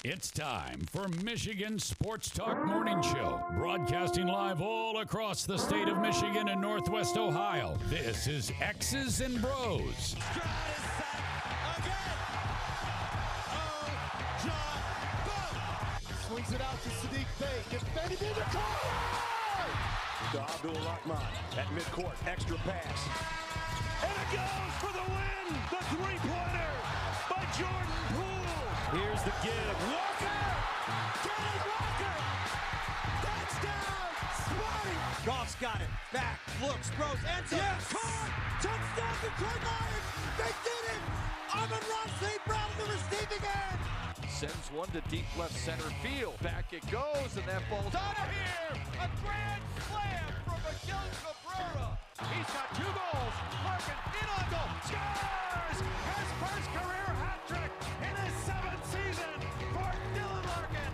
It's time for Michigan Sports Talk Morning Show, broadcasting live all across the state of Michigan and Northwest Ohio. This is X's and Bros. Swings it out to Sadiq Bey. Gets Benny in the corner. To Abdul-Rahman at midcourt. Extra pass. And it goes for the win. The three-pointer by Jordan Poole. Here's the give. Walker. Kenny Walker. Touchdown. Spike. Goff's got it. Back. Looks. Throws. Ends up. Yes. Caught. Touchdown. Detroit Lions. They did it. Amon-Ra St. Brown in the receiving end. Sends one to deep left center field. Back it goes, and that ball's out of here. A grand slam from Miguel Cabrera. He's got 2 goals. Larkin in on goal. Scores! His first career hat trick in his 7th season for Dylan Larkin.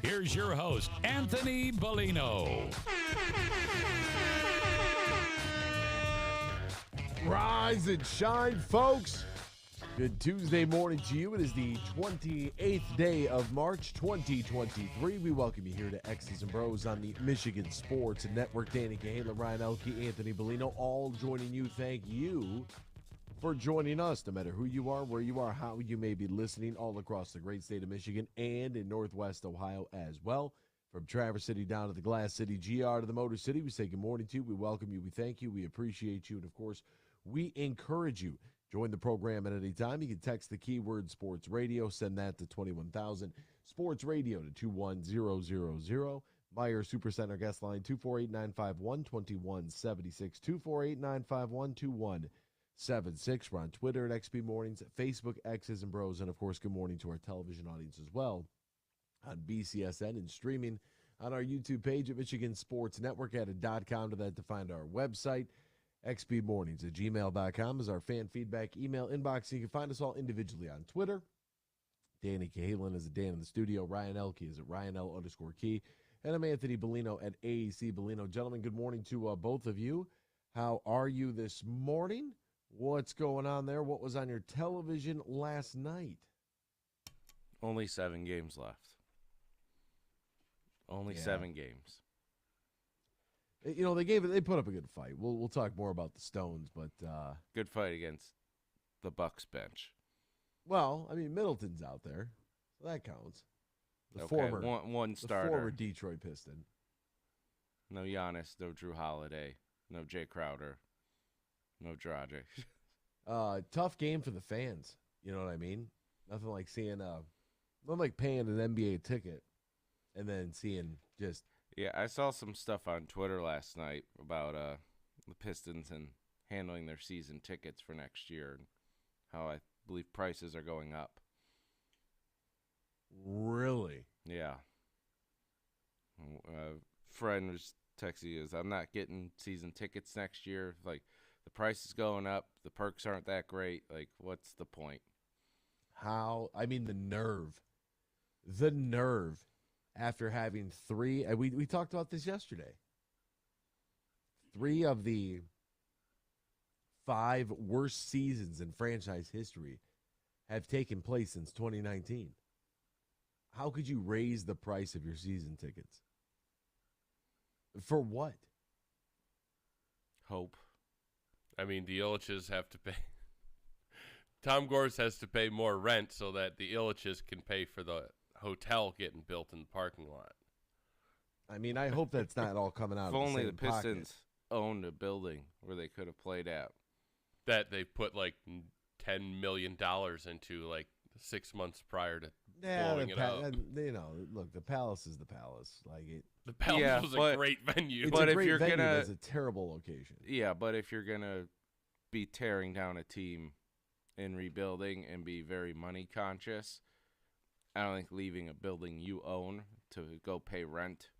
Here's your host, Anthony Bellino. Rise and shine, folks. Good Tuesday morning to you. It is the 28th day of March 2023. We welcome you here to X's and Bros on the Michigan Sports Network. Danny Cahala, Ryan Elke, Anthony Bellino, all joining you. Thank you for joining us, no matter who you are, where you are, how you may be listening, all across the great state of Michigan and in Northwest Ohio as well. From Traverse City down to the Glass City, GR to the Motor City, we say good morning to you. We welcome you. We thank you. We appreciate you. And, of course, we encourage you. Join the program at any time. You can text the keyword Sports Radio. Send that to 21,000. Sports Radio to 21000. Meyer Supercenter guest line 248-951-2176. 248-951-2176. We're on Twitter at XB Mornings, Facebook, X's and Bros. And, of course, good morning to our television audience as well on BCSN and streaming on our YouTube page at Michigan Sports Network. Add a .com to that to find our website. xbmornings at gmail.com is our fan feedback email inbox. You can find us all individually on Twitter. Danny Cahalan is at Dan in the studio. Ryan Elke is at RyanL_Key. And I'm Anthony Bellino at AAC Bellino. Gentlemen, good morning to both of you. How are you this morning? What's going on there? What was on your television last night? Only 7 games left. Only 7 games. You know, they put up a good fight. We'll talk more about the Stones, but Good fight against the Bucks bench. Well, I mean, Middleton's out there, so that counts. The Okay, one starter. The former Detroit Piston. No Giannis, no Drew Holiday, no Jay Crowder, no Dragic. Tough game for the fans. You know what I mean? Nothing like seeing nothing like paying an NBA ticket and then seeing just. Yeah, I saw some stuff on Twitter last night about the Pistons and handling their season tickets for next year and how I believe prices are going up. Really? Yeah. Friend was texting us, I'm not getting season tickets next year. Like, the price is going up. The perks aren't that great. Like, what's the point? How? I mean, the nerve. The nerve. After having 3, and we talked about this yesterday, 3 of the 5 worst seasons in franchise history have taken place since 2019. How could you raise the price of your season tickets? For what? Hope. I mean, the Illiches have to pay. Tom Gores has to pay more rent so that the Illiches can pay for the hotel getting built in the parking lot. I mean, I hope that's not all coming out If of only the the same Pistons pocket. owned a building where they could have played out. That they put like $10 million into like 6 months prior to blowing it up. You know, look, the Palace is the Palace. Like The Palace Yeah, was but- a great venue. it's But a if great you're venue, gonna- but it's a terrible location. Yeah, but if you're going to be tearing down a team and rebuilding and be very money conscious, I don't think leaving a building you own to go pay rent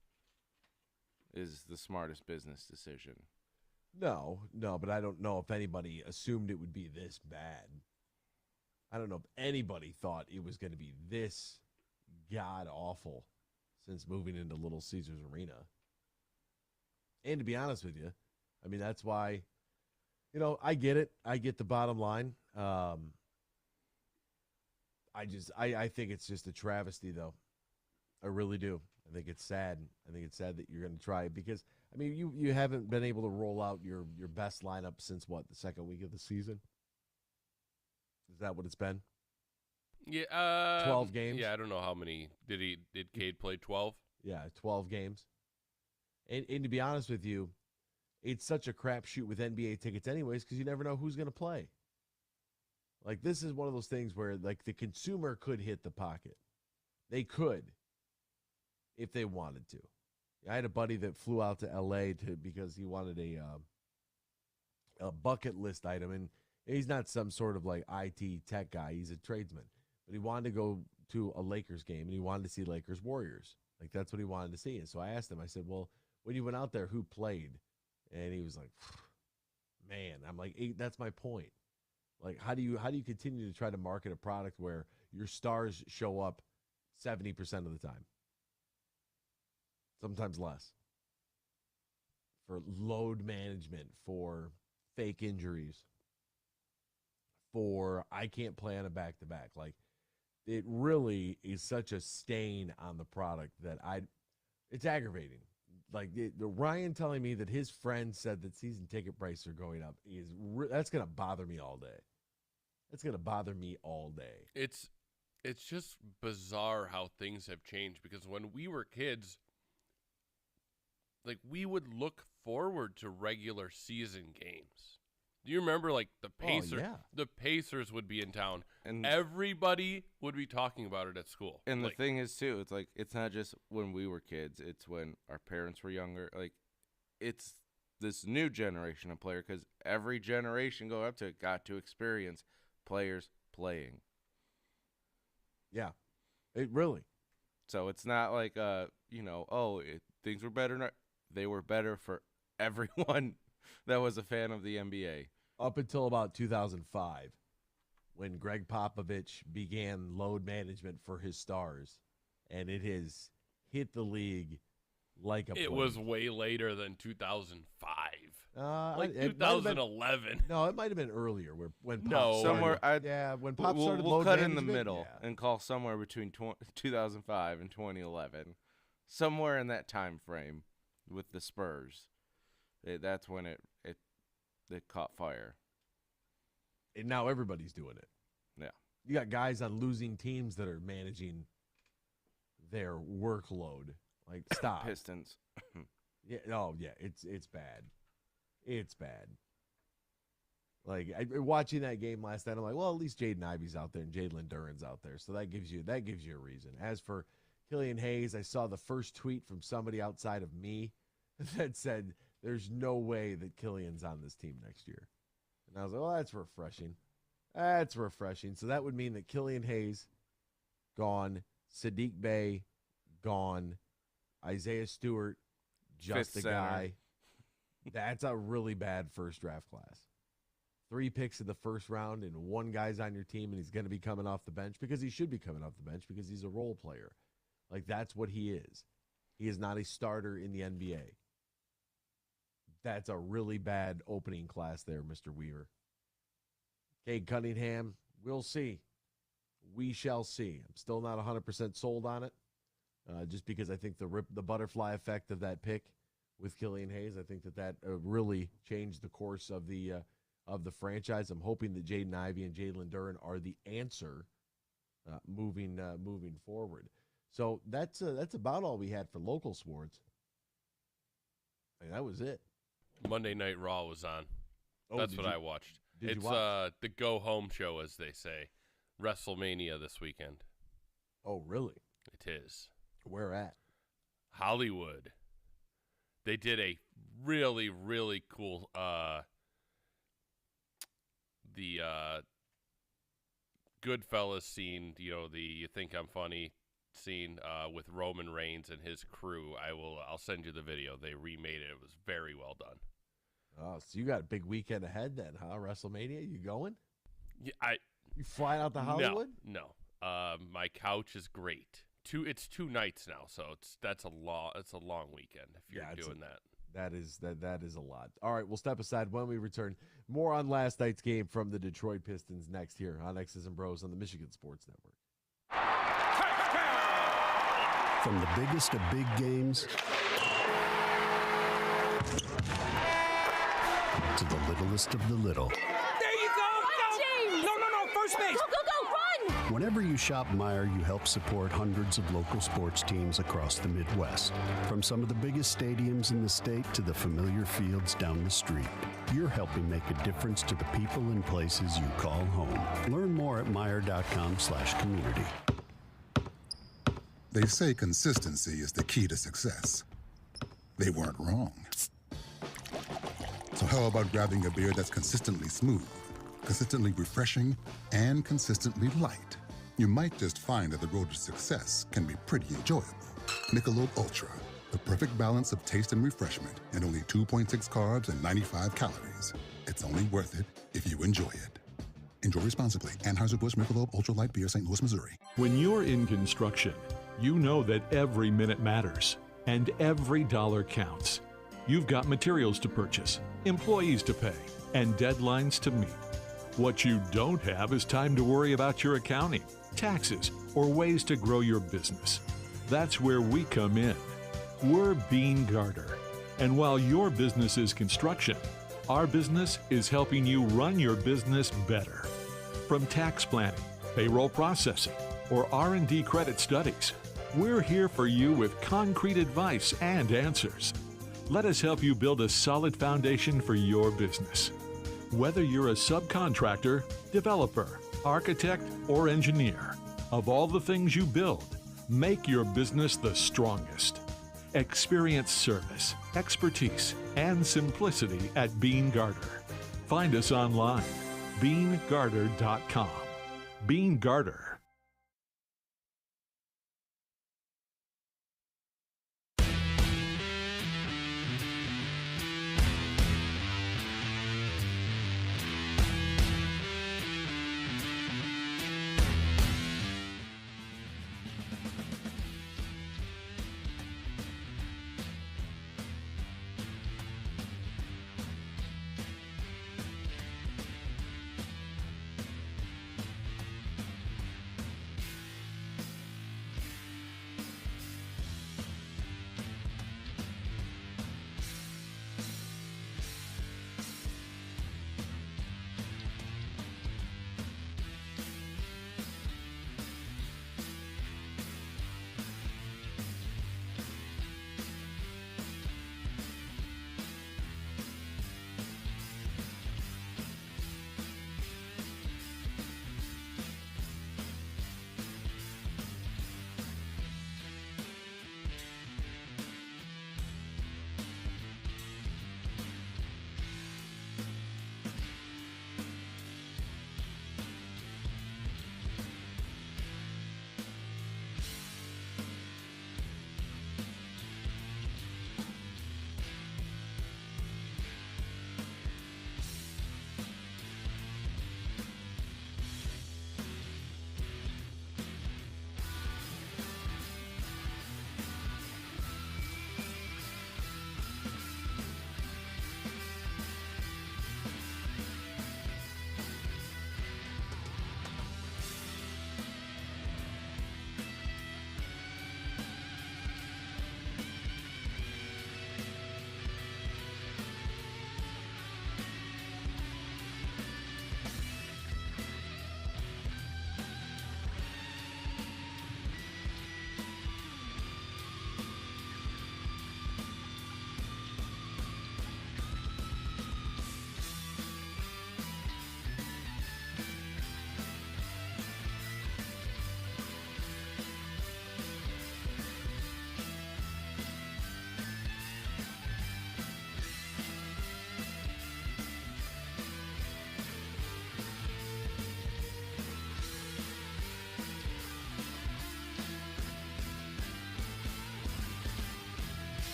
is the smartest business decision. No, but I don't know if anybody assumed it would be this bad. I don't know if anybody thought it was going to be this god-awful since moving into Little Caesars Arena. And to be honest with you, I mean, that's why, you know, I get it. I get the bottom line. I think it's just a travesty, though. I really do. I think it's sad. I think it's sad that you're going to try it because, I mean, you haven't been able to roll out your best lineup since, what, the second week of the season? Is that what it's been? Yeah. 12 games? Yeah, I don't know how many. Did Cade play 12? Yeah, 12 games. And to be honest with you, it's such a crapshoot with NBA tickets anyways because you never know who's going to play. Like, this is one of those things where, like, the consumer could hit the pocket. They could if they wanted to. I had a buddy that flew out to L.A. because he wanted a bucket list item, and he's not some sort of, like, IT tech guy. He's a tradesman. But he wanted to go to a Lakers game, and he wanted to see Lakers-Warriors. Like, that's what he wanted to see. And so I asked him, I said, well, when you went out there, who played? And he was like, man, I'm like, hey, that's my point. Like, how do you continue to try to market a product where your stars show up 70% of the time? Sometimes less. For load management, for fake injuries, for I can't play on a back-to-back. Like, it really is such a stain on the product that it's aggravating. Like, the Ryan telling me that his friend said that season ticket prices are going up that's going to bother me all day. That's going to bother me all day. It's just bizarre how things have changed because when we were kids, like, we would look forward to regular season games. Do you remember, like, the Pacers? Oh, yeah. The Pacers would be in town, And everybody would be talking about it at school. And like, the thing is, too, it's like it's not just when we were kids. It's when our parents were younger. Like, it's this new generation of player because every generation going up to it got to experience players playing. Yeah, it really. So it's not like, things were better. Not, they were better for everyone that was a fan of the NBA. Up until about 2005, when Greg Popovich began load management for his stars, and it has hit the league like a plague. It was way later than 2005. Like 2011. No, it might have been earlier when Pop No. started. When Pop started we'll load cut in the management, middle and call somewhere between 2005 and 2011. Somewhere in that time frame with the Spurs. That's when it caught fire. And now everybody's doing it. Yeah. You got guys on losing teams that are managing their workload. Like, stop. Pistons. Yeah. Oh, yeah. It's bad. It's bad. Like, watching that game last night, I'm like, well, at least Jaden Ivey's out there and Jalen Duren's out there, so that gives you a reason. As for Killian Hayes, I saw the first tweet from somebody outside of me that said, there's no way that Killian's on this team next year. And I was like, well, that's refreshing. That's refreshing. So that would mean that Killian Hayes, gone. Sadiq Bey, gone. Isaiah Stewart, just Fifth a guy. That's a really bad first draft class. 3 picks in the first round, and 1 guy's on your team, and he's going to be coming off the bench because he should be coming off the bench because he's a role player. Like, that's what he is. He is not a starter in the NBA. That's a really bad opening class there, Mr. Weaver. Cade Cunningham, we'll see. We shall see. I'm still not 100% sold on it, just because I think the butterfly effect of that pick with Killian Hayes, I think that really changed the course of the franchise. I'm hoping that Jaden Ivey and Jalen Duren are the answer moving forward. So that's about all we had for local sports. And that was it. Monday Night Raw was on. Oh, That's what I watched. Did It's you watch? the go-home show, as they say. WrestleMania this weekend. Oh, really? It is. Where at? Hollywood. They did a really, really cool the Goodfellas scene, the You Think I'm Funny scene with Roman Reigns and his crew. I'll send you the video. They remade it. It was very well done. Oh, so you got a big weekend ahead then, huh? WrestleMania, you going? Yeah, You flying out to Hollywood? No. My couch is great. It's 2 nights now, so that's a long weekend if you're doing that. That is a lot. All right, we'll step aside when we return. More on last night's game from the Detroit Pistons next here on X's and Bros on the Michigan Sports Network. From the biggest of big games to the littlest of the little. There you go! Go! No, first base! Go, run! Whenever you shop Meijer, you help support hundreds of local sports teams across the Midwest. From some of the biggest stadiums in the state to the familiar fields down the street. You're helping make a difference to the people and places you call home. Learn more at Meijer.com/community. They say consistency is the key to success. They weren't wrong. So how about grabbing a beer that's consistently smooth, consistently refreshing, and consistently light? You might just find that the road to success can be pretty enjoyable. Michelob Ultra, the perfect balance of taste and refreshment, and only 2.6 carbs and 95 calories. It's only worth it if you enjoy it. Enjoy responsibly. Anheuser-Busch Michelob Ultra Light Beer, St. Louis, Missouri. When you're in construction, you know that every minute matters and every dollar counts. You've got materials to purchase, employees to pay, and deadlines to meet. What you don't have is time to worry about your accounting, taxes, or ways to grow your business. That's where we come in. We're Bean Garter. And while your business is construction, our business is helping you run your business better. From tax planning, payroll processing, or R&D credit studies, we're here for you with concrete advice and answers. Let us help you build a solid foundation for your business. Whether you're a subcontractor, developer, architect, or engineer, of all the things you build, make your business the strongest. Experience service, expertise, and simplicity at Bean Garter. Find us online, beangarter.com. Bean Garter.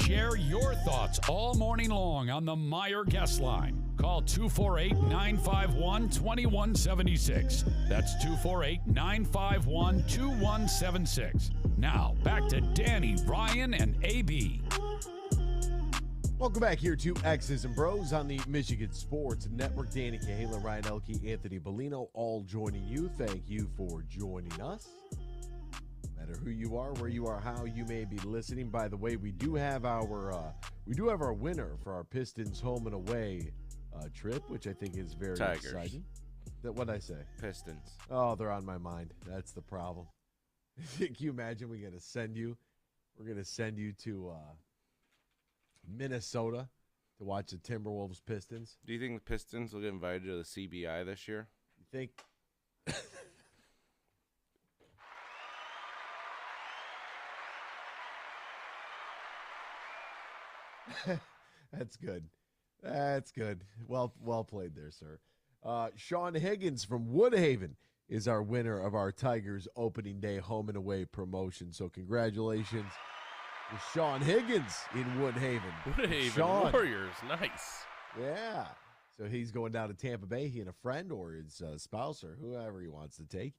Share your thoughts all morning long on the Meyer Guest Line. Call 248-951-2176. That's 248-951-2176. Now, back to Danny, Ryan, and AB. Welcome back here to X's and Bros on the Michigan Sports Network. Danny Cahalan, Ryan Elke, Anthony Bellino, all joining you. Thank you for joining us. No matter who you are, where you are, how you may be listening. By the way, we do have our winner for our Pistons home and away trip, which I think is very exciting. What'd I say? Pistons. Oh, they're on my mind. That's the problem. Can you imagine we're going to send you to Minnesota to watch the Timberwolves Pistons? Do you think the Pistons will get invited to the CBI this year? You think? That's good. That's good. Well played there, sir. Sean Higgins from Woodhaven is our winner of our Tigers opening day home and away promotion. So congratulations to Sean Higgins in Woodhaven. Woodhaven Warriors, nice. Yeah. So he's going down to Tampa Bay. He and a friend or his spouse or whoever he wants to take.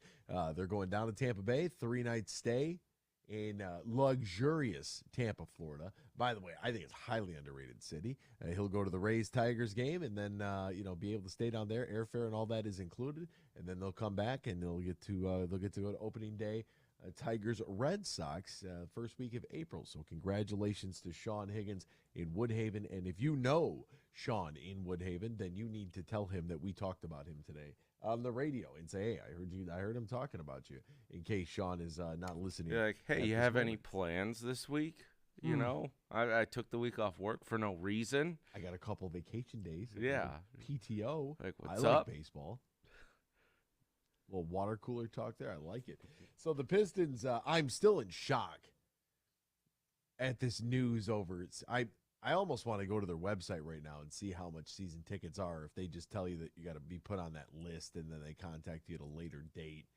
They're going down to Tampa Bay, 3-night stay in luxurious Tampa, Florida. By the way, I think it's a highly underrated city. He'll go to the Rays-Tigers game and then be able to stay down there. Airfare and all that is included, and then they'll come back and they'll get to go to opening day. Tigers Red Sox first week of April. So congratulations to Sean Higgins in Woodhaven. And if you know Sean in Woodhaven, then you need to tell him that we talked about him today on the radio and say, hey, I heard him talking about you, in case Sean is not listening. You're like, hey, you have any plans this week? You know, I took the week off work for no reason. I got a couple vacation days. Yeah. PTO. Like, what's I up? like baseball. A little water cooler talk there. I like it. So the Pistons, I'm still in shock at this news over. I almost want to go to their website right now and see how much season tickets are. If they just tell you that you got to be put on that list and then they contact you at a later date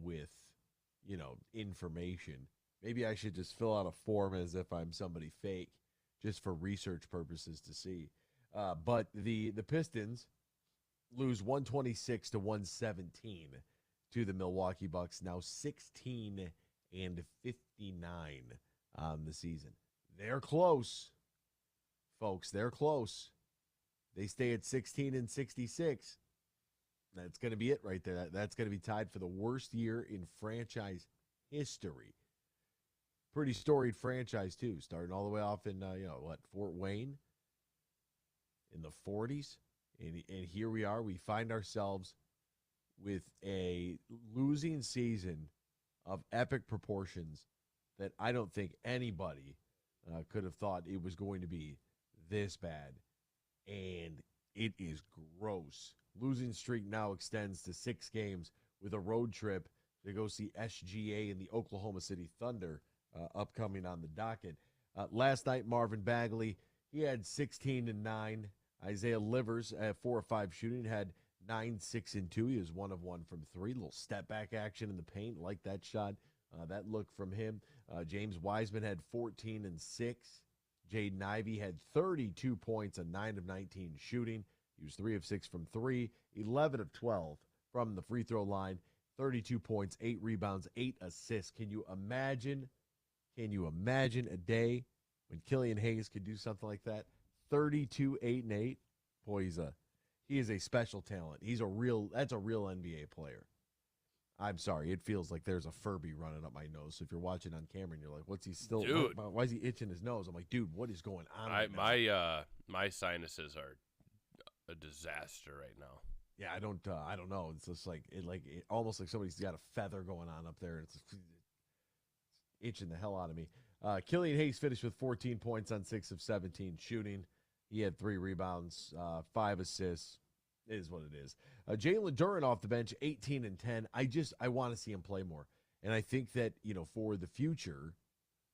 with, information. Maybe I should just fill out a form as if I'm somebody fake just for research purposes to see. But the Pistons lose 126 to 117 to the Milwaukee Bucks. Now 16-59 on the season. They're close, folks. They're close. They stay at 16-66. That's going to be it right there. That's going to be tied for the worst year in franchise history. Pretty storied franchise, too, starting all the way off in, Fort Wayne in the 40s. And here we are. We find ourselves with a losing season of epic proportions that I don't think anybody could have thought it was going to be this bad. And it is gross. Losing streak now extends to 6 games with a road trip to go see SGA and the Oklahoma City Thunder upcoming on the docket. Last night, Marvin Bagley, he had 16 and 9. Isaiah Livers at 4 of 5 shooting had 9, 6, and 2. He was 1 of 1 from 3. Little step back action in the paint, like that shot, that look from him. James Wiseman had 14 and 6. Jaden Ivey had 32 points and 9 of 19 shooting. He was 3 of 6 from 3, 11 of 12 from the free throw line, 32 points, 8 rebounds, 8 assists. Can you imagine a day when Killian Hayes could do something like that? 32, 8, and 8. Boy, he is a special talent. That's a real NBA player. I'm sorry, it feels like there's a Furby running up my nose. So if you're watching on camera and you're like, what's he still dude, why is he itching his nose? I'm like, dude, what is going on? My sinuses are a disaster right now. Yeah, I don't know. It's just like it almost like somebody's got a feather going on up there. It's itching the hell out of me. Killian Hayes finished with 14 points on 6 of 17 shooting. He had 3 rebounds, 5 assists. It is what it is. Jalen Duren off the bench, 18 and 10. I want to see him play more. And I think that, for the future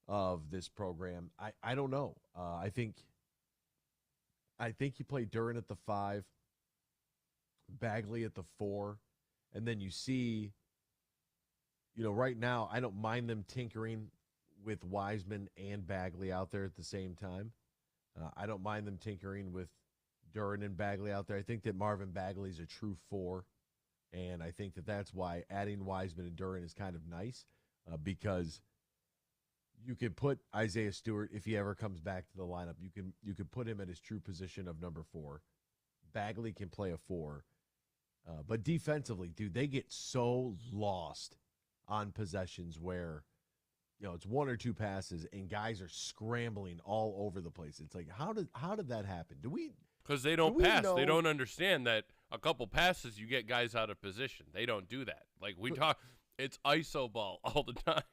of this program, I don't know. I think you play Duren at the 5, Bagley at the 4, and then you see, right now, I don't mind them tinkering with Wiseman and Bagley out there at the same time. I don't mind them tinkering with Duren and Bagley out there. I think that Marvin Bagley's a true 4, and I think that that's why adding Wiseman and Duren is kind of nice because you could put Isaiah Stewart, if he ever comes back to the lineup, you could put him at his true position of number 4. Bagley can play a 4. But defensively, dude, they get so lost on possessions where, it's 1 or 2 passes and guys are scrambling all over the place. It's like, how did that happen? Because they don't pass. They don't understand that a couple passes, you get guys out of position. They don't do that. Like we talk, it's ISO ball all the time.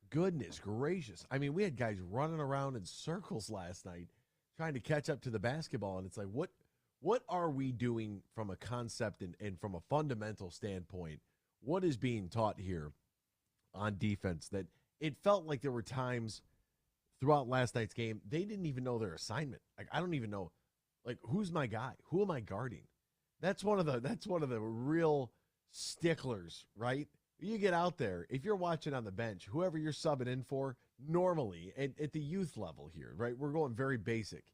Goodness gracious. I mean, we had guys running around in circles last night trying to catch up to the basketball, and it's like, what are we doing from a concept and from a fundamental standpoint? What is being taught here on defense that it felt like there were times throughout last night's game they didn't even know their assignment? Like, I don't even know, like, who's my guy? Who am I guarding? That's one of the real sticklers, right? You get out there, if you're watching on the bench, whoever you're subbing in for, normally at the youth level here, right? We're going very basic.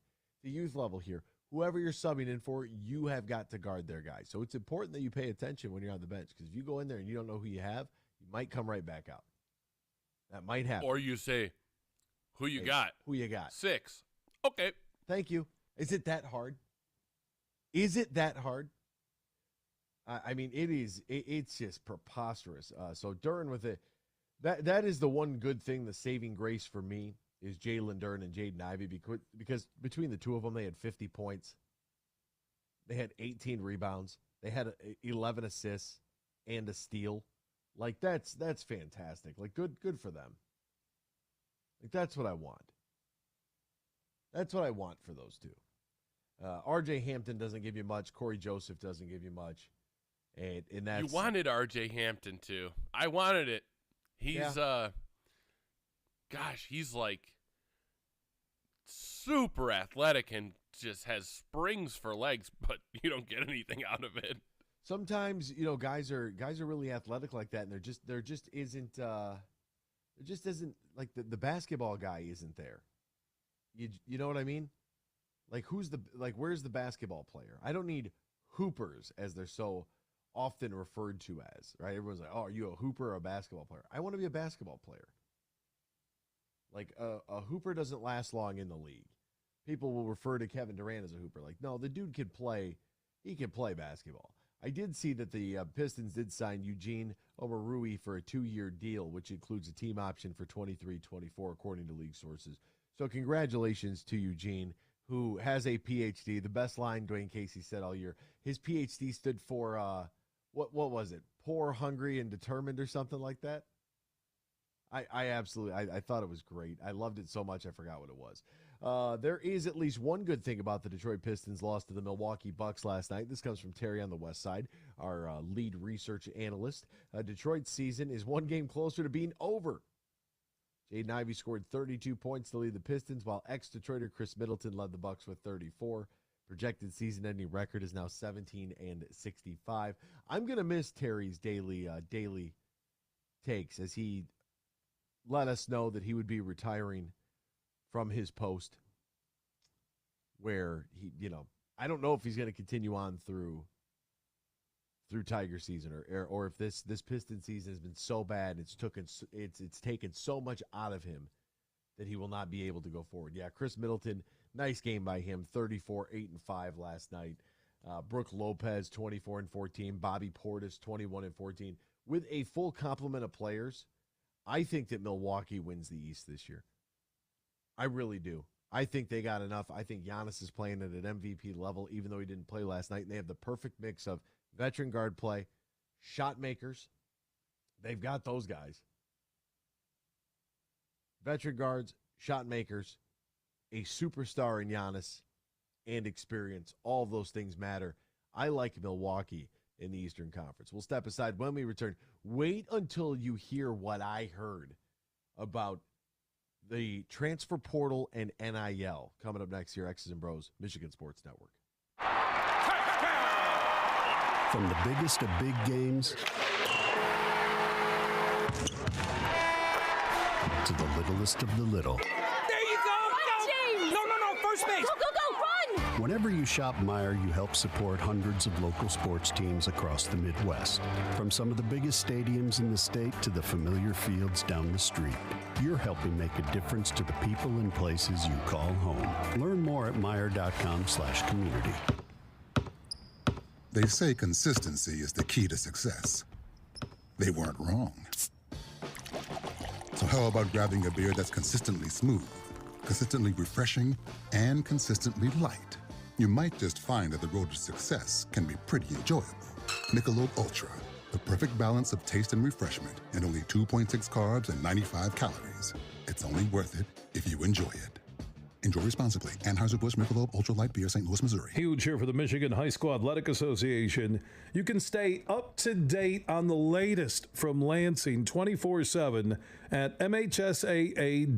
The youth level here, whoever you're subbing in for, you have got to guard their guy. So it's important that you pay attention when you're on the bench, because if you go in there and you don't know who you have, you might come right back out. That might happen. Or you say, who you got? Who you got? 6. Okay. Thank you. Is it that hard? Is it that hard? I mean, it is. It's just preposterous. So Duren with it. That is the one good thing, the saving grace for me, is Jalen Duren and Jaden Ivey, because between the two of them, they had 50 points. They had 18 rebounds. They had 11 assists and a steal. Like, that's fantastic. Like, good for them. Like, that's what I want. That's what I want for those two. R.J. Hampton doesn't give you much. Corey Joseph doesn't give you much. And that's... You wanted R.J. Hampton to. I wanted it. He's, he's like super athletic and just has springs for legs, but you don't get anything out of it. Sometimes, guys are really athletic like that, and there just isn't like the basketball guy isn't there. You know what I mean? Like, where's the basketball player? I don't need hoopers, as they're so often referred to as, right? Everyone's like, oh, are you a hooper or a basketball player? I want to be a basketball player. Like, a hooper doesn't last long in the league. People will refer to Kevin Durant as a hooper. Like, no, the dude can play. He can play basketball. I did see that the Pistons did sign Eugene Omoruyi for a 2-year deal, which includes a team option for 23-24, according to league sources. So congratulations to Eugene, who has a PhD. The best line Dwayne Casey said all year. His PhD stood for, what was it? Poor, hungry, and determined, or something like that. I absolutely, I thought it was great. I loved it so much I forgot what it was. There is at least one good thing about the Detroit Pistons' loss to the Milwaukee Bucks last night. This comes from Terry on the West Side, our lead research analyst. Detroit's season is one game closer to being over. Jaden Ivey scored 32 points to lead the Pistons, while ex-Detroiter Chris Middleton led the Bucks with 34. Projected season-ending record is now 17-65. I'm going to miss Terry's daily takes, as he let us know that he would be retiring from his post, where he, I don't know if he's going to continue on through Tiger season, or if this Piston season has been so bad it's taken so much out of him that he will not be able to go forward. Yeah, Chris Middleton, nice game by him, 34, 8 and 5 last night. Brook Lopez, 24 and 14. Bobby Portis, 21 and 14. With a full complement of players, I think that Milwaukee wins the East this year. I really do. I think they got enough. I think Giannis is playing at an MVP level, even though he didn't play last night. And they have the perfect mix of veteran guard play, shot makers. They've got those guys. Veteran guards, shot makers, a superstar in Giannis, and experience. All of those things matter. I like Milwaukee in the Eastern Conference. We'll step aside when we return. Wait until you hear what I heard about the transfer portal and NIL coming up next year. X's and Bros, Michigan Sports Network. From the biggest of big games to the littlest of the little. There you go! No, first base! Go, run! Whenever you shop Meijer, you help support hundreds of local sports teams across the Midwest. From some of the biggest stadiums in the state to the familiar fields down the street. You're helping make a difference to the people and places you call home. Learn more at Meijer.com/community. They say consistency is the key to success. They weren't wrong. So how about grabbing a beer that's consistently smooth, consistently refreshing, and consistently light? You might just find that the road to success can be pretty enjoyable. Michelob Ultra, the perfect balance of taste and refreshment, and only 2.6 carbs and 95 calories. It's only worth it if you enjoy it. Enjoy responsibly. Anheuser-Busch Michelob Ultra Light Beer, St. Louis, Missouri. Huge here for the Michigan High School Athletic Association. You can stay up to date on the latest from Lansing 24/7 at MHSAA.com,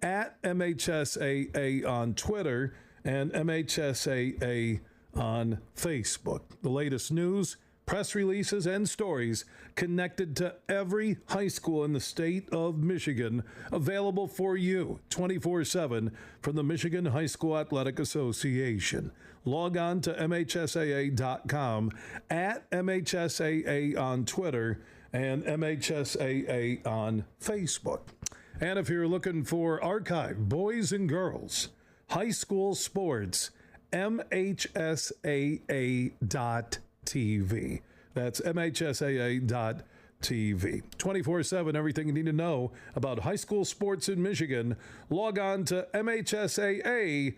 at MHSAA on Twitter, and MHSAA on Facebook. The latest news, press releases, and stories connected to every high school in the state of Michigan, available for you 24/7 from the Michigan High School Athletic Association. Log on to MHSAA.com, at MHSAA on Twitter, and MHSAA on Facebook. And if you're looking for archive boys and girls high school sports, MHSAA.TV. That's MHSAA.TV. 24/7, everything you need to know about high school sports in Michigan. Log on to MHSAA.com.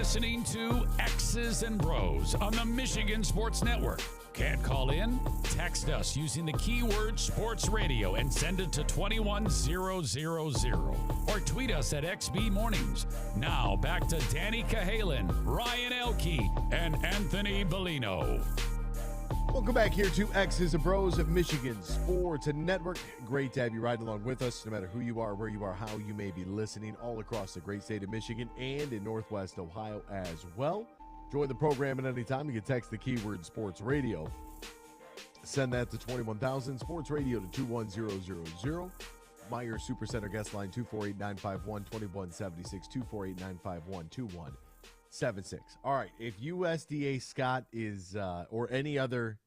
listening to X's and Bros on the Michigan Sports Network. Can't call in? Text us using the keyword sports radio and send it to 21000 or tweet us at XB Mornings. Now back to Danny Cahalan, Ryan Elke, and Anthony Bellino. Welcome back here to X's and Bros of Michigan Sports Network. Great to have you riding along with us, no matter who you are, where you are, how you may be listening, all across the great state of Michigan and in Northwest Ohio as well. Join the program at any time. You can text the keyword sports radio. Send that to 21,000, sports radio to 21000. Meyer Supercenter guest line 248-951-2176, 248-951-2176. All right, if USDA Scott is, or any other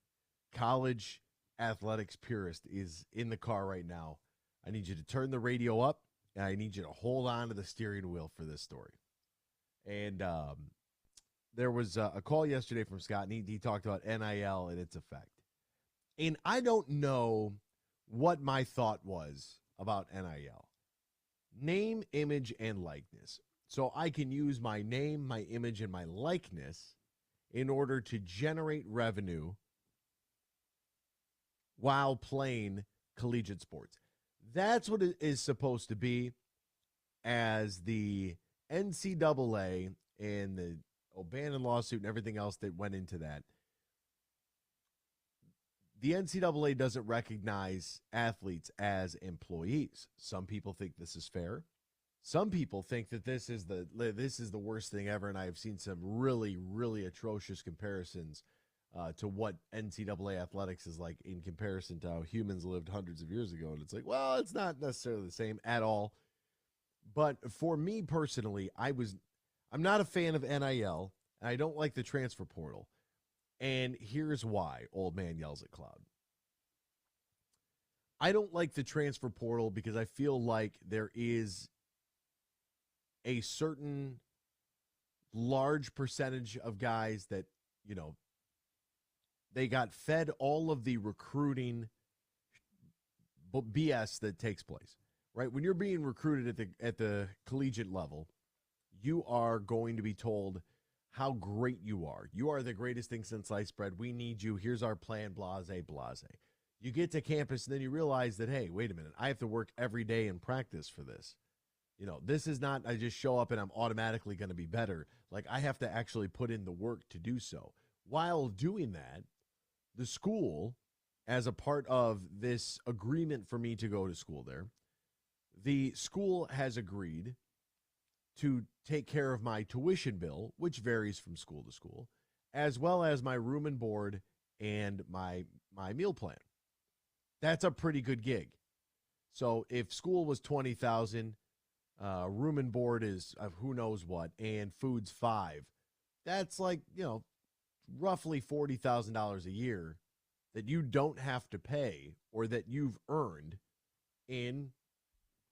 college athletics purist is in the car right now, I need you to turn the radio up, and I need you to hold on to the steering wheel for this story. And there was a call yesterday from Scott, and he talked about NIL and its effect. And I don't know what my thought was about NIL. Name, image, and likeness. So I can use my name, my image, and my likeness in order to generate revenue while playing collegiate sports. That's what it is supposed to be, as the NCAA and the O'Bannon lawsuit and everything else that went into that. The NCAA doesn't recognize athletes as employees. Some people think this is fair. Some people think that this is the worst thing ever, and I have seen some really, really atrocious comparisons to what NCAA athletics is like in comparison to how humans lived hundreds of years ago. And it's like, well, it's not necessarily the same at all. But for me personally, I'm not a fan of NIL, and I don't like the transfer portal. And here's why, old man yells at cloud. I don't like the transfer portal because I feel like there is a certain large percentage of guys that, you know, they got fed all of the recruiting BS that takes place, right? When you're being recruited at the collegiate level, you are going to be told how great you are. You are the greatest thing since sliced bread. We need you. Here's our plan, blase, blase. You get to campus, and then you realize that, hey, wait a minute, I have to work every day and practice for this. You know, this is not, I just show up and I'm automatically going to be better. Like, I have to actually put in the work to do so. While doing that, the school, as a part of this agreement for me to go to school there, the school has agreed to take care of my tuition bill, which varies from school to school, as well as my room and board and my meal plan. That's a pretty good gig. So if school was $20,000, room and board is who knows what, and food's $5,000, that's like, you know, roughly $40,000 a year that you don't have to pay or that you've earned in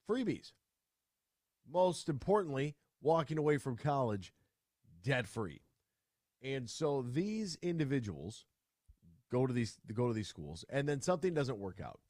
freebies. Most importantly, walking away from college debt free. And so these individuals go to these schools, and then something doesn't work out.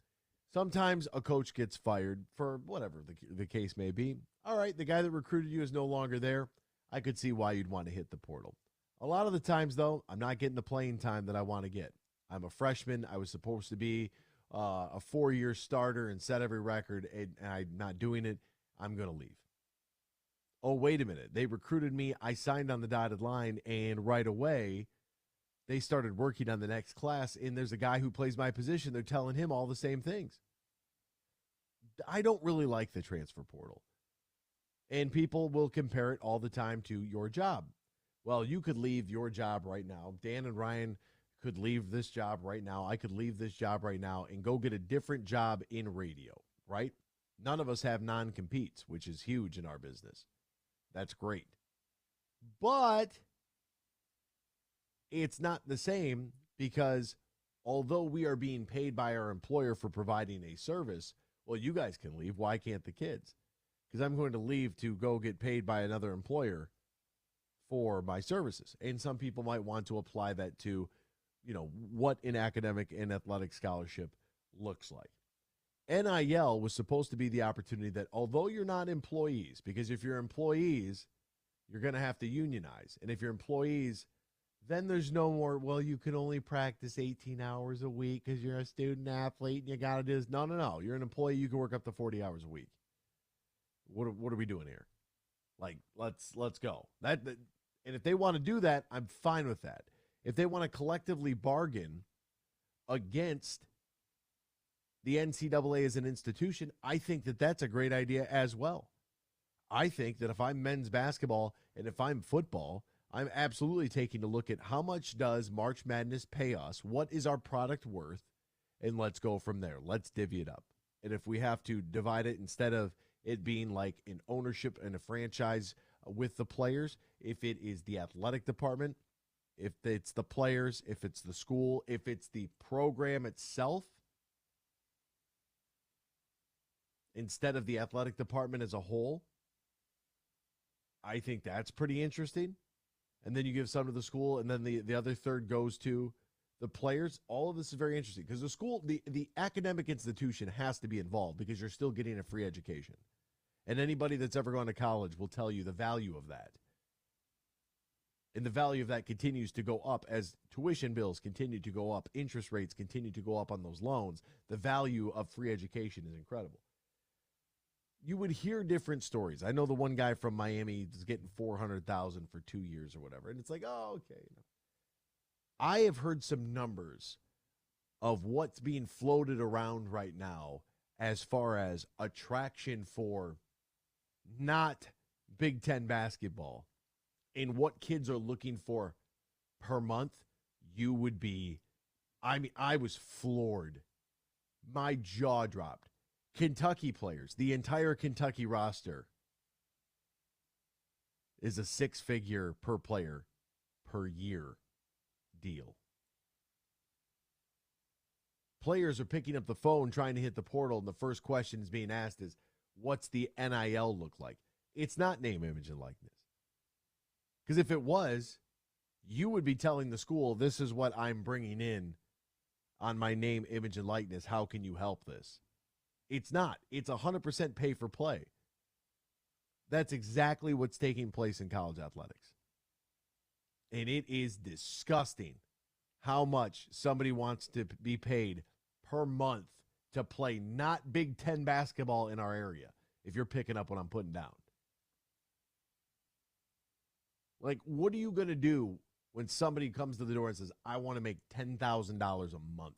Sometimes a coach gets fired for whatever the case may be. All right, the guy that recruited you is no longer there. I could see why you'd want to hit the portal. A lot of the times, though, I'm not getting the playing time that I want to get. I'm a freshman. I was supposed to be a 4-year starter and set every record, and I'm not doing it. I'm going to leave. Oh, wait a minute. They recruited me. I signed on the dotted line, and right away, they started working on the next class, and there's a guy who plays my position. They're telling him all the same things. I don't really like the transfer portal. And people will compare it all the time to your job. Well, you could leave your job right now. Dan and Ryan could leave this job right now. I could leave this job right now and go get a different job in radio, right? None of us have non-competes, which is huge in our business. That's great. But it's not the same, because although we are being paid by our employer for providing a service, well, you guys can leave. Why can't the kids? Because I'm going to leave to go get paid by another employer for my services. And some people might want to apply that to, you know, what an academic and athletic scholarship looks like. NIL was supposed to be the opportunity that, although you're not employees, because if you're employees, You're going to have to unionize. And if you're employees, then there's no more, well, you can only practice 18 hours a week because you're a student athlete and you got to do this. No. You're an employee. You can work up to 40 hours a week. What are we doing here? Like, let's go. And if they want to do that, I'm fine with that. If they want to collectively bargain against the NCAA as an institution, I think that that's a great idea as well. I think that if I'm men's basketball and if I'm football, I'm absolutely taking a look at how much does March Madness pay us, what is our product worth, and let's go from there. Let's divvy it up. And if we have to divide it instead of it being like an ownership and a franchise with the players, if it is the athletic department, if it's the players, if it's the school, if it's the program itself, instead of the athletic department as a whole, I think that's pretty interesting. And then you give some to the school, and then the other third goes to the players. All of this is very interesting because the school, the academic institution has to be involved because you're still getting a free education. And anybody that's ever gone to college will tell you the value of that. And the value of that continues to go up as tuition bills continue to go up, interest rates continue to go up on those loans. The value of free education is incredible. You would hear different stories. I know the one guy from Miami is getting $400,000 for 2 years or whatever. And it's like, oh, okay. I have heard some numbers of what's being floated around right now as far as attraction for not Big Ten basketball and what kids are looking for per month. You would be, I was floored. My jaw dropped. Kentucky players, the entire Kentucky roster is a six-figure per player per year deal. Players are picking up the phone trying to hit the portal, and the first question is being asked is, what's the NIL look like? It's not name, image, and likeness. Because if it was, you would be telling the school, this is what I'm bringing in on my name, image, and likeness. How can you help this? It's not. It's 100% pay for play. That's exactly what's taking place in college athletics. And it is disgusting how much somebody wants to be paid per month to play not Big Ten basketball in our area, if you're picking up what I'm putting down. Like, what are you going to do when somebody comes to the door and says, I want to make $10,000 a month?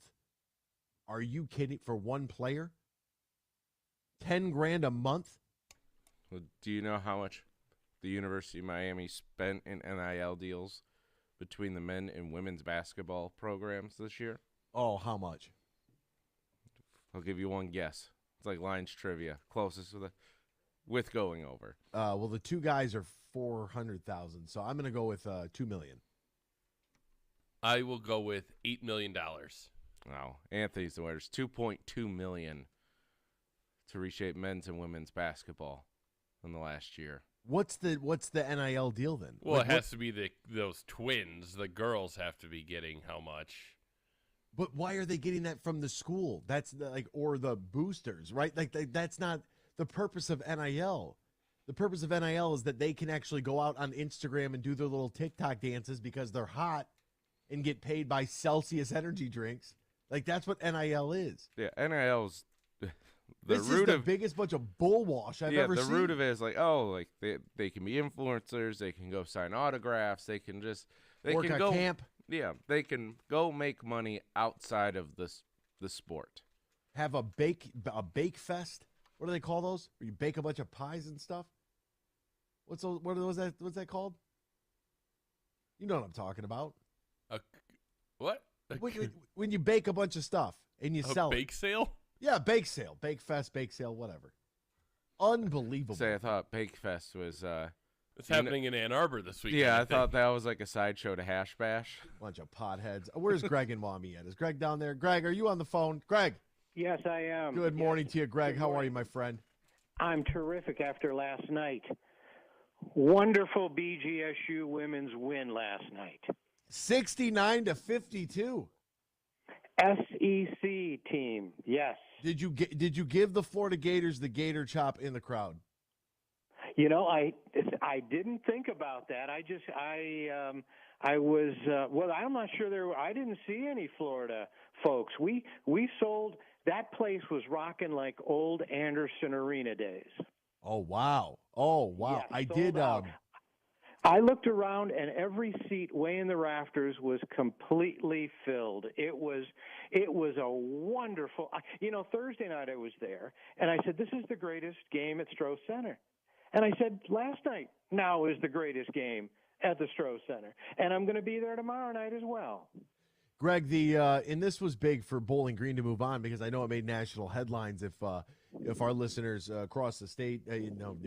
Are you kidding? For one player? $10,000 a month? Well, do you know how much the University of Miami spent in NIL deals between the men and women's basketball programs this year? Oh, how much? I'll give you one guess. It's like Lions trivia, closest with going over. Well, the two guys are $400,000, so I'm going to go with $2 million. I will go with $8 million. Wow, Anthony's the winner. It's $2.2 million to reshape men's and women's basketball in the last year. What's the NIL deal then? Well, it has to be those twins. The girls have to be getting how much? But why are they getting that from the school? That's or the boosters, right? That's not the purpose of NIL. The purpose of NIL is that they can actually go out on Instagram and do their little TikTok dances because they're hot and get paid by Celsius energy drinks. Like, that's what NIL is. Yeah, NIL's this is the biggest bunch of bullwash I've ever seen. Yeah, the root of it is they can be influencers, they can go sign autographs, they can work can at go camp. Yeah, they can go make money outside of the sport. Have a bake fest. What do they call those? Where you bake a bunch of pies and stuff. What's that called? You know what I'm talking about. What? When you bake a bunch of stuff and you sell a bake sale? Yeah, bake sale, bake fest, bake sale, whatever. Unbelievable. Say, I thought Bake Fest was it's happening in Ann Arbor this weekend. Yeah, I thought that was like a sideshow to Hash Bash. Bunch of potheads. Where's Greg and Mommy at? Is Greg down there? Greg, are you on the phone? Greg. Yes, I am. Good morning to you, Greg. How are you, my friend? I'm terrific after last night. Wonderful BGSU women's win last night. 69-52. SEC team, yes. Did you give the Florida Gators the gator chop in the crowd? You know, I I didn't think about that. I'm not sure I didn't see any Florida folks. We sold, that place was rocking like old Anderson Arena days. Oh, wow. Yes, I sold did. out. I looked around, and every seat way in the rafters was completely filled. It was a wonderful. Thursday night I was there, and I said, "This is the greatest game at Stroh Center." And I said, "Last night now is the greatest game at the Stroh Center," and I'm going to be there tomorrow night as well. Greg, and this was big for Bowling Green to move on because I know it made national headlines. If our listeners across the state,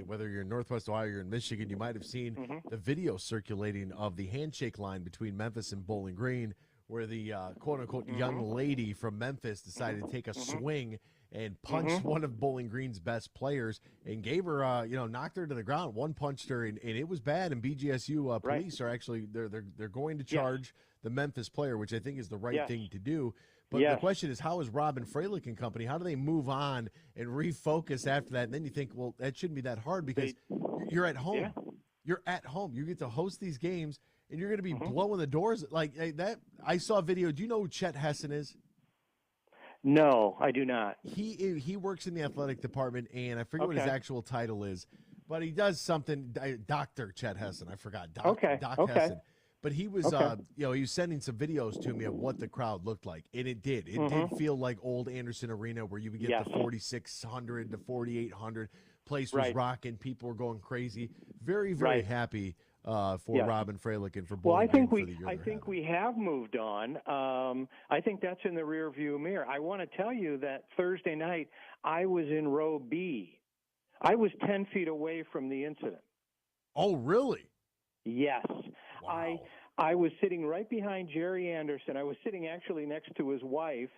whether you're in Northwest Ohio or you're in Michigan, you might have seen the video circulating of the handshake line between Memphis and Bowling Green, where the quote-unquote young lady from Memphis decided to take a swing and punched one of Bowling Green's best players and gave her, knocked her to the ground. One punched her, and it was bad. And BGSU police are actually they're going to charge the Memphis player, which I think is the right thing to do. But the question is, how is Robin Freilich and company? How do they move on and refocus after that? And then you think, well, that shouldn't be that hard because you're at home. Yeah. You're at home. You get to host these games, and you're going to be blowing the doors like that. I saw a video. Do you know who Chet Hessen is? No, I do not. He works in the athletic department, and I forget what his actual title is, but he does something. Dr. Chet Hessen. I forgot. Doc Hessen. But he was, he was sending some videos to me of what the crowd looked like, and it did. It did feel like old Anderson Arena, where you would get the 4,600 to 4,800. Place was rocking. People were going crazy. Very, very happy for Robin Freilich and for Bowling Green for the year. I think we have moved on. I think that's in the rearview mirror. I want to tell you that Thursday night I was in row B. I was 10 feet away from the incident. Oh, really? Yes. Wow. I was sitting right behind Jerry Anderson. I was sitting actually next to his wife,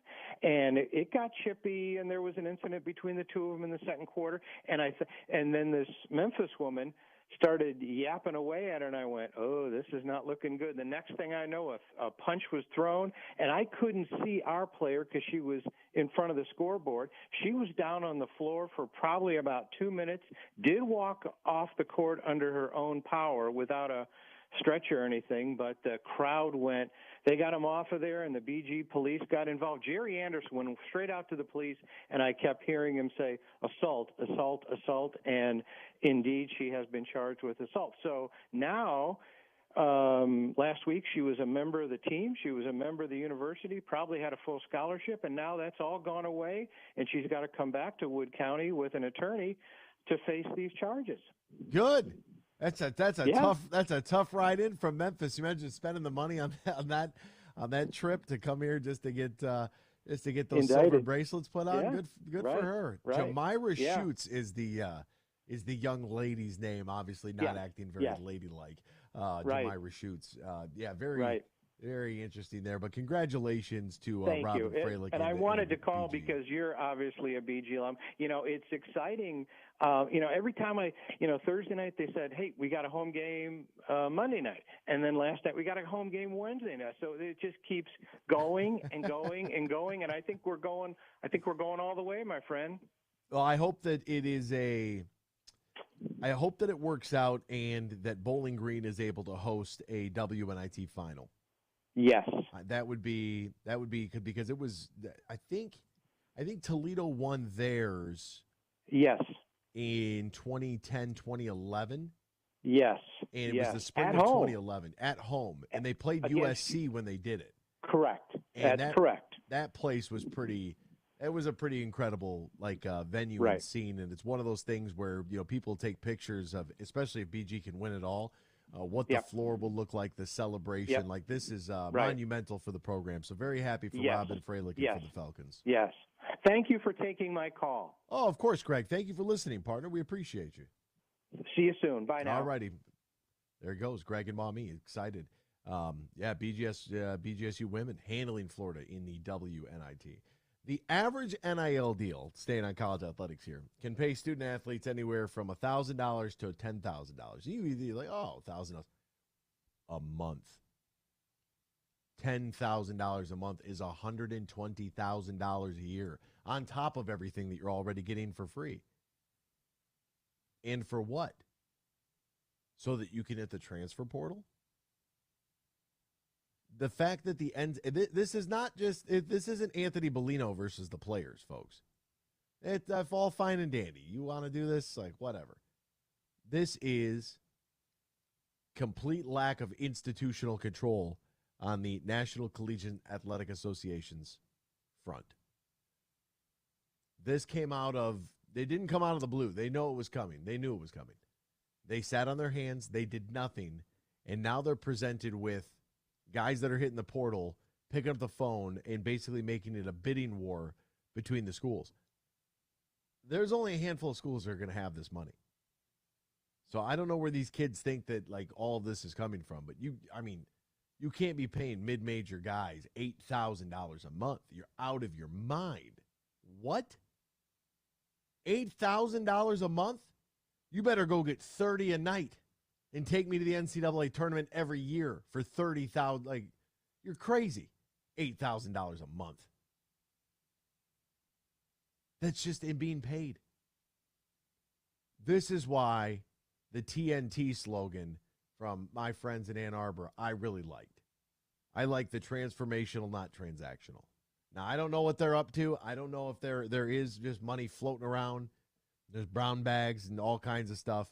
and it got chippy, and there was an incident between the two of them in the second quarter. And then this Memphis woman started yapping away at her, and I went, "Oh, this is not looking good." The next thing I know, a punch was thrown, and I couldn't see our player because she was in front of the scoreboard. She was down on the floor for probably about 2 minutes, did walk off the court under her own power without a stretcher or anything, but the crowd they got him off of there, and the BG police got involved. Jerry Anderson went straight out to the police, and I kept hearing him say, "Assault, assault, assault," and indeed she has been charged with assault. So now, last week she was a member of the team, she was a member of the university, probably had a full scholarship, and now that's all gone away, and she's got to come back to Wood County with an attorney to face these charges. Good. That's a tough ride in from Memphis. You imagine spending the money on that trip to come here just to get those indicted silver bracelets put on. Yeah. Good Right. for her. Right. Jamira Schutz is the young lady's name. Obviously not acting very ladylike. Jamira Schutz. Very interesting there. But congratulations to Robin Freilich. And I wanted to call because you're obviously a BG alum. It's exciting. Every time Thursday night they said, "Hey, we got a home game Monday night," and then last night we got a home game Wednesday night. So it just keeps going and going and going. And I think we're going all the way, my friend. Well, I hope that it works out and that Bowling Green is able to host a WNIT final. Yes, that would be because it was. I think Toledo won theirs. Yes. In 2010, 2011. Yes. And it was the spring of 2011 at home, and they played USC when they did it. Correct. And That's correct. That place was pretty. It was a pretty incredible venue and scene, and it's one of those things where people take pictures of, especially if BG can win it all. What the floor will look like, the celebration. Like, this is monumental for the program. So very happy for Robin Freilich and for the Falcons. Yes. Thank you for taking my call. Oh, of course, Greg. Thank you for listening, partner. We appreciate you. See you soon. Bye now. All righty. There goes Greg and Mommy. Excited. BGSU women handling Florida in the WNIT. The average NIL deal, staying on college athletics here, can pay student athletes anywhere from $1,000 to $10,000. You're like, $1,000 a month. $10,000 a month is $120,000 a year on top of everything that you're already getting for free. And for what? so that you can hit the transfer portal? The fact that this is not just, this isn't Anthony Bellino versus the players, folks. It's all fine and dandy. You want to do this? Like, whatever. This is complete lack of institutional control on the National Collegiate Athletic Association's front. This came out of, they didn't come out of the blue. They know it was coming. They knew it was coming. They sat on their hands. They did nothing. And now they're presented with guys that are hitting the portal, picking up the phone, and basically making it a bidding war between the schools. There's only a handful of schools that are going to have this money. So I don't know where these kids think that, like, all of this is coming from. But you can't be paying mid-major guys $8,000 a month. You're out of your mind. What? $8,000 a month? You better go get 30 a night and take me to the NCAA tournament every year for $30,000. Like, you're crazy. $8,000 a month. That's just it being paid. This is why the TNT slogan from my friends in Ann Arbor, I really liked. I like the transformational, not transactional. Now, I don't know what they're up to. I don't know if there is just money floating around. There's brown bags and all kinds of stuff.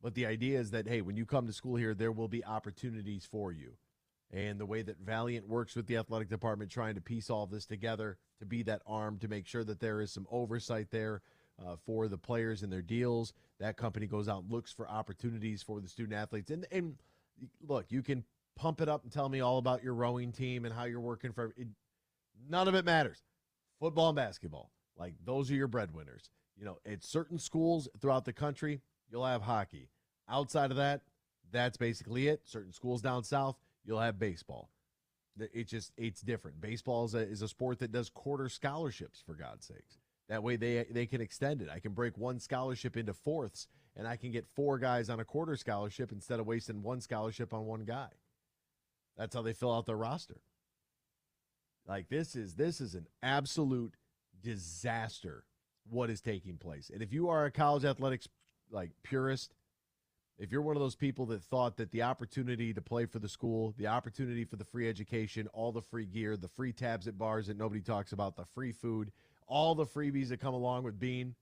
But the idea is that, hey, when you come to school here, there will be opportunities for you. And the way that Valiant works with the athletic department, trying to piece all of this together, to be that arm, to make sure that there is some oversight there for the players and their deals. That company goes out and looks for opportunities for the student athletes. And look, you can pump it up and tell me all about your rowing team and how you're working for it. None of it matters. Football and basketball, like, those are your breadwinners. You know, at certain schools throughout the country, you'll have hockey. Outside of that, that's basically it. Certain schools down south, you'll have baseball. It's different. Baseball is a sport that does quarter scholarships, for God's sakes. That way they can extend it. I can break one scholarship into fourths, and I can get 4 guys on a quarter scholarship instead of wasting one scholarship on one guy. That's how they fill out their roster. Like, this is an absolute disaster, what is taking place. And if you are a college athletics, like, purist, if you're one of those people that thought that the opportunity to play for the school, the opportunity for the free education, all the free gear, the free tabs at bars that nobody talks about, the free food, all the freebies that come along with being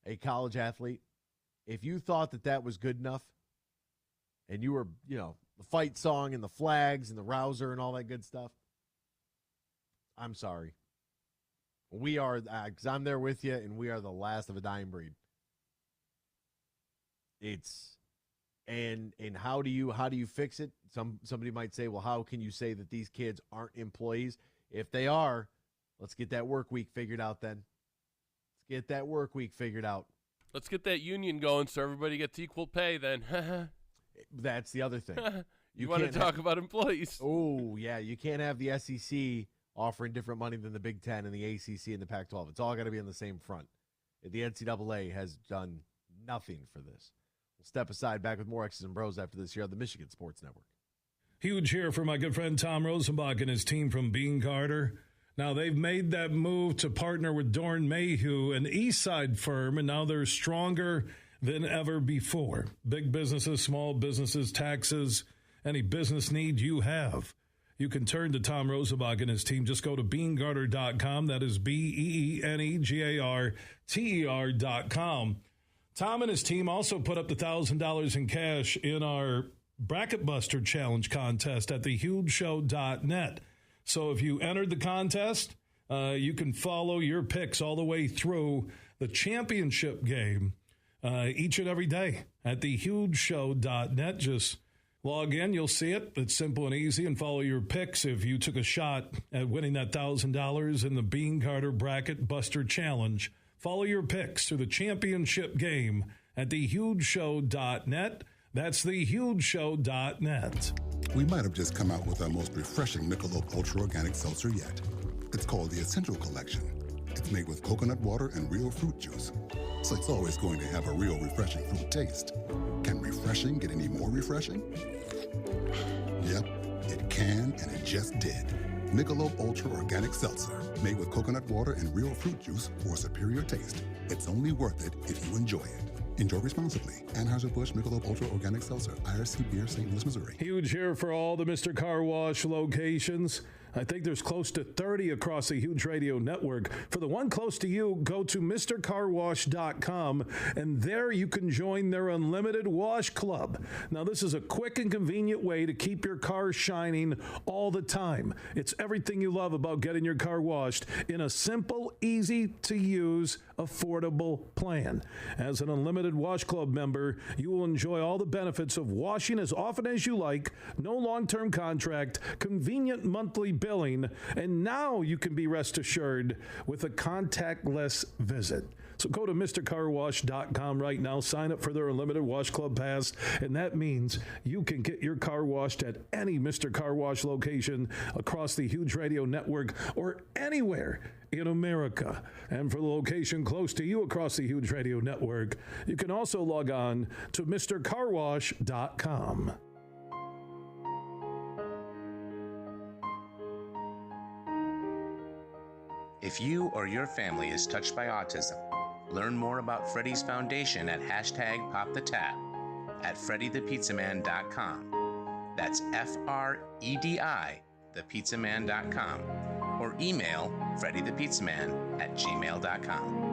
a college athlete, if you thought that that was good enough and you were, you know, the fight song and the flags and the rouser and all that good stuff, I'm sorry. We are, because I'm there with you, and we are the last of a dying breed. And how do you fix it? Somebody might say, well, how can you say that these kids aren't employees? If they are, let's get that work week figured out then. Let's get that work week figured out. Let's get that union going so everybody gets equal pay then. That's the other thing. You want to talk about employees. Oh, yeah. You can't have the SEC offering different money than the Big Ten and the ACC and the Pac-12. It's all got to be on the same front. The NCAA has done nothing for this. We'll step aside, back with more X's and Bros after this here on the Michigan Sports Network. Huge here for my good friend Tom Rosenbach and his team from Bean Carter. Now, they've made that move to partner with Dorn Mayhew, an Eastside firm, and now they're stronger than ever before. Big businesses, small businesses, taxes, any business need you have. You can turn to Tom Rosenbach and his team. Just go to BeanGarter.com. That is BeanGarter.com. Tom and his team also put up the $1,000 in cash in our Bracket Buster Challenge contest at thehugeshow.net. So if you entered the contest, you can follow your picks all the way through the championship game each and every day at thehugeshow.net. Just log in, you'll see it. It's simple and easy, and follow your picks if you took a shot at winning that $1,000 in the Bean Carter Bracket Buster Challenge. Follow your picks through the championship game at thehugeshow.net. That's thehugeshow.net. We might have just come out with our most refreshing Michelob Ultra Organic Seltzer yet. It's called the Essential Collection. It's made with coconut water and real fruit juice, so it's always going to have a real refreshing fruit taste. Can refreshing get any more refreshing? Yep, it can, and it just did. Michelob Ultra Organic Seltzer, made with coconut water and real fruit juice for superior taste. It's only worth it if you enjoy it. Enjoy responsibly. Anheuser-Busch Michelob Ultra Organic Seltzer, IRC Beer, St. Louis, Missouri. Huge here for all the Mr. Car Wash locations. I think there's close to 30 across the Huge Radio Network. For the one close to you, go to MrCarWash.com, and there you can join their Unlimited Wash Club. Now, this is a quick and convenient way to keep your car shining all the time. It's everything you love about getting your car washed in a simple, easy-to-use, affordable plan. As an Unlimited Wash Club member, you will enjoy all the benefits of washing as often as you like, no long-term contract, convenient monthly billing, and now you can be rest assured with a contactless visit. So go to MrCarWash.com right now, sign up for their Unlimited Wash Club Pass, and that means you can get your car washed at any Mr. Car Wash location across the Huge Radio Network or anywhere in America. And for the location close to you across the Huge Radio Network, you can also log on to MrCarWash.com. If you or your family is touched by autism, learn more about Freddy's Foundation at #PopTheTap at FreddyThePizzaman.com. That's FREDI, thepizzaman.com. Or email FreddyThePizzaman@gmail.com.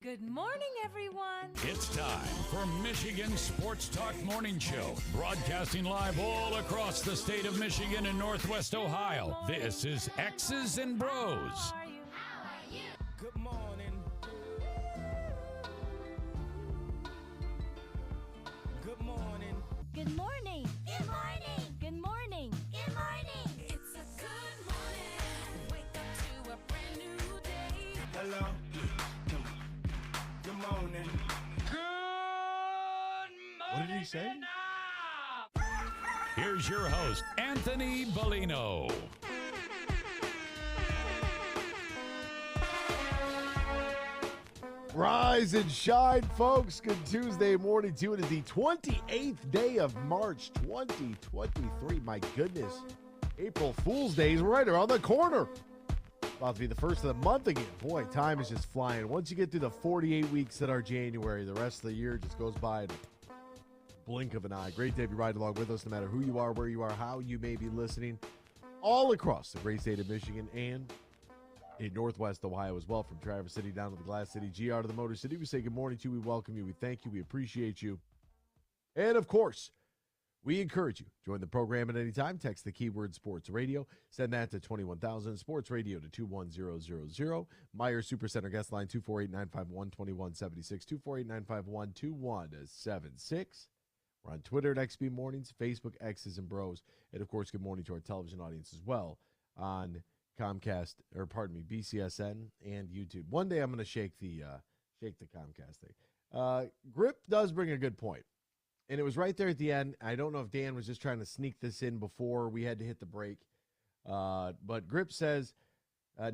Good morning, everyone. It's time for Michigan Sports Talk Morning Show, broadcasting live all across the state of Michigan and Northwest Ohio. This is X's and Bros. Good morning. Good morning. Good morning. Good morning. Good morning. Good morning. It's a good morning. Wake up to a brand new day. Hello. Good morning. Good morning. What did he say? Here's your host, Anthony Bellino. Rise and shine, folks. Good Tuesday morning to you. It is the 28th day of March 2023. My goodness. April Fool's Day is right around the corner. About to be the first of the month again. Boy, time is just flying. Once you get through the 48 weeks that are January, the rest of the year just goes by in a blink of an eye. Great to have you ride along with us, no matter who you are, where you are, how you may be listening, all across the great state of Michigan and in Northwest Ohio as well, from Traverse City down to the Glass City, GR to the Motor City. We say good morning to you. We welcome you. We thank you. We appreciate you. And, of course, we encourage you. Join the program at any time. Text the keyword sports radio. Send that to 21,000. Sports radio to 21000. Meyer Supercenter guest line 248-951-2176. 248-951-2176. We're on Twitter at XB Mornings, Facebook, X's and Bros. And, of course, good morning to our television audience as well on Comcast, or pardon me, BCSN and YouTube. One day I'm going to shake the Comcast thing. Grip does bring a good point, and it was right there at the end. I don't know if Dan was just trying to sneak this in before we had to hit the break, but Grip says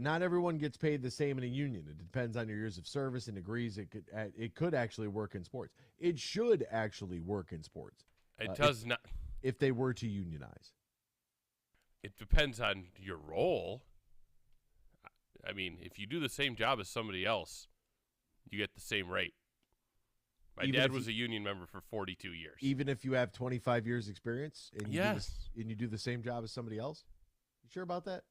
not everyone gets paid the same in a union. It depends on your years of service and degrees. It could actually work in sports. It should actually work in sports. It does not. If they were to unionize. It depends on your role. I mean, if you do the same job as somebody else, you get the same rate. My dad was a union member for 42 years. Even if you have 25 years experience and yes. You do the same job as somebody else? You sure about that?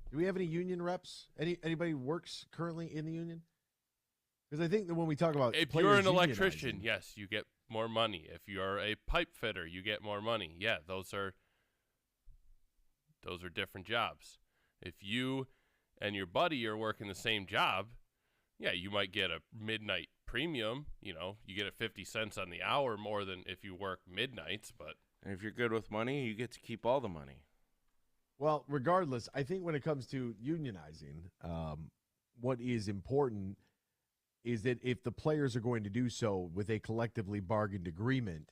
Do we have any union reps? Anybody works currently in the union? Because I think that when we talk about if you're an electrician, yes, you get more money. If you're a pipe fitter, you get more money. Yeah, those are different jobs. If you and your buddy are working the same job, yeah, you might get a midnight premium. You know, you get 50 cents on the hour more than if you work midnights. But and if you're good with money, you get to keep all the money. Well, regardless, I think when it comes to unionizing, what is important is that if the players are going to do so with a collectively bargained agreement,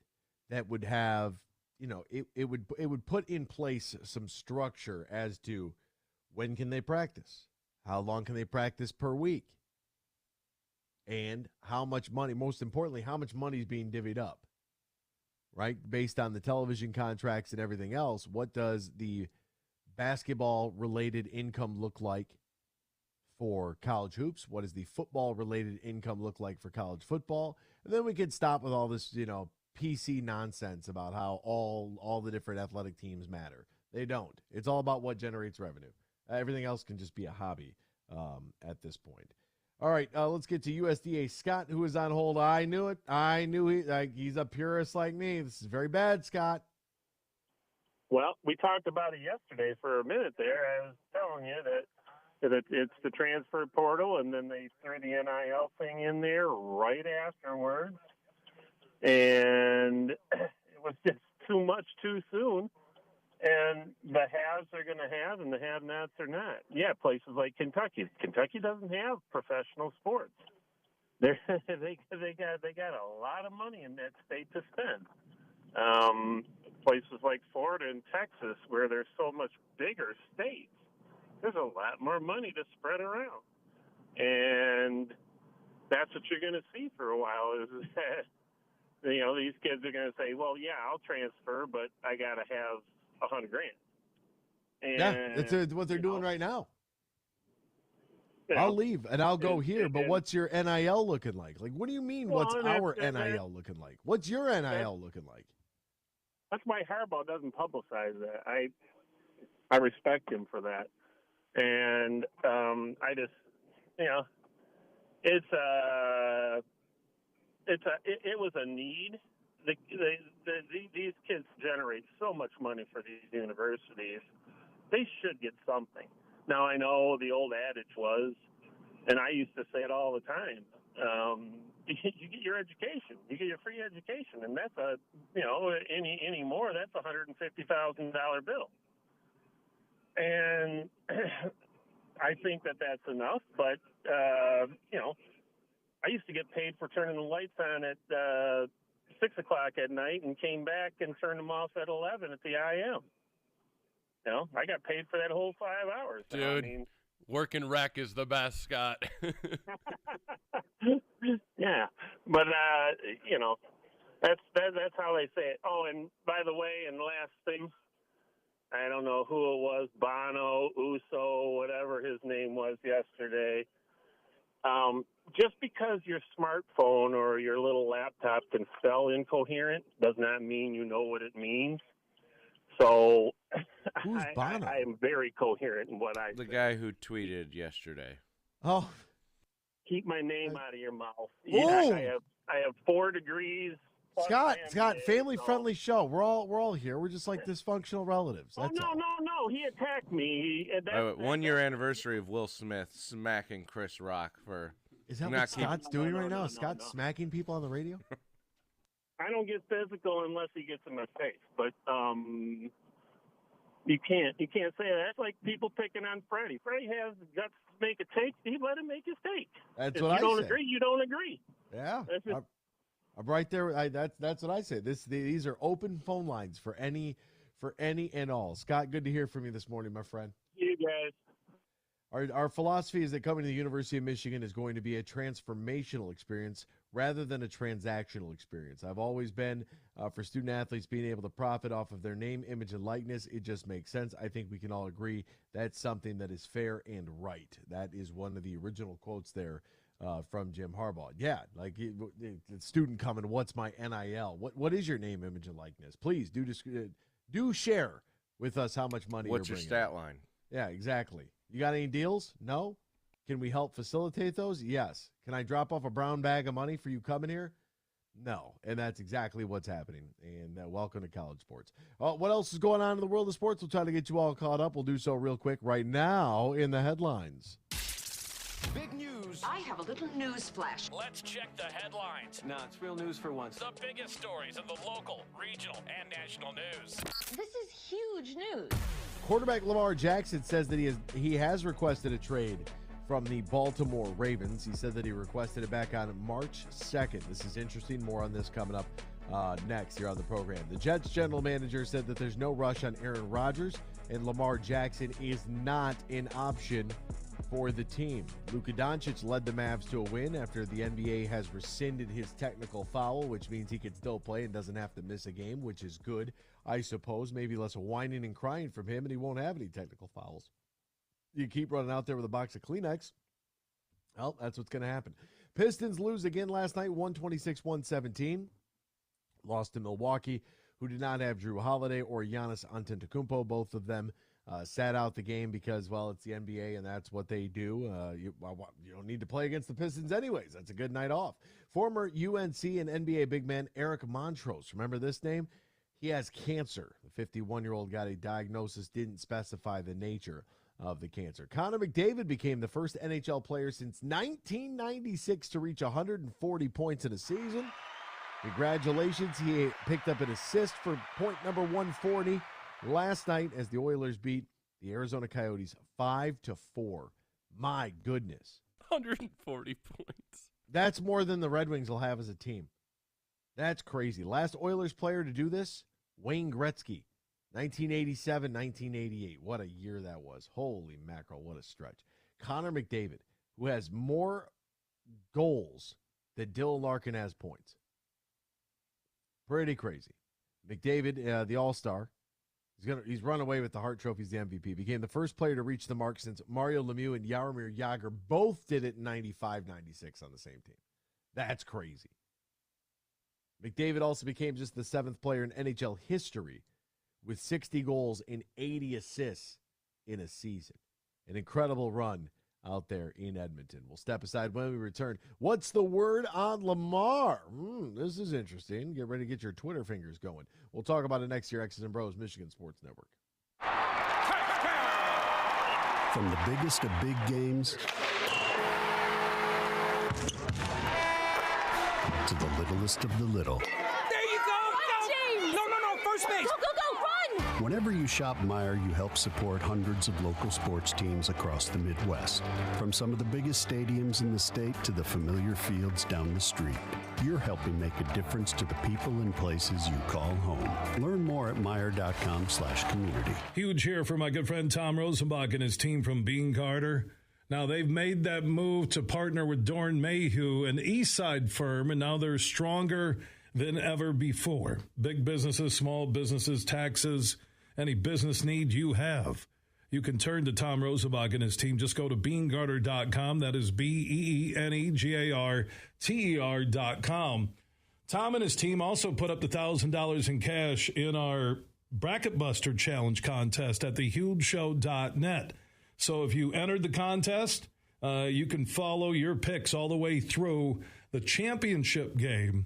that would have, you know, it would put in place some structure as to when can they practice, how long can they practice per week, and how much money, most importantly, how much money is being divvied up, right? Based on the television contracts and everything else, what does the basketball-related income look like for college hoops? What does the football-related income look like for college football? And then we can stop with all this, you know, PC nonsense about how all the different athletic teams matter. They don't. It's all about what generates revenue. Everything else can just be a hobby at this point. All right, let's get to USDA Scott, who is on hold. I knew it. I knew he's a purist like me. This is very bad, Scott. Well, we talked about it yesterday for a minute there. I was telling you that it's the transfer portal, and then they threw the NIL thing in there right afterwards. And it was just too much too soon. And the haves are going to have, and the have-nots are not. Yeah, places like Kentucky. Kentucky doesn't have professional sports. They got a lot of money in that state to spend. Places like Florida and Texas, where they're so much bigger states, there's a lot more money to spread around. And that's what you're going to see for a while is that, you know, these kids are going to say, well, yeah, I'll transfer, but I got to have $100,000. And, yeah, that's what they're doing right now. I'll leave and I'll go here, but what's your NIL looking like? Like, what do you mean? What's our NIL looking like? What's your NIL looking like? That's why Harbaugh doesn't publicize that. I respect him for that, and I just, you know, it was a need. These kids generate so much money for these universities. They should get something. Now, I know the old adage was, and I used to say it all the time, you get your education. You get your free education, and that's any more, that's a $150,000 bill. And I think that's enough, but, I used to get paid for turning the lights on at 6 o'clock at night and came back and turned them off at 11 at the IM. I got paid for that whole 5 hours. Dude, working rec is the best, Scott. Yeah, but that's how they say it. Oh, and by the way, and last thing, I don't know who it was, Bono, Uso, whatever his name was yesterday. Just because your smartphone or your little laptop can spell incoherent does not mean you know what it means. So Who's Bono? I am very coherent in what I The say. guy who tweeted yesterday. Oh. Keep my name out of your mouth. Oh. I have 4 degrees. plus Scott, MBA, family-friendly show. We're all here. We're just like dysfunctional relatives. Oh, That's all. no. He attacked me. One-year anniversary of Will Smith smacking Chris Rock for... Is that not what Scott's doing right now? no, Is Scott no. smacking people on the radio? I don't get physical unless he gets in my face. But you can't say that. That's like people picking on Freddie. Freddie has the guts to make a take. He let him make his take. That's if what you I don't say. agree, you don't agree. Yeah. That's just, I'm right there. That's what I say. These are open phone lines for any and all. Scott, good to hear from you this morning, my friend. you guys. Our philosophy is that coming to the University of Michigan is going to be a transformational experience rather than a transactional experience. I've always been for student athletes being able to profit off of their name, image, and likeness. It just makes sense. I think we can all agree that's something that is fair and right. That is one of the original quotes there from Jim Harbaugh. Yeah, like the student coming, what's my NIL? What is your name, image, and likeness? Please do share with us how much money What's you're your bringing. stat line? Yeah, exactly. You got any deals? No? Can we help facilitate those? Yes. Can I drop off a brown bag of money for you coming here? No. And that's exactly what's happening. And welcome to college sports. What else is going on in the world of sports? We'll try to get you all caught up. We'll do so real quick right now in the headlines. Big news. I have a little news flash. Let's check the headlines. No, it's real news for once. The biggest stories of the local, regional, and national news. This is huge news. Quarterback Lamar Jackson says that he has requested a trade from the Baltimore Ravens. He said that he requested it back on March 2nd. This is interesting. More on this coming up next here on the program. The Jets general manager said that there's no rush on Aaron Rodgers, and Lamar Jackson is not an option for the team. Luka Doncic led the Mavs to a win after the NBA has rescinded his technical foul, which means he can still play and doesn't have to miss a game, which is good, I suppose. Maybe less whining and crying from him, and he won't have any technical fouls. You keep running out there with a box of Kleenex, well, that's what's going to happen. Pistons lose again last night, 126-117. Lost to Milwaukee, who did not have Drew Holiday or Giannis Antetokounmpo. Both of them sat out the game because, well, it's the NBA and that's what they do. You don't need to play against the Pistons anyways. That's a good night off. Former UNC and NBA big man Eric Montrose. Remember this name? He has cancer. The 51-year-old got a diagnosis, didn't specify the nature of the cancer. Connor McDavid became the first NHL player since 1996 to reach 140 points in a season. Congratulations. He picked up an assist for point number 140 last night as the Oilers beat the Arizona Coyotes 5-4. My goodness. 140 points. That's more than the Red Wings will have as a team. That's crazy. Last Oilers player to do this, Wayne Gretzky, 1987-1988. What a year that was. Holy mackerel, what a stretch. Connor McDavid, who has more goals than Dylan Larkin has points. Pretty crazy. McDavid, the All-Star, he's run away with the Hart Trophy. He's the MVP. Became the first player to reach the mark since Mario Lemieux and Jaromir Jagr both did it in 95-96 on the same team. That's crazy. McDavid also became just the 7th player in NHL history with 60 goals and 80 assists in a season. An incredible run out there in Edmonton. We'll step aside when we return. What's the word on Lamar? This is interesting. Get ready to get your Twitter fingers going. We'll talk about it next year. X's and Bros, Michigan Sports Network. From the biggest of big games to the littlest of the little. There you go! Go! No, first base! Go, run! Whenever you shop Meijer, you help support hundreds of local sports teams across the Midwest. From some of the biggest stadiums in the state to the familiar fields down the street. You're helping make a difference to the people and places you call home. Learn more at Meijer.com/community. Huge here for my good friend Tom Rosenbach and his team from Bean Carter. Now, they've made that move to partner with Dorn Mayhew, an Eastside firm, and now they're stronger than ever before. Big businesses, small businesses, taxes, any business need you have. You can turn to Tom Rosenbach and his team. Just go to BeanGarter.com. That is BeanGarter.com. Tom and his team also put up the $1,000 in cash in our Bracket Buster Challenge contest at thehugeshow.net. So if you entered the contest, you can follow your picks all the way through the championship game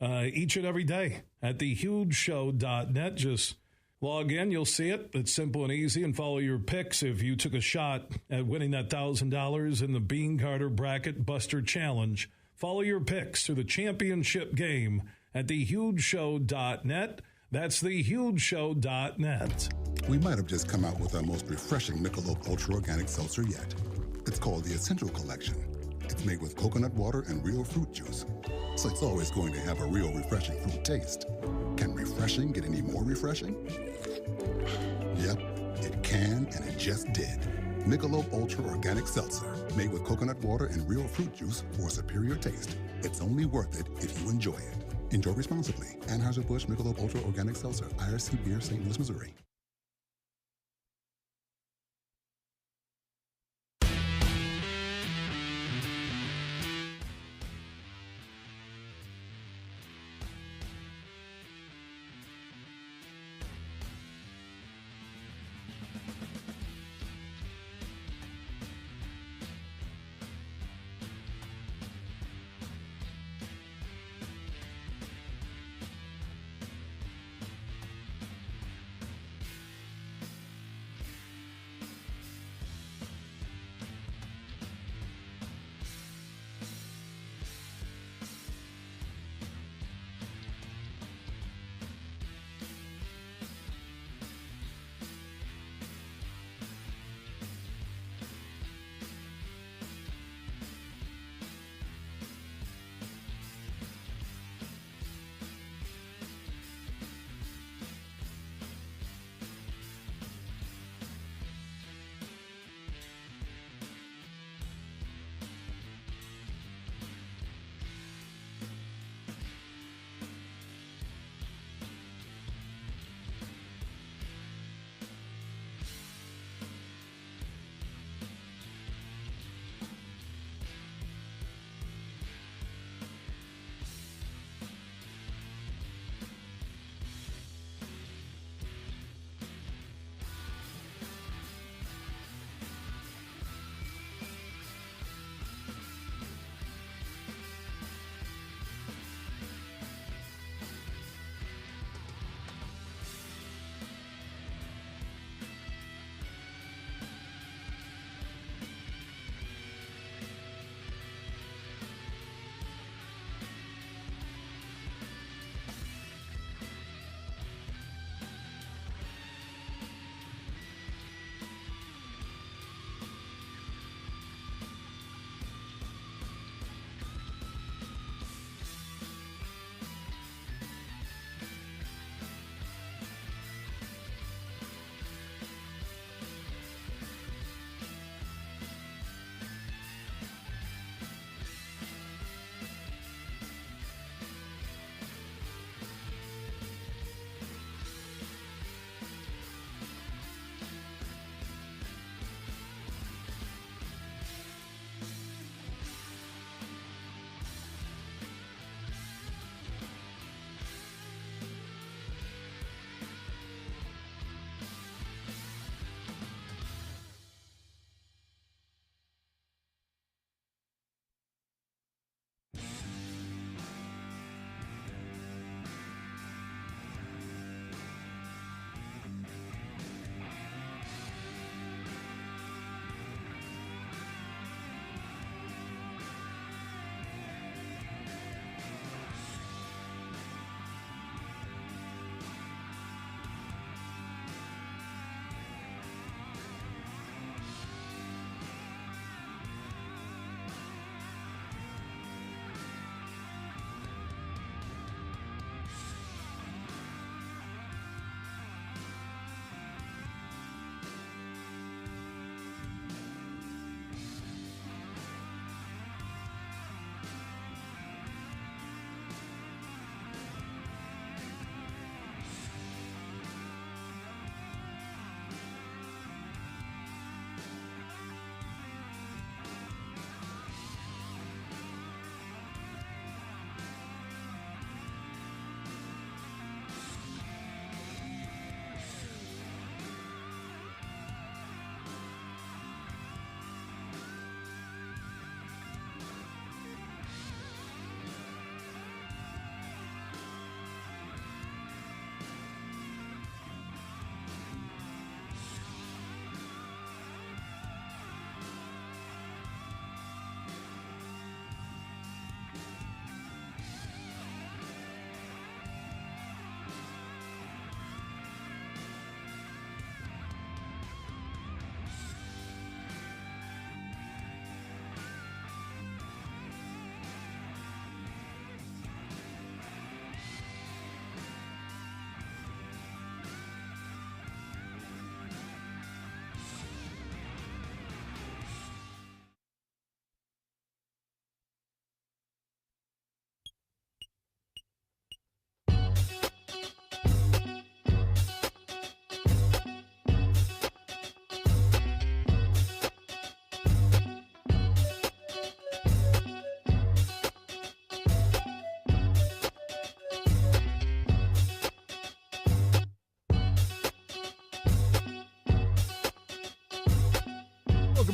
each and every day at thehugeshow.net. Just log in, you'll see it. It's simple and easy, and follow your picks if you took a shot at winning that $1,000 in the Bean Carter Bracket Buster Challenge. Follow your picks through the championship game at thehugeshow.net. That's thehugeshow.net. We might have just come out with our most refreshing Michelob Ultra Organic Seltzer yet. It's called the Essential Collection. It's made with coconut water and real fruit juice, so it's always going to have a real refreshing fruit taste. Can refreshing get any more refreshing? Yep, it can, and it just did. Michelob Ultra Organic Seltzer, made with coconut water and real fruit juice for a superior taste. It's only worth it if you enjoy it. Enjoy responsibly. Anheuser-Busch Michelob Ultra Organic Seltzer, IRC Beer, St. Louis, Missouri.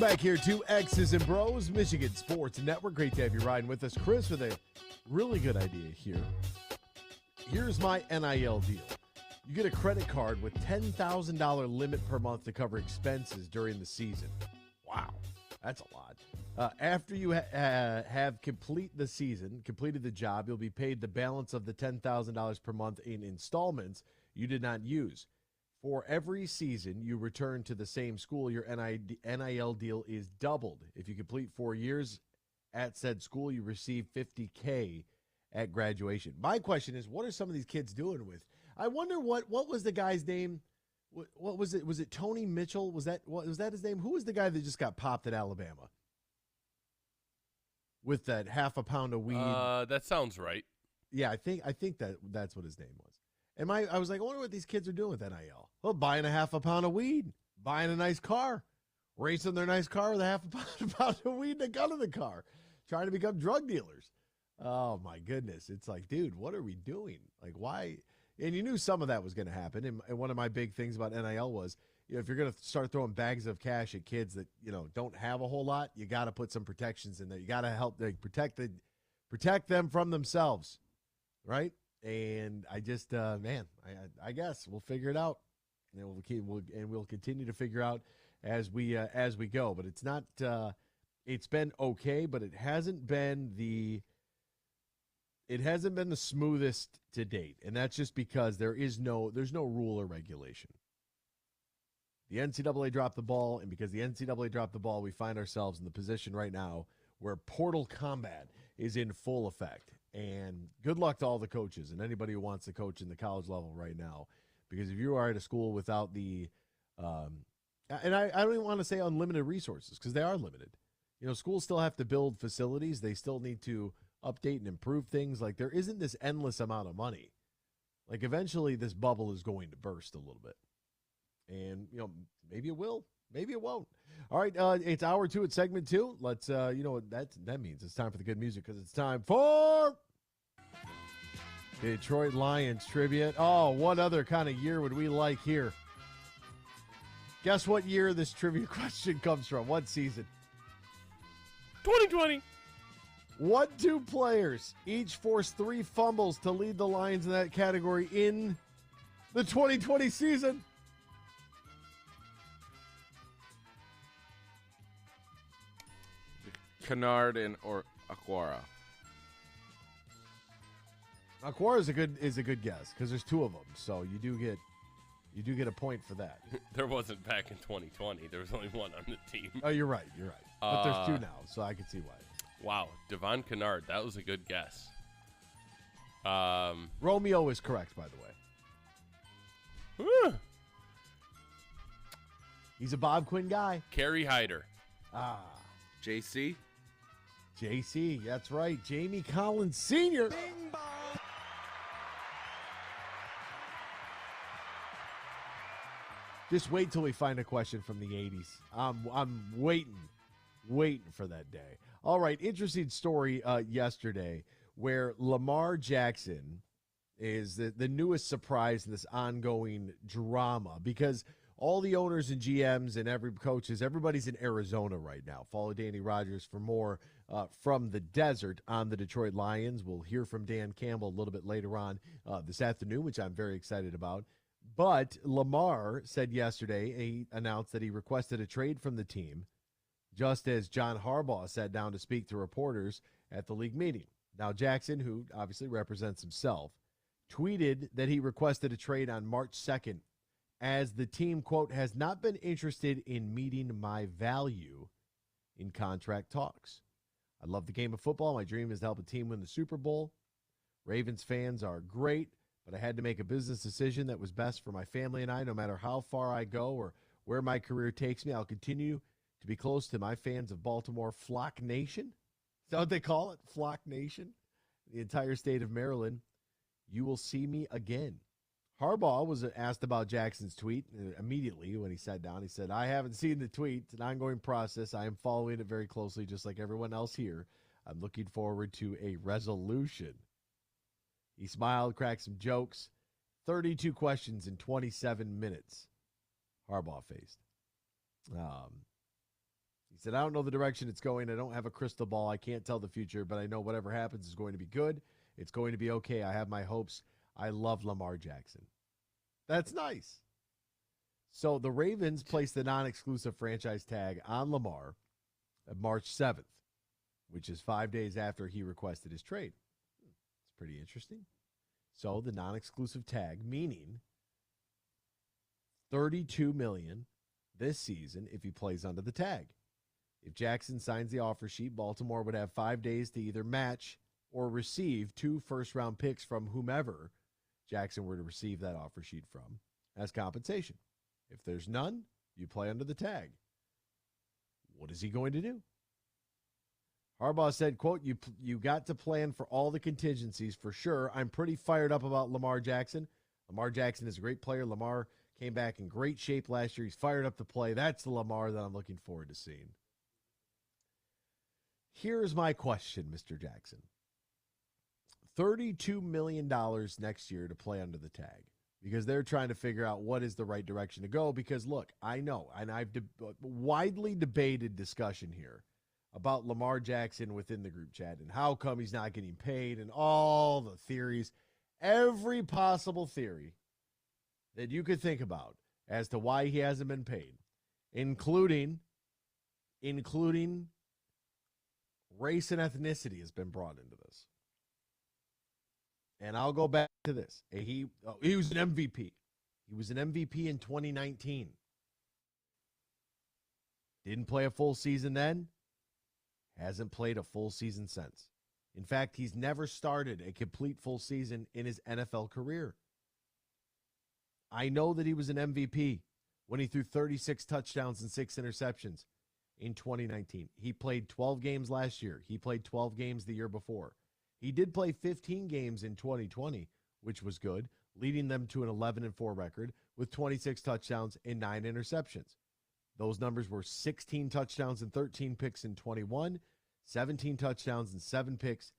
back here to X's and Bros, Michigan Sports Network. Great to have you riding with us. Chris with a really good idea here. Here's my NIL deal. You get a credit card with $10,000 limit per month to cover expenses during the season. Wow, that's a lot. After you have completed the job, you'll be paid the balance of the $10,000 per month in installments you did not use. For every season you return to the same school, your NIL deal is doubled. If you complete 4 years at said school, you receive $50K at graduation. My question is, what are some of these kids doing with? I wonder what was the guy's name? What was it? Was it Tony Mitchell? Was that his name? Who was the guy that just got popped at Alabama with that half a pound of weed? That sounds right. Yeah, I think that's what his name was. And I was like, I wonder what these kids are doing with NIL. Well, buying a half a pound of weed, buying a nice car, racing their nice car with a half a pound of weed and a gun in the car, trying to become drug dealers. Oh, my goodness. It's like, dude, what are we doing? Like, why? And you knew some of that was going to happen. And one of my big things about NIL was, if you're going to start throwing bags of cash at kids that, don't have a whole lot, you got to put some protections in there. You got to help protect them from themselves, right? And I just, I guess we'll figure it out, and we'll continue to figure out as we go. But it's not. It's been okay, but it hasn't been the smoothest to date, and that's just because there's no rule or regulation. The NCAA dropped the ball, and because the NCAA dropped the ball, we find ourselves in the position right now where portal combat is in full effect. And good luck to all the coaches and anybody who wants to coach in the college level right now, because if you are at a school without the and I don't even want to say unlimited resources, because they are limited. Schools still have to build facilities. They still need to update and improve things. Like, there isn't this endless amount of money. Like, eventually this bubble is going to burst a little bit. And, maybe it will. Maybe it won't. All right, it's hour 2 at segment 2. Let's, you know what that means. It's time for the good music, because it's time for Detroit Lions trivia. Oh, what other kind of year would we like here? Guess what year this trivia question comes from? What season? 2020. What two players each forced 3 fumbles to lead the Lions in that category in the 2020 season? Kennard or Aquara. Aquara is a good guess, because there's 2 of them, so you do get a point for that. There wasn't back in 2020. There was only one on the team. Oh, you're right. But there's 2 now, so I can see why. Wow, Devon Kennard, that was a good guess. Romeo is correct, by the way. He's a Bob Quinn guy. Kerry Hyder. JC, that's right. Jamie Collins Sr. Just wait till we find a question from the 80s. I'm waiting for that day. All right, interesting story yesterday where Lamar Jackson is the newest surprise in this ongoing drama, because all the owners and GMs and everybody's in Arizona right now. Follow Danny Rogers for more from the desert on the Detroit Lions. We'll hear from Dan Campbell a little bit later on this afternoon, which I'm very excited about. But Lamar said yesterday, he announced that he requested a trade from the team, just as John Harbaugh sat down to speak to reporters at the league meeting. Now, Jackson, who obviously represents himself, tweeted that he requested a trade on March 2nd, as the team, quote, has not been interested in meeting my value in contract talks. I love the game of football. My dream is to help a team win the Super Bowl. Ravens fans are great, but I had to make a business decision that was best for my family and I. No matter how far I go or where my career takes me, I'll continue to be close to my fans of Baltimore. Flock Nation? Is that what they call it? Flock Nation? The entire state of Maryland. You will see me again. Harbaugh was asked about Jackson's tweet immediately when he sat down. He said, I haven't seen the tweet. It's an ongoing process. I am following it very closely, just like everyone else here. I'm looking forward to a resolution. He smiled, cracked some jokes. 32 questions in 27 minutes Harbaugh faced. He said, I don't know the direction it's going. I don't have a crystal ball. I can't tell the future, but I know whatever happens is going to be good. It's going to be okay. I have my hopes. I love Lamar Jackson. That's nice. So the Ravens placed the non-exclusive franchise tag on Lamar on March 7th, which is 5 days after he requested his trade. It's pretty interesting. So the non-exclusive tag, meaning $32 million this season if he plays under the tag. If Jackson signs the offer sheet, Baltimore would have 5 days to either match or receive 2 first-round picks from whomever Jackson were to receive that offer sheet from as compensation. If there's none, you play under the tag. What is he going to do? Harbaugh said, quote, you got to plan for all the contingencies for sure. I'm pretty fired up about Lamar Jackson. Lamar Jackson is a great player. Lamar came back in great shape last year. He's fired up to play. That's the Lamar that I'm looking forward to seeing. Here's my question, Mr. Jackson. $32 million next year to play under the tag because they're trying to figure out what is the right direction to go. Because, look, I know, and I've widely debated discussion here about Lamar Jackson within the group chat and how come he's not getting paid and all the theories, every possible theory that you could think about as to why he hasn't been paid, including race and ethnicity has been brought into this. And I'll go back to this. He was an MVP. He was an MVP in 2019. Didn't play a full season then. Hasn't played a full season since. In fact, he's never started a complete full season in his NFL career. I know that he was an MVP when he threw 36 touchdowns and 6 interceptions in 2019. He played 12 games last year. He played 12 games the year before. He did play 15 games in 2020, which was good, leading them to an 11-4 record with 26 touchdowns and 9 interceptions. Those numbers were 16 touchdowns and 13 picks in 21, 17 touchdowns and 7 picks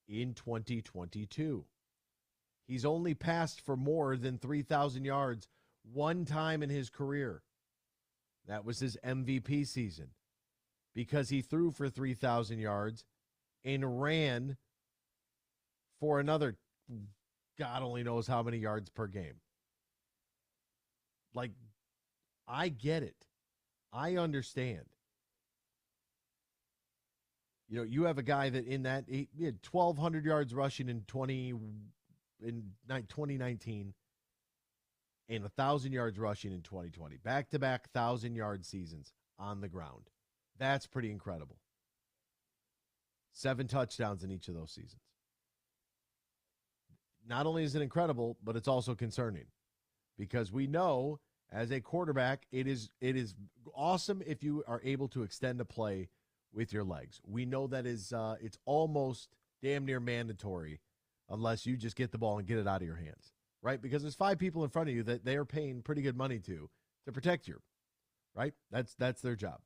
in 2022. He's only passed for more than 3,000 yards one time in his career. That was his MVP season because he threw for 3,000 yards and ran for another, God only knows how many yards per game. Like, I get it. I understand. You know, you have a guy that he had 1,200 yards rushing in 2019 and 1,000 yards rushing in 2020. Back-to-back 1,000-yard seasons on the ground. That's pretty incredible. 7 touchdowns in each of those seasons. Not only is it incredible, but it's also concerning because we know as a quarterback, it is awesome if you are able to extend a play with your legs. We know that is it's almost damn near mandatory unless you just get the ball and get it out of your hands, right? Because there's 5 people in front of you that they are paying pretty good money to protect you, right? That's their job.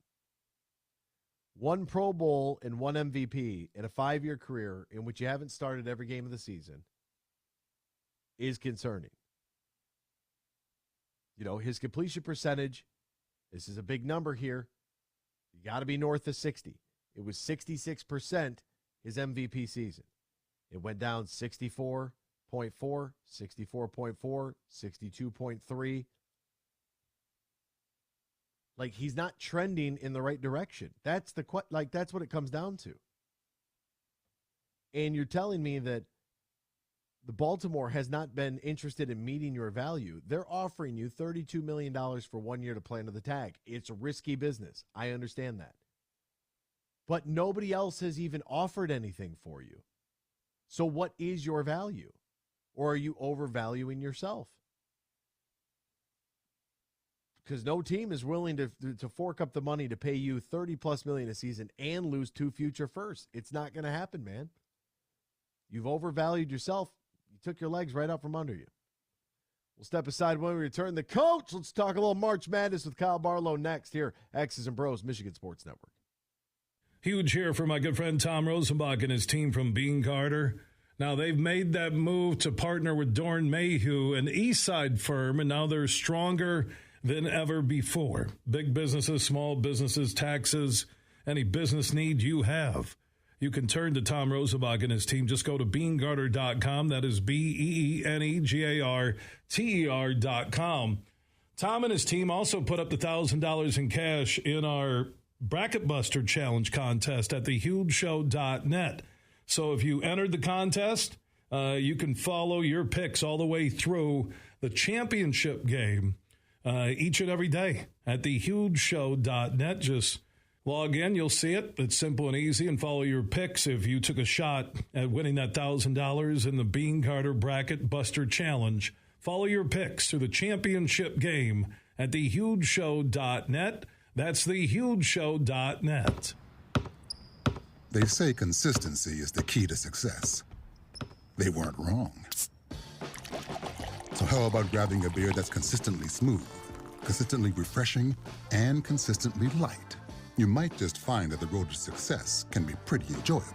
1 Pro Bowl and 1 MVP in a 5-year career in which you haven't started every game of the season is concerning. You know, his completion percentage, this is a big number here. You got to be north of 60. It was 66% his MVP season. It went down 64.4, 64.4, 62.3. Like, he's not trending in the right direction. That's what it comes down to. And you're telling me that the Baltimore has not been interested in meeting your value. They're offering you $32 million for 1 year to play under the tag. It's a risky business. I understand that. But nobody else has even offered anything for you. So what is your value? Or are you overvaluing yourself? Because no team is willing to fork up the money to pay you $30+ million a season and lose 2 future firsts. It's not going to happen, man. You've overvalued yourself. You took your legs right out from under you. We'll step aside when we return. The coach, let's talk a little March Madness with Kyle Barlow next here. X's and Bros, Michigan Sports Network. Huge here for my good friend Tom Rosenbach and his team from Bean Carter. Now, they've made that move to partner with Dorn Mayhew, an Eastside firm, and now they're stronger than ever before. Big businesses, small businesses, taxes, any business need you have. You can turn to Tom Rosenbach and his team. Just go to BeanGarter.com. That is BeanGarter.com. Tom and his team also put up the $1,000 in cash in our Bracket Buster Challenge contest at thehugeshow.net. So if you entered the contest, you can follow your picks all the way through the championship game each and every day at thehugeshow.net. Just log in, you'll see it. It's simple and easy, and follow your picks if you took a shot at winning that $1,000 in the Bean Carter Bracket Buster Challenge. Follow your picks through the championship game at thehugeshow.net. That's thehugeshow.net. They say consistency is the key to success. They weren't wrong. So how about grabbing a beer that's consistently smooth, consistently refreshing, and consistently light? You might just find that the road to success can be pretty enjoyable.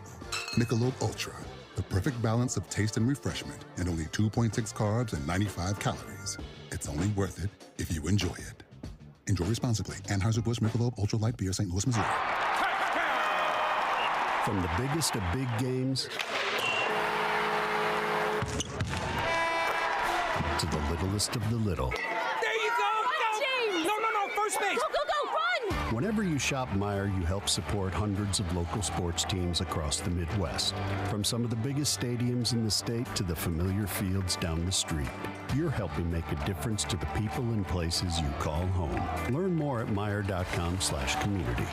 Michelob Ultra, the perfect balance of taste and refreshment, and only 2.6 carbs and 95 calories. It's only worth it if you enjoy it. Enjoy responsibly. Anheuser-Busch Michelob Ultra Light Beer, St. Louis, Missouri. From the biggest of big games to the littlest of the little. There you go! Go! No, first base! Go, run! Whenever you shop Meijer, you help support hundreds of local sports teams across the Midwest. From some of the biggest stadiums in the state to the familiar fields down the street. You're helping make a difference to the people and places you call home. Learn more at Meijer.com/community.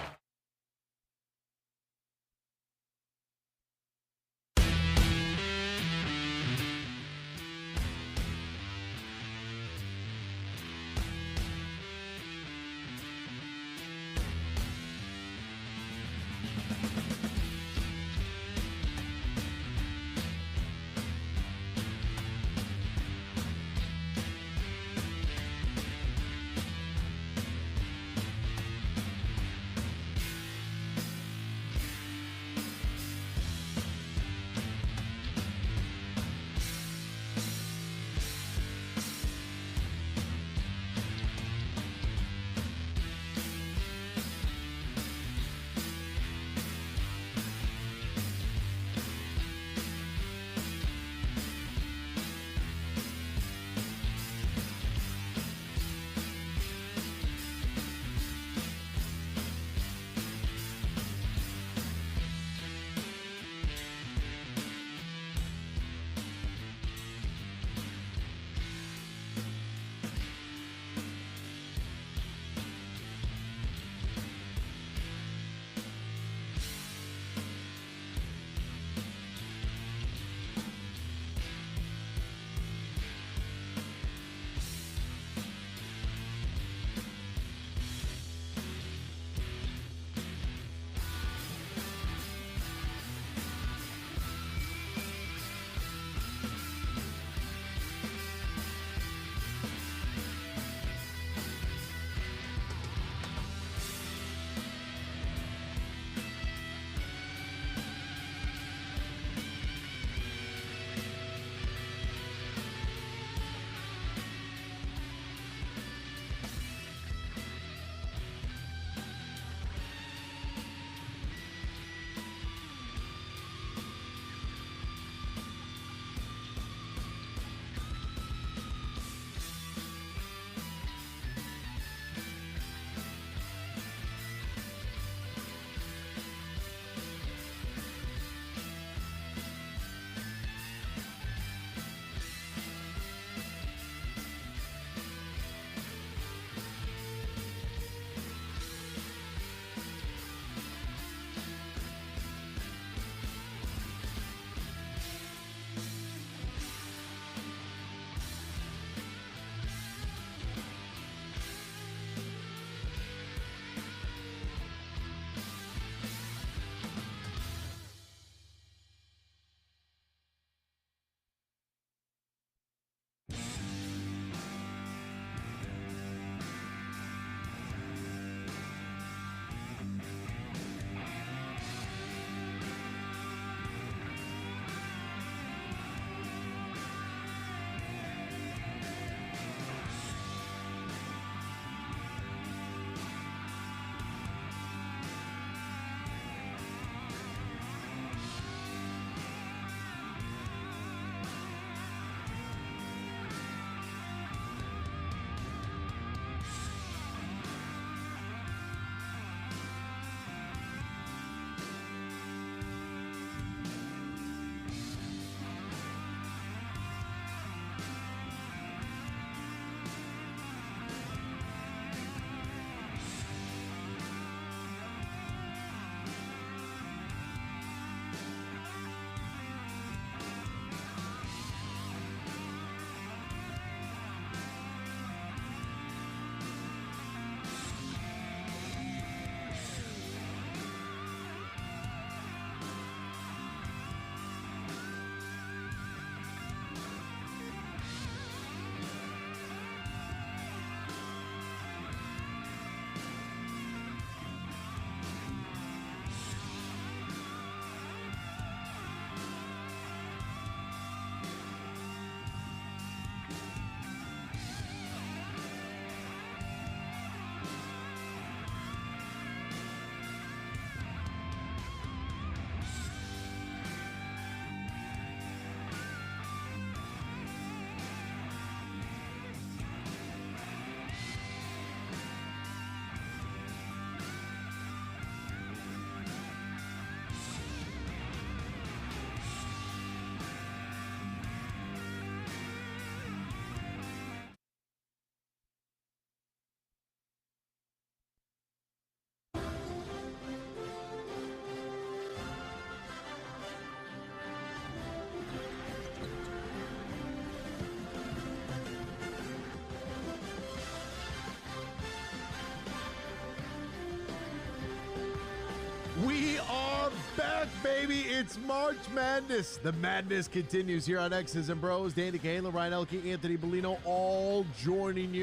baby. It's March Madness. The madness continues here on X's and Bros. Danny Cahill, Ryan Elke, Anthony Bellino, all joining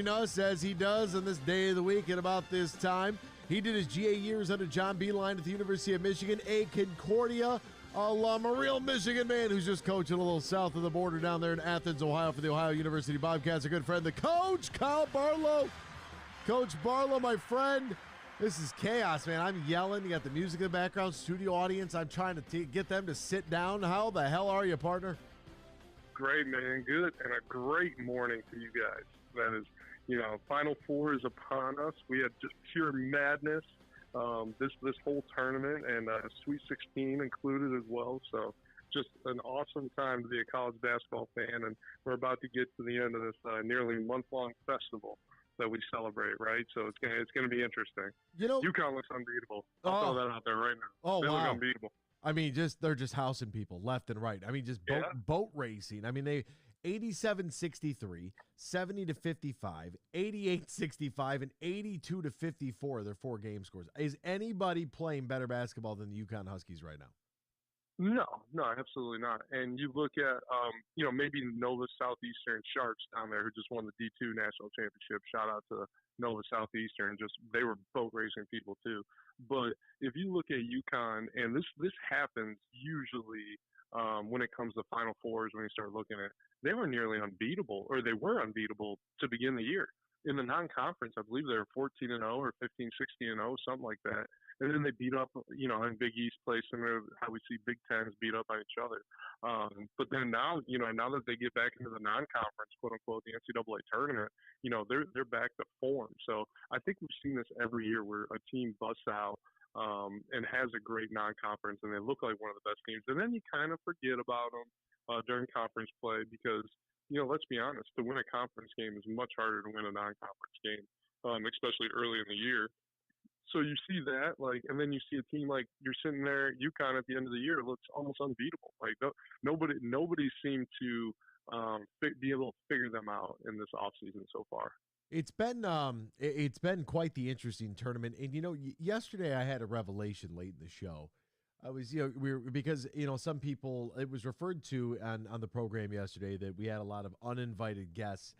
us as he does on this day of the week at about this time. He did his GA years under John Beeline at the University of Michigan, a Concordia alum, a real Michigan man who's just coaching a little south of the border down there in Athens, Ohio for the Ohio University Bobcats. A good friend, the coach, Kyle Barlow. Coach Barlow, my friend. This is chaos, man. I'm yelling. You got the music in the background, studio audience. I'm trying to get them to sit down. How the hell are you, partner? Great, man. Good. And a great morning to you guys. That is, Final Four is upon us. We had just pure madness this whole tournament, and Sweet 16 included as well. So just an awesome time to be a college basketball fan. And we're about to get to the end of this nearly month-long festival that we celebrate, right? So it's gonna be interesting. UConn looks unbeatable. I'll throw that out there right now. They look unbeatable. I mean, they're just housing people left and right. I mean, just boat racing. I mean, they 87-63, 70-55, 88-65, and 82-54. Their 4 game scores. Is anybody playing better basketball than the UConn Huskies right now? No, absolutely not. And you look at, maybe Nova Southeastern Sharks down there who just won the D2 national championship. Shout out to Nova Southeastern. They were boat racing people too. But if you look at UConn, and this happens usually when it comes to Final Fours, when you start looking at, they were nearly unbeatable, or they were unbeatable to begin the year. In the non-conference, I believe they were 14-0 or 15-16-0, something like that. And then they beat up, in Big East play, similar to how we see Big Tens beat up on each other. But then now, now that they get back into the non-conference, quote unquote, the NCAA tournament, they're back to form. So I think we've seen this every year where a team busts out and has a great non-conference, and they look like one of the best teams. And then you kind of forget about them during conference play because, let's be honest, to win a conference game is much harder to win a non-conference game, especially early in the year. So you see that, and then you see a team like you're sitting there, UConn at the end of the year looks almost unbeatable. Nobody seemed to be able to figure them out in this offseason so far. It's been quite the interesting tournament, and yesterday I had a revelation late in the show. I was because some people, it was referred to on the program yesterday that we had a lot of uninvited guests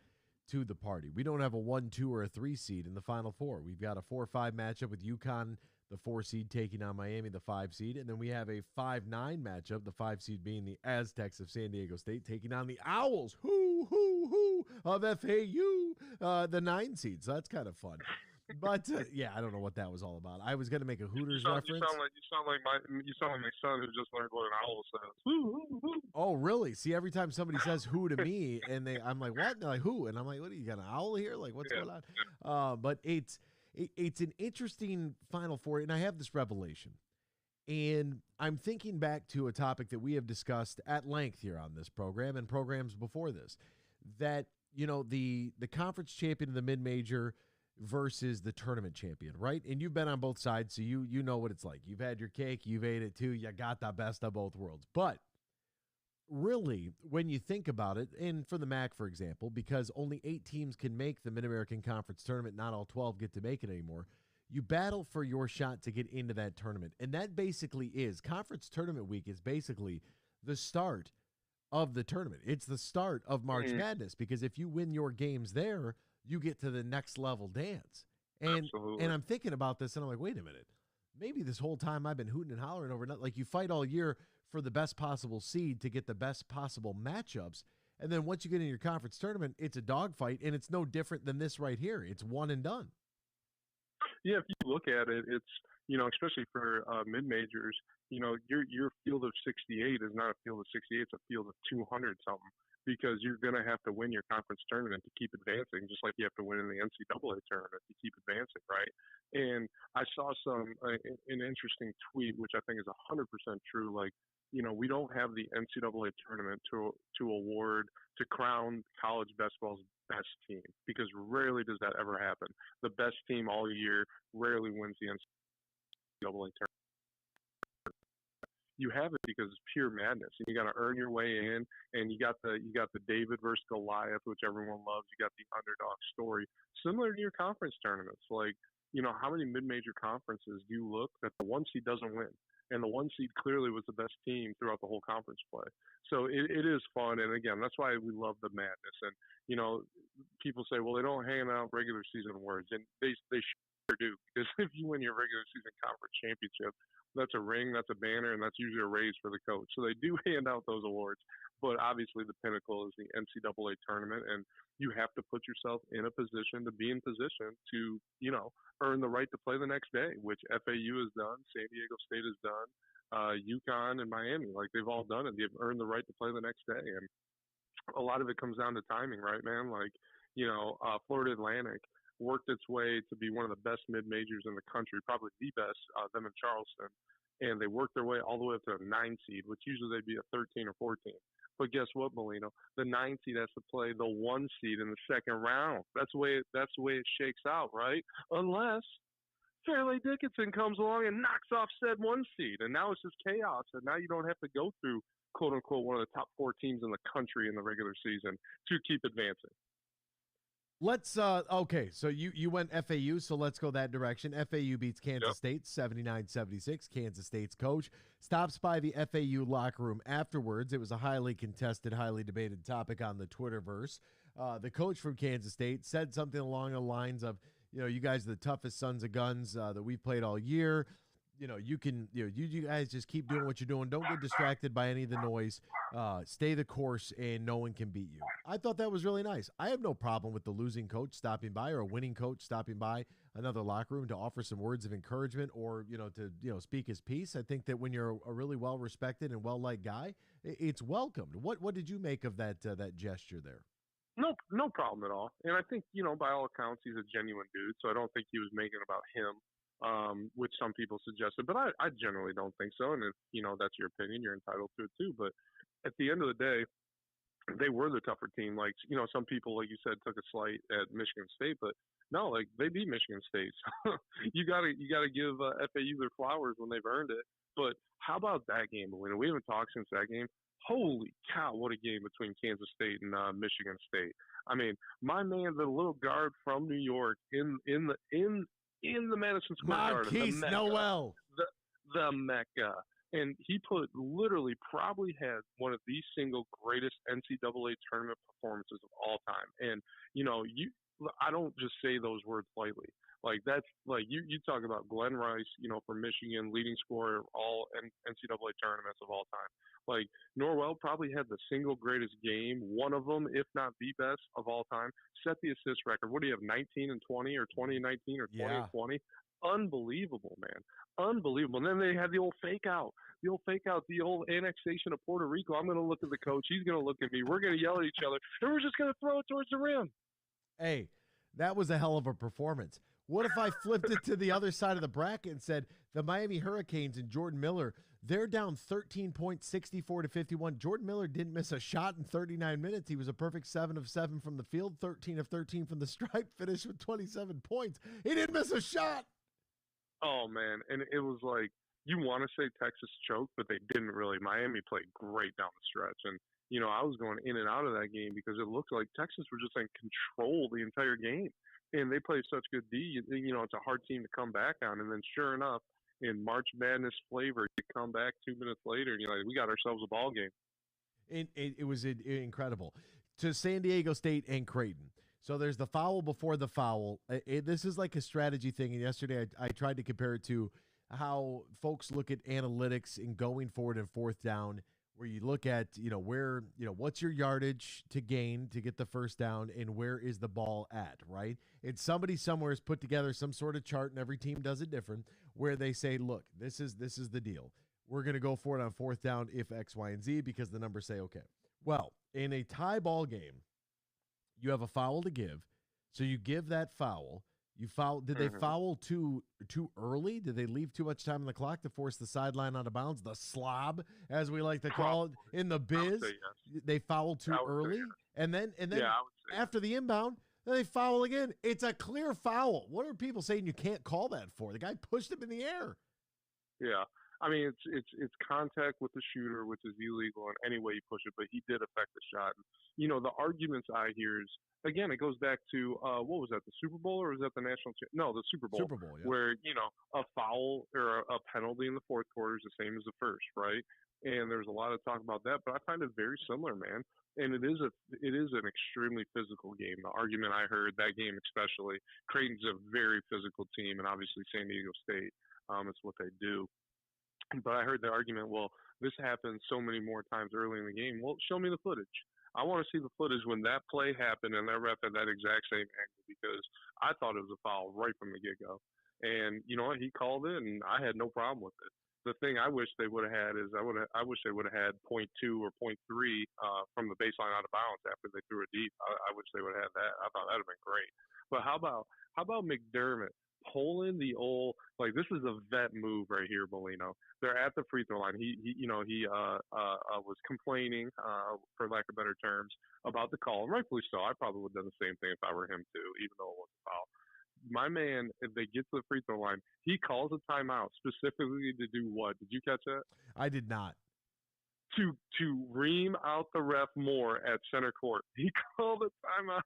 to the party. We don't have a 1, 2, or a 3 seed in the Final Four. We've got a 4-5 matchup with UConn, the 4 seed, taking on Miami, the 5 seed, and then we have a 5-9 matchup, the 5 seed being the Aztecs of San Diego State, taking on the Owls, of FAU, the 9 seed. So that's kind of fun. But I don't know what that was all about. I was going to make a Hooters reference. You sound like my son who just learned what an owl says. Oh, really? See, every time somebody says "who" to me, and I'm like, "What?" And they're like, "Who?" And I'm like, "What? Are you got an owl here? Like, what's going on?" But it's an interesting Final Four, and I have this revelation, and I'm thinking back to a topic that we have discussed at length here on this program and programs before this, that the conference champion of the mid-major versus the tournament champion, right? And you've been on both sides, so you know what it's like. You've had your cake, you've ate it too, you got the best of both worlds. But really, when you think about it, and for the MAC, for example, because only 8 teams can make the Mid-American Conference tournament, not all 12 get to make it anymore, you battle for your shot to get into that tournament. And that basically is, conference tournament week is basically the start of the tournament. It's the start of March Madness, because if you win your games there, you get to the next level dance. And I'm thinking about this, and I'm like, wait a minute. Maybe this whole time I've been hooting and hollering over, like, you fight all year for the best possible seed to get the best possible matchups. And then once you get in your conference tournament, it's a dogfight, and it's no different than this right here. It's one and done. Yeah, if you look at it, it's, especially for mid-majors, your field of 68 is not a field of 68, it's a field of 200-something. Because you're going to have to win your conference tournament to keep advancing, just like you have to win in the NCAA tournament to keep advancing, right? And I saw an interesting tweet, which I think is 100% true. Like, we don't have the NCAA tournament to award, to crown college basketball's best team, because rarely does that ever happen. The best team all year rarely wins the NCAA tournament. You have it because it's pure madness, and you got to earn your way in. And you got the David versus Goliath, which everyone loves. You got the underdog story, similar to your conference tournaments. Like, how many mid-major conferences do you look that the 1 seed doesn't win, and the 1 seed clearly was the best team throughout the whole conference play. So it is fun, and again, that's why we love the madness. And people say, well, they don't hand out regular season awards, and they sure do, because if you win your regular season conference championship, that's a ring, that's a banner, and that's usually a raise for the coach. So they do hand out those awards, but obviously the pinnacle is the NCAA tournament, and you have to put yourself in a position to be in position to, earn the right to play the next day, which FAU has done, San Diego State has done, UConn and Miami, like they've all done it. They've earned the right to play the next day, and a lot of it comes down to timing, right, man? Like, Florida Atlantic worked its way to be one of the best mid-majors in the country, probably the best, them in Charleston. And they worked their way all the way up to a 9 seed, which usually they'd be a 13 or 14. But guess what, Bellino? The 9 seed has to play the 1 seed in the second round. That's the way it shakes out, right? Unless Fairleigh Dickinson comes along and knocks off said 1 seed, and now it's just chaos. And now you don't have to go through, quote unquote, one of the top 4 teams in the country in the regular season to keep advancing. Let's okay, so you went FAU, so let's go that direction. FAU beats Kansas State 79-76. Kansas State's coach stops by the FAU locker room afterwards. It was a highly contested, highly debated topic on the Twitterverse. The coach from Kansas State said something along the lines of, you guys are the toughest sons of guns that we've played all year. You guys just keep doing what you're doing. Don't get distracted by any of the noise. Stay the course, and no one can beat you. I thought that was really nice. I have no problem with the losing coach stopping by or a winning coach stopping by another locker room to offer some words of encouragement or, to speak his piece. I think that when you're a really well-respected and well-liked guy, it's welcomed. What did you make of that gesture there? No problem at all. And I think, by all accounts, he's a genuine dude, so I don't think he was making it about him. Which some people suggested, but I generally don't think so. And if, that's your opinion, you're entitled to it too. But at the end of the day, they were the tougher team. Like, some people, like you said, took a slight at Michigan State, but no, like they beat Michigan State. So you gotta give FAU their flowers when they've earned it. But how about that game, Bellino? We haven't talked since that game. Holy cow, what a game between Kansas State and Michigan State. I mean, my man, the little guard from New York in the Madison Square Garden, the Mecca, and he literally probably had one of the single greatest NCAA tournament performances of all time. And I don't just say those words lightly. Like that's like you talk about Glenn Rice, for Michigan, leading scorer of all NCAA tournaments of all time. Like Norwell probably had the single greatest game, one of them, if not the best of all time. Set the assist record. What do you have, 19 and 20 or 20 and 19 or 20 and 20? Unbelievable, man. Unbelievable. And then they had the old fake out, the old annexation of Puerto Rico. I'm going to look at the coach. He's going to look at me. We're going to yell at each other, and we're just going to throw it towards the rim. Hey, that was a hell of a performance. What if I flipped it to the other side of the bracket and said the Miami Hurricanes and Jordan Miller, they're down 13 points, 64-51. Jordan Miller didn't miss a shot in 39 minutes. He was a perfect 7 of 7 from the field, 13 of 13 from the stripe, finished with 27 points. He didn't miss a shot. Oh, man. And it was like, you want to say Texas choked, but they didn't really. Miami played great down the stretch. And, I was going in and out of that game because it looked like Texas were just in control the entire game. And they played such good D. It's a hard team to come back on. And then sure enough, in March Madness flavor, you come back 2 minutes later, and you're like, we got ourselves a ball game. It was incredible. To San Diego State and Creighton. So there's the foul before the foul. This is like a strategy thing. And yesterday I tried to compare it to how folks look at analytics in going forward and fourth down, where you look at, where, what's your yardage to gain to get the first down and where is the ball at, right? And somebody somewhere has put together some sort of chart, and every team does it different, where they say, look, this is the deal. We're going to go for it on fourth down if X, Y, and Z because the numbers say okay. Well, in a tie ball game, you have a foul to give. So you give that foul. You foul. Did they foul too early? Did they leave too much time on the clock to force the sideline out of bounds? The slob, as we like to call it in the biz. Yes. They fouled too early, yes. and then after the inbound, then they foul again. It's a clear foul. What are people saying you can't call that for? The guy pushed him in the air. Yeah, I mean, it's contact with the shooter, which is illegal in any way you push it, but he did affect the shot. And, the arguments I hear is, again, it goes back to, what was that, the Super Bowl, or was that the national no, the Super Bowl. Super Bowl, yeah. Where, a foul or a penalty in the fourth quarter is the same as the first, right? And there's a lot of talk about that, but I find it very similar, man. And it is an extremely physical game. The argument I heard that game, especially, Creighton's a very physical team, and obviously San Diego State, it's what they do. But I heard the argument, well, this happened so many more times early in the game. Well, show me the footage. I want to see the footage when that play happened and that ref had that exact same angle, because I thought it was a foul right from the get-go. And you know what? He called it, and I had no problem with it. The thing I wish they would have had is I wish they would have had 0.2 or 0.3 from the baseline out of bounds after they threw it deep. I wish they would have had that. I thought that would have been great. But how about McDermott pulling the old, like, this is a vet move right here, Bellino. They're at the free throw line. He was complaining, for lack of better terms, about the call, and rightfully so. I probably would have done the same thing if I were him too, even though it was a foul. My man, if they get to the free throw line, he calls a timeout specifically to do what? Did you catch that? I did not. To ream out the ref more at center court. He called a timeout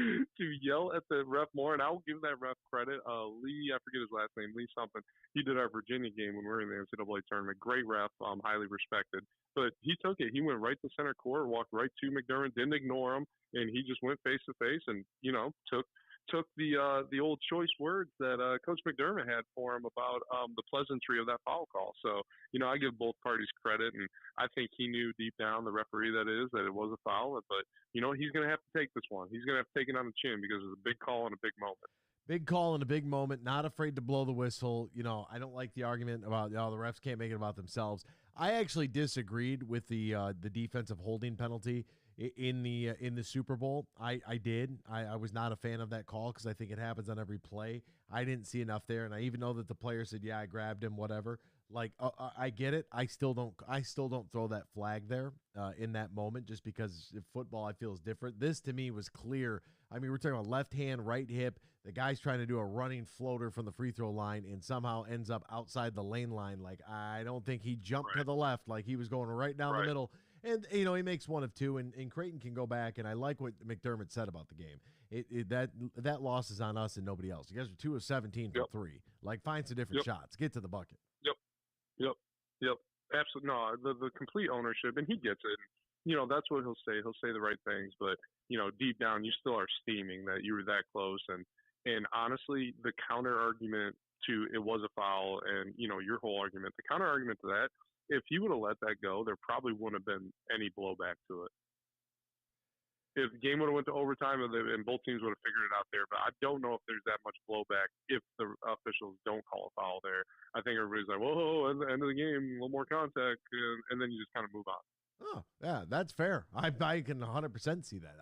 to yell at the ref more, and I'll give that ref credit. Lee, I forget his last name, Lee something. He did our Virginia game when we were in the NCAA tournament. Great ref, highly respected. But he took it. He went right to center court, walked right to McDermott, didn't ignore him, and he just went face to face and took the old choice words that Coach McDermott had for him about the pleasantry of that foul call. So, I give both parties credit, and I think he knew deep down, the referee that it was a foul. But, he's going to have to take this one. He's going to have to take it on the chin because it's a big call and a big moment. Big call and a big moment, not afraid to blow the whistle. I don't like the argument about the refs can't make it about themselves. I actually disagreed with the defensive holding penalty in the Super Bowl. I did. I was not a fan of that call because I think it happens on every play. I didn't see enough there, and I even know that the player said, "Yeah, I grabbed him," whatever. Like, I get it. I still don't throw that flag there in that moment, just because football I feel is different. This to me was clear. I mean, we're talking about left hand, right hip. The guy's trying to do a running floater from the free throw line and somehow ends up outside the lane line. Like, I don't think he jumped to the left. Like, he was going right down the middle. And, he makes one of two, and Creighton can go back, and I like what McDermott said about the game. That loss is on us and nobody else. You guys are 2 of 17 for 3. Like, find some different shots. Get to the bucket. Yep. Absolutely. No, the complete ownership, and he gets it. That's what he'll say. He'll say the right things, but, deep down, you still are steaming that you were that close. And honestly, the counter argument to it was a foul and, your whole argument, the counter argument to that, if he would have let that go, there probably wouldn't have been any blowback to it. If the game would have went to overtime and both teams would have figured it out there, but I don't know if there's that much blowback if the officials don't call a foul there. I think everybody's like, whoa, at the end of the game, a little more contact, and then you just kind of move on. Oh, yeah, that's fair. I can 100% see that.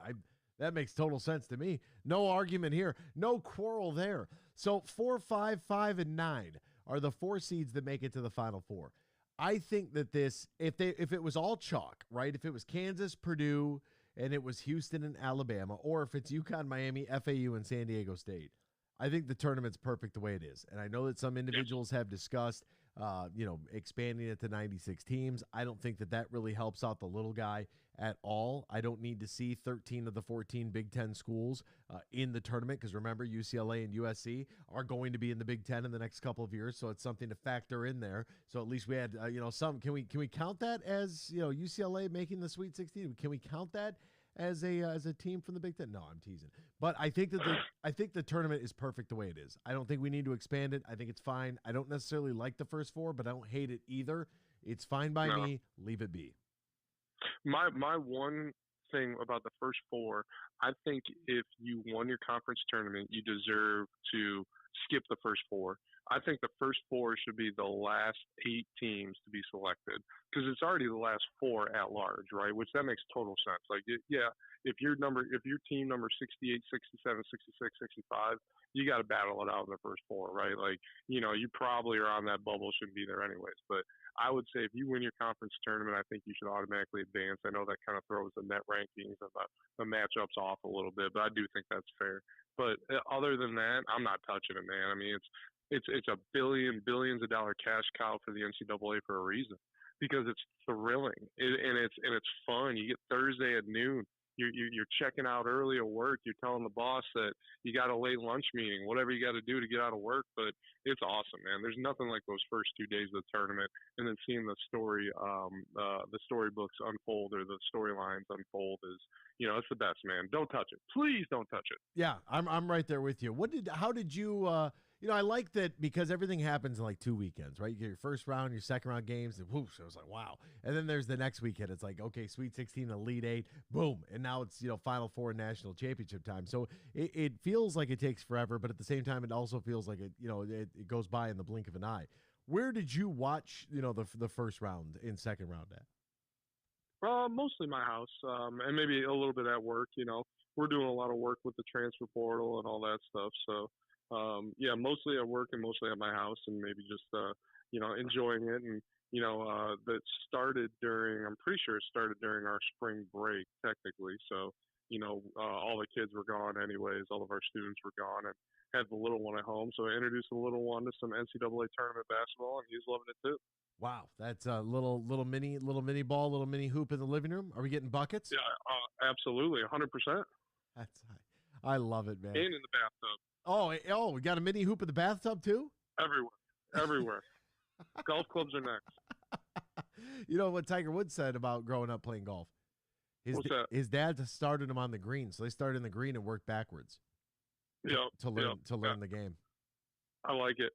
That makes total sense to me. No argument here. No quarrel there. So 4, 5, 5, and 9 are the 4 seeds that make it to the Final Four. I think that this, if it was all chalk, right? If it was Kansas, Purdue, and it was Houston and Alabama, or if it's UConn, Miami, FAU, and San Diego State, I think the tournament's perfect the way it is. And I know that some individuals have discussed, expanding it to 96 teams. I don't think that really helps out the little guy at all. I don't need to see 13 of the 14 Big Ten schools in the tournament, because remember, UCLA and USC are going to be in the Big Ten in the next couple of years, so it's something to factor in there. So at least we had, some. Can we count that as UCLA making the Sweet 16? Can we count that as a team from the Big Ten? No, I'm teasing. But I think the tournament is perfect the way it is. I don't think we need to expand it. I think it's fine. I don't necessarily like the first 4, but I don't hate it either. It's fine by me. Leave it be. My one thing about the first 4, I think if you won your conference tournament, you deserve to skip the first 4. I think the first 4 should be the last 8 teams to be selected, because it's already the last 4 at large, right? Which that makes total sense. Like, if your team number 68, 67, 66, 65, you got to battle it out in the first 4, right? Like, you probably are on that bubble, shouldn't be there anyways. But I would say if you win your conference tournament, I think you should automatically advance. I know that kind of throws the net rankings and the matchups off a little bit, but I do think that's fair. But other than that, I'm not touching it, man. I mean, it's a billions of dollar cash cow for the NCAA for a reason, because it's thrilling and it's fun. You get Thursday at noon. You're checking out early at work. You're telling the boss that you got a late lunch meeting, whatever you got to do to get out of work. But it's awesome, man. There's nothing like those first 2 days of the tournament, and then seeing the storybooks unfold or the storylines unfold is, it's the best, man. Don't touch it. Please don't touch it. Yeah, I'm right there with you. How did you? I like that because everything happens in like 2 weekends, right? You get your first round, your second round games, and whoosh, I was like, wow. And then there's the next weekend. It's like, okay, Sweet 16, Elite 8, boom. And now it's, Final Four and national championship time. So it feels like it takes forever, but at the same time, it also feels like it goes by in the blink of an eye. Where did you watch, the first round and second round at? Mostly my house, and maybe a little bit at work. We're doing a lot of work with the transfer portal and all that stuff. So, mostly at work and mostly at my house, and maybe just, enjoying it. And, that started I'm pretty sure it started during our spring break, technically. So, all the kids were gone anyways. All of our students were gone, and had the little one at home. So I introduced the little one to some NCAA tournament basketball, and he's loving it too. Wow, that's a little mini ball, little mini hoop in the living room. Are we getting buckets? Yeah, absolutely, 100%. I love it, man. And in the bathtub. Oh, we got a mini hoop in the bathtub too? Everywhere. Golf clubs are next. You know what Tiger Woods said about growing up playing golf? What's that? His dad started him on the green, so they started in the green and worked backwards. To learn the game. I like it.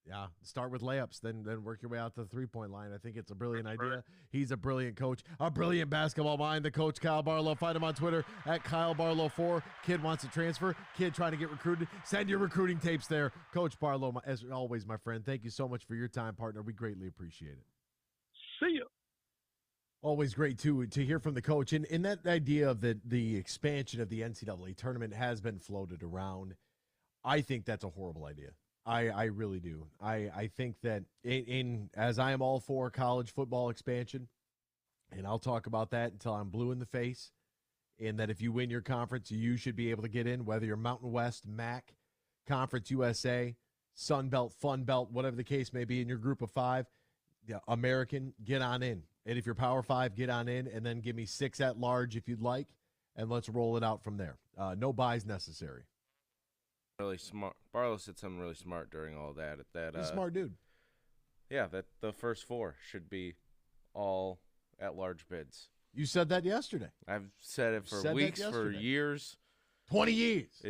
Yeah, start with layups, then work your way out to the three-point line. I think it's a brilliant idea. Right. He's a brilliant coach, a brilliant basketball mind. The coach, Kyle Barlow. Find him on Twitter at KyleBarlow4. Kid wants to transfer. Kid trying to get recruited. Send your recruiting tapes there. Coach Barlow, as always, my friend, thank you so much for your time, partner. We greatly appreciate it. See ya. Always great, too, to hear from the coach. And that idea of the expansion of the NCAA tournament has been floated around. I think that's a horrible idea. I really do. I think that as I am all for college football expansion, and I'll talk about that until I'm blue in the face, and that if you win your conference, you should be able to get in, whether you're Mountain West, MAC, Conference USA, Sun Belt, Fun Belt, whatever the case may be in your group of five, American, get on in. And if you're Power 5, get on in, and then give me 6 at large if you'd like, and let's roll it out from there. No buys necessary. Really smart. Barlow said something really smart during all that. He's a smart dude. Yeah, that the first 4 should be all at-large bids. You said that yesterday. I've said it for weeks, for years. 20 years.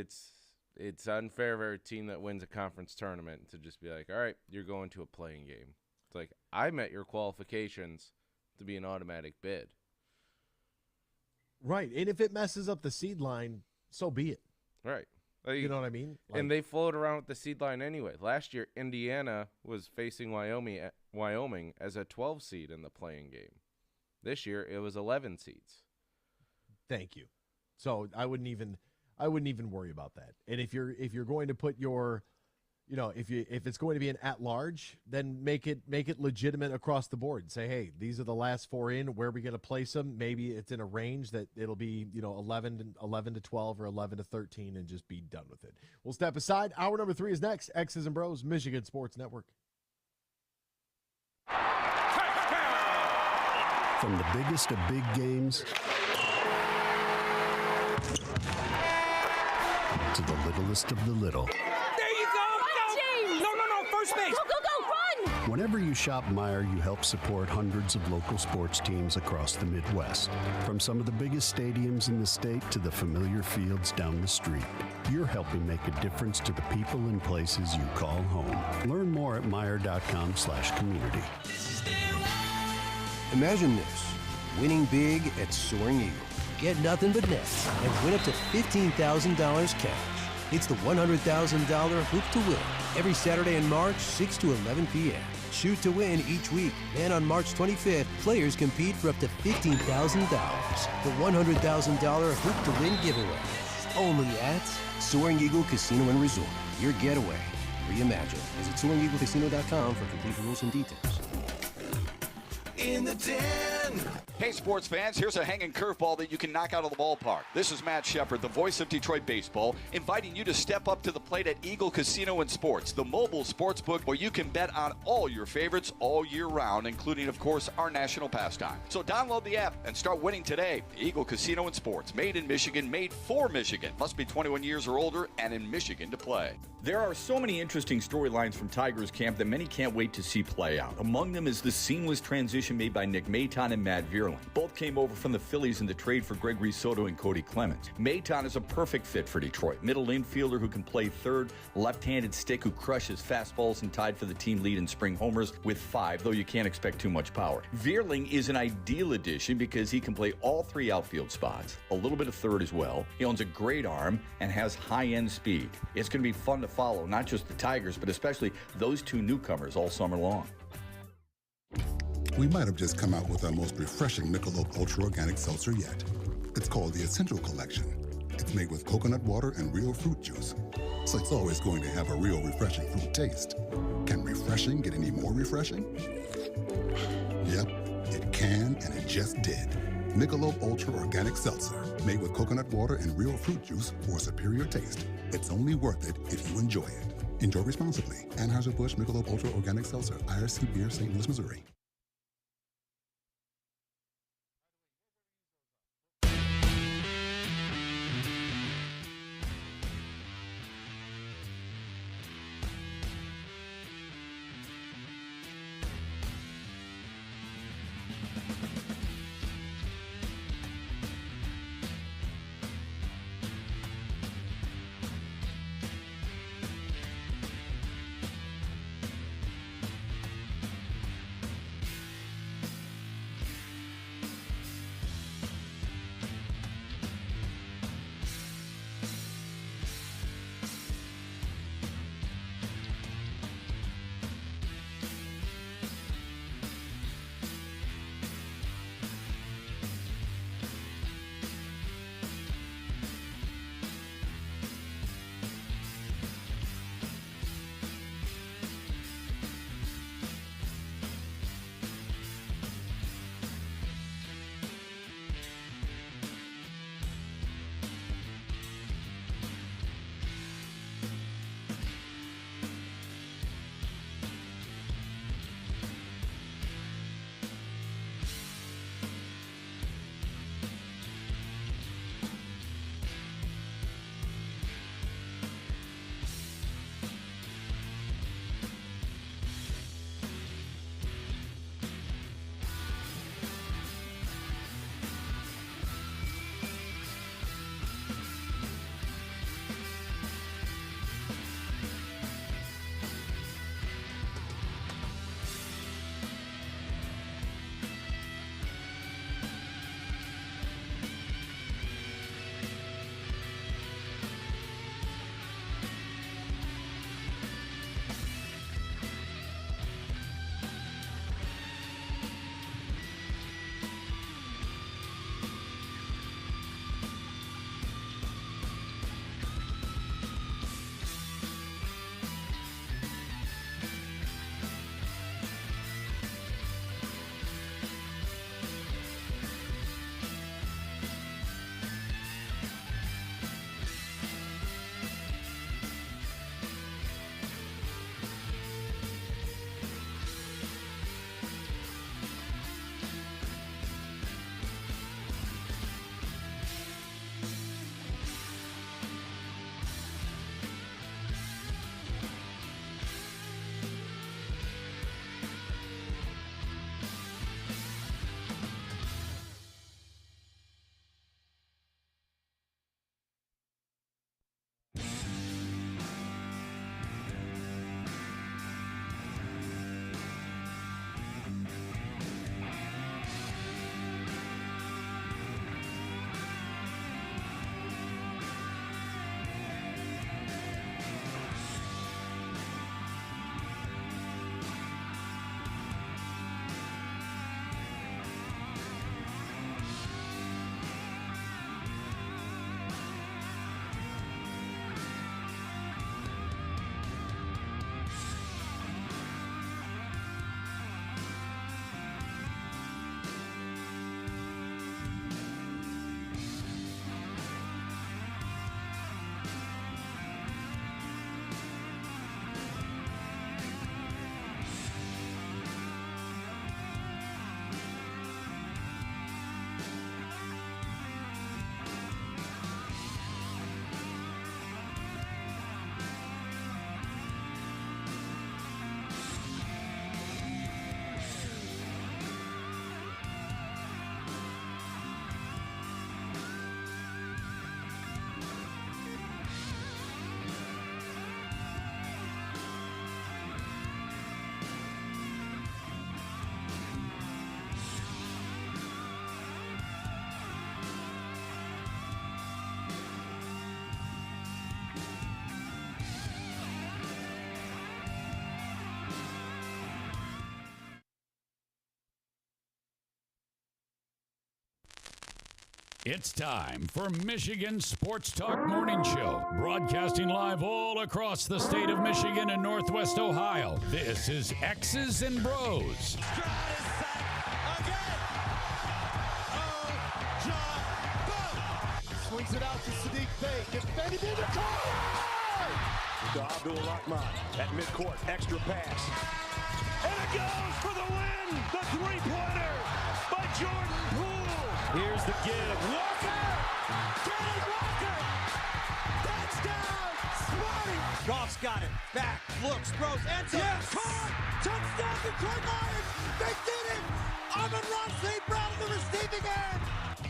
It's unfair for a team that wins a conference tournament to just be like, all right, you're going to a playing game. It's like, I met your qualifications to be an automatic bid. Right, and if it messes up the seed line, so be it. Right. You know what I mean? And they float around with the seed line anyway. Last year, Indiana was facing Wyoming as a 12 seed in the playing game. This year, it was 11 seeds. Thank you. So I wouldn't even worry about that. And if you're going to put your, if it's going to be an at-large, then make it legitimate across the board. Say, hey, these are the last 4 in. Where are we going to place them? Maybe it's in a range that it'll be 11 to 12 or 11 to 13, and just be done with it. We'll step aside. Hour number 3 is next. X's and Bros, Michigan Sports Network. From the biggest of big games to the littlest of the little. First base. Go, run! Whenever you shop Meijer, you help support hundreds of local sports teams across the Midwest. From some of the biggest stadiums in the state to the familiar fields down the street, you're helping make a difference to the people and places you call home. Learn more at Meijer.com/community. Imagine this, winning big at Soaring Eagle. Get nothing but nets and win up to $15,000 cash. It's the $100,000 Hoop to Win every Saturday in March, 6 to 11 p.m. Shoot to win each week. Then on March 25th, players compete for up to $15,000. The $100,000 Hoop to Win giveaway. Only at Soaring Eagle Casino and Resort. Your getaway reimagined. Visit SoaringEagleCasino.com for complete rules and details. In the dance. Michigan! Hey, sports fans, here's a hanging curveball that you can knock out of the ballpark. This is Matt Shepard, the voice of Detroit baseball, inviting you to step up to the plate at Eagle Casino and Sports, the mobile sports book where you can bet on all your favorites all year round, including, of course, our national pastime. So download the app and start winning today. The Eagle Casino and Sports, made in Michigan, made for Michigan. Must be 21 years or older and in Michigan to play. There are so many interesting storylines from Tigers camp that many can't wait to see play out. Among them is the seamless transition made by Nick Maton and Matt Vierling. Both came over from the Phillies in the trade for Gregory Soto and Cody Clemens. Maton is a perfect fit for Detroit. Middle infielder who can play third, left-handed stick who crushes fastballs and tied for the team lead in spring homers with 5, though you can't expect too much power. Vierling is an ideal addition because he can play all 3 outfield spots, a little bit of third as well. He owns a great arm and has high-end speed. It's going to be fun to follow, not just the Tigers, but especially those 2 newcomers all summer long. We might have just come out with our most refreshing Michelob Ultra Organic Seltzer yet. It's called the Essential Collection. It's made with coconut water and real fruit juice, so it's always going to have a real refreshing fruit taste. Can refreshing get any more refreshing? Yep, it can, and it just did. Michelob Ultra Organic Seltzer, made with coconut water and real fruit juice for a superior taste. It's only worth it if you enjoy it. Enjoy responsibly. Anheuser-Busch Michelob Ultra Organic Seltzer, IRC Beer, St. Louis, Missouri. It's time for Michigan Sports Talk Morning Show, broadcasting live all across the state of Michigan and Northwest Ohio. This is X's and Bros. Swings it out to Sadiq Bey. Defended in the corner. To Abdul-Rahman at midcourt. Extra pass. And it goes for the win. The three-pointer by Jordan Poole. Here's the give. Walker. Kenneth Walker. Touchdown. Smarty. Goff's got it. Back. Looks. Throws. Ends up. Yes. Caught. Touchdown Detroit Lions. They did it. Amon-Ra St. Brown on the receiving end.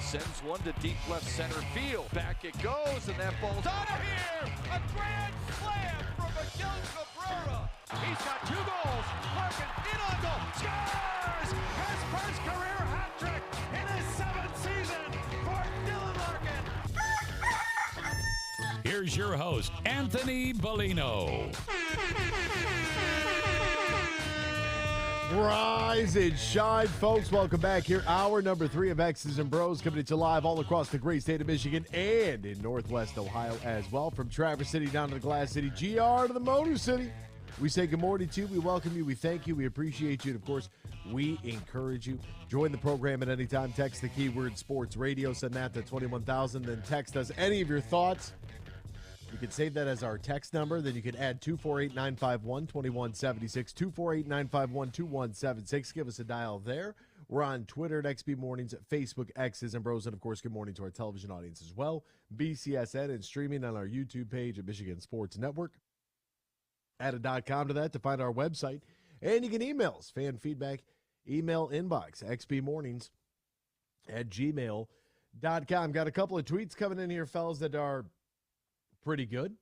Sends one to deep left center field. Back it goes, and that ball's out of here. A grand slam from Miguel Cabrera. He's got 2 goals. Larkin in on goal. Scores! His first career hat trick in his 7th season for Dylan Larkin. Here's your host, Anthony Bellino. Rise and shine, folks. Welcome back here. Hour number 3 of X's and Bros coming to you live all across the great state of Michigan and in Northwest Ohio as well. From Traverse City down to the Glass City, GR to the Motor City. We say good morning to you. We welcome you. We thank you. We appreciate you. And, of course, we encourage you. Join the program at any time. Text the keyword sports radio. Send that to 21,000. Then text us any of your thoughts. You can save that as our text number. Then you can add 248-951-2176, 248-951-2176. Give us a dial there. We're on Twitter at XB Mornings, Facebook, X's and Bros, and, of course, good morning to our television audience as well. BCSN and streaming on our YouTube page at Michigan Sports Network. Add a .com to that to find our website. And you can email us, fan feedback, email inbox, xbmornings@gmail.com. Got a couple of tweets coming in here, fellas, that are pretty good.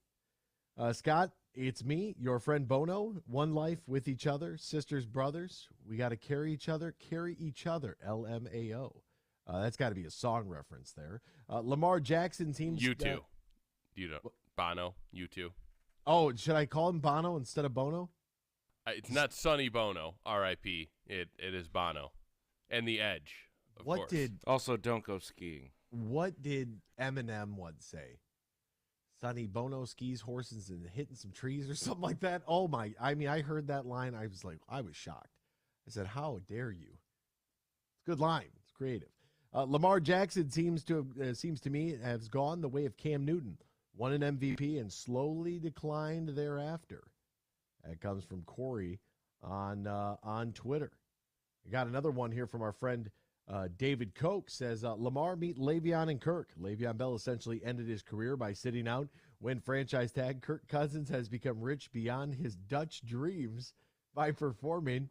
Scott, it's me, your friend Bono. One life with each other, sisters, brothers. We got to carry each other, LMAO. That's got to be a song reference there. Lamar Jackson seems... U2. Bono, U2. Oh, should I call him Bono instead of Bono? It's not Sonny Bono, R.I.P. It is Bono. And The Edge, of course. Also, don't go skiing. What did Eminem once say? Sonny Bono skis horses and hitting some trees or something like that. Oh my, I mean, I heard that line. I was shocked. I said, how dare you? It's a good line. It's creative. Lamar Jackson seems to me has gone the way of Cam Newton, won an MVP and slowly declined thereafter. That comes from Corey on Twitter. We got another one here from our friend David Koch says, Lamar meet Le'Veon and Kirk. Le'Veon Bell essentially ended his career by sitting out when franchise tag. Kirk Cousins has become rich beyond his Dutch dreams by performing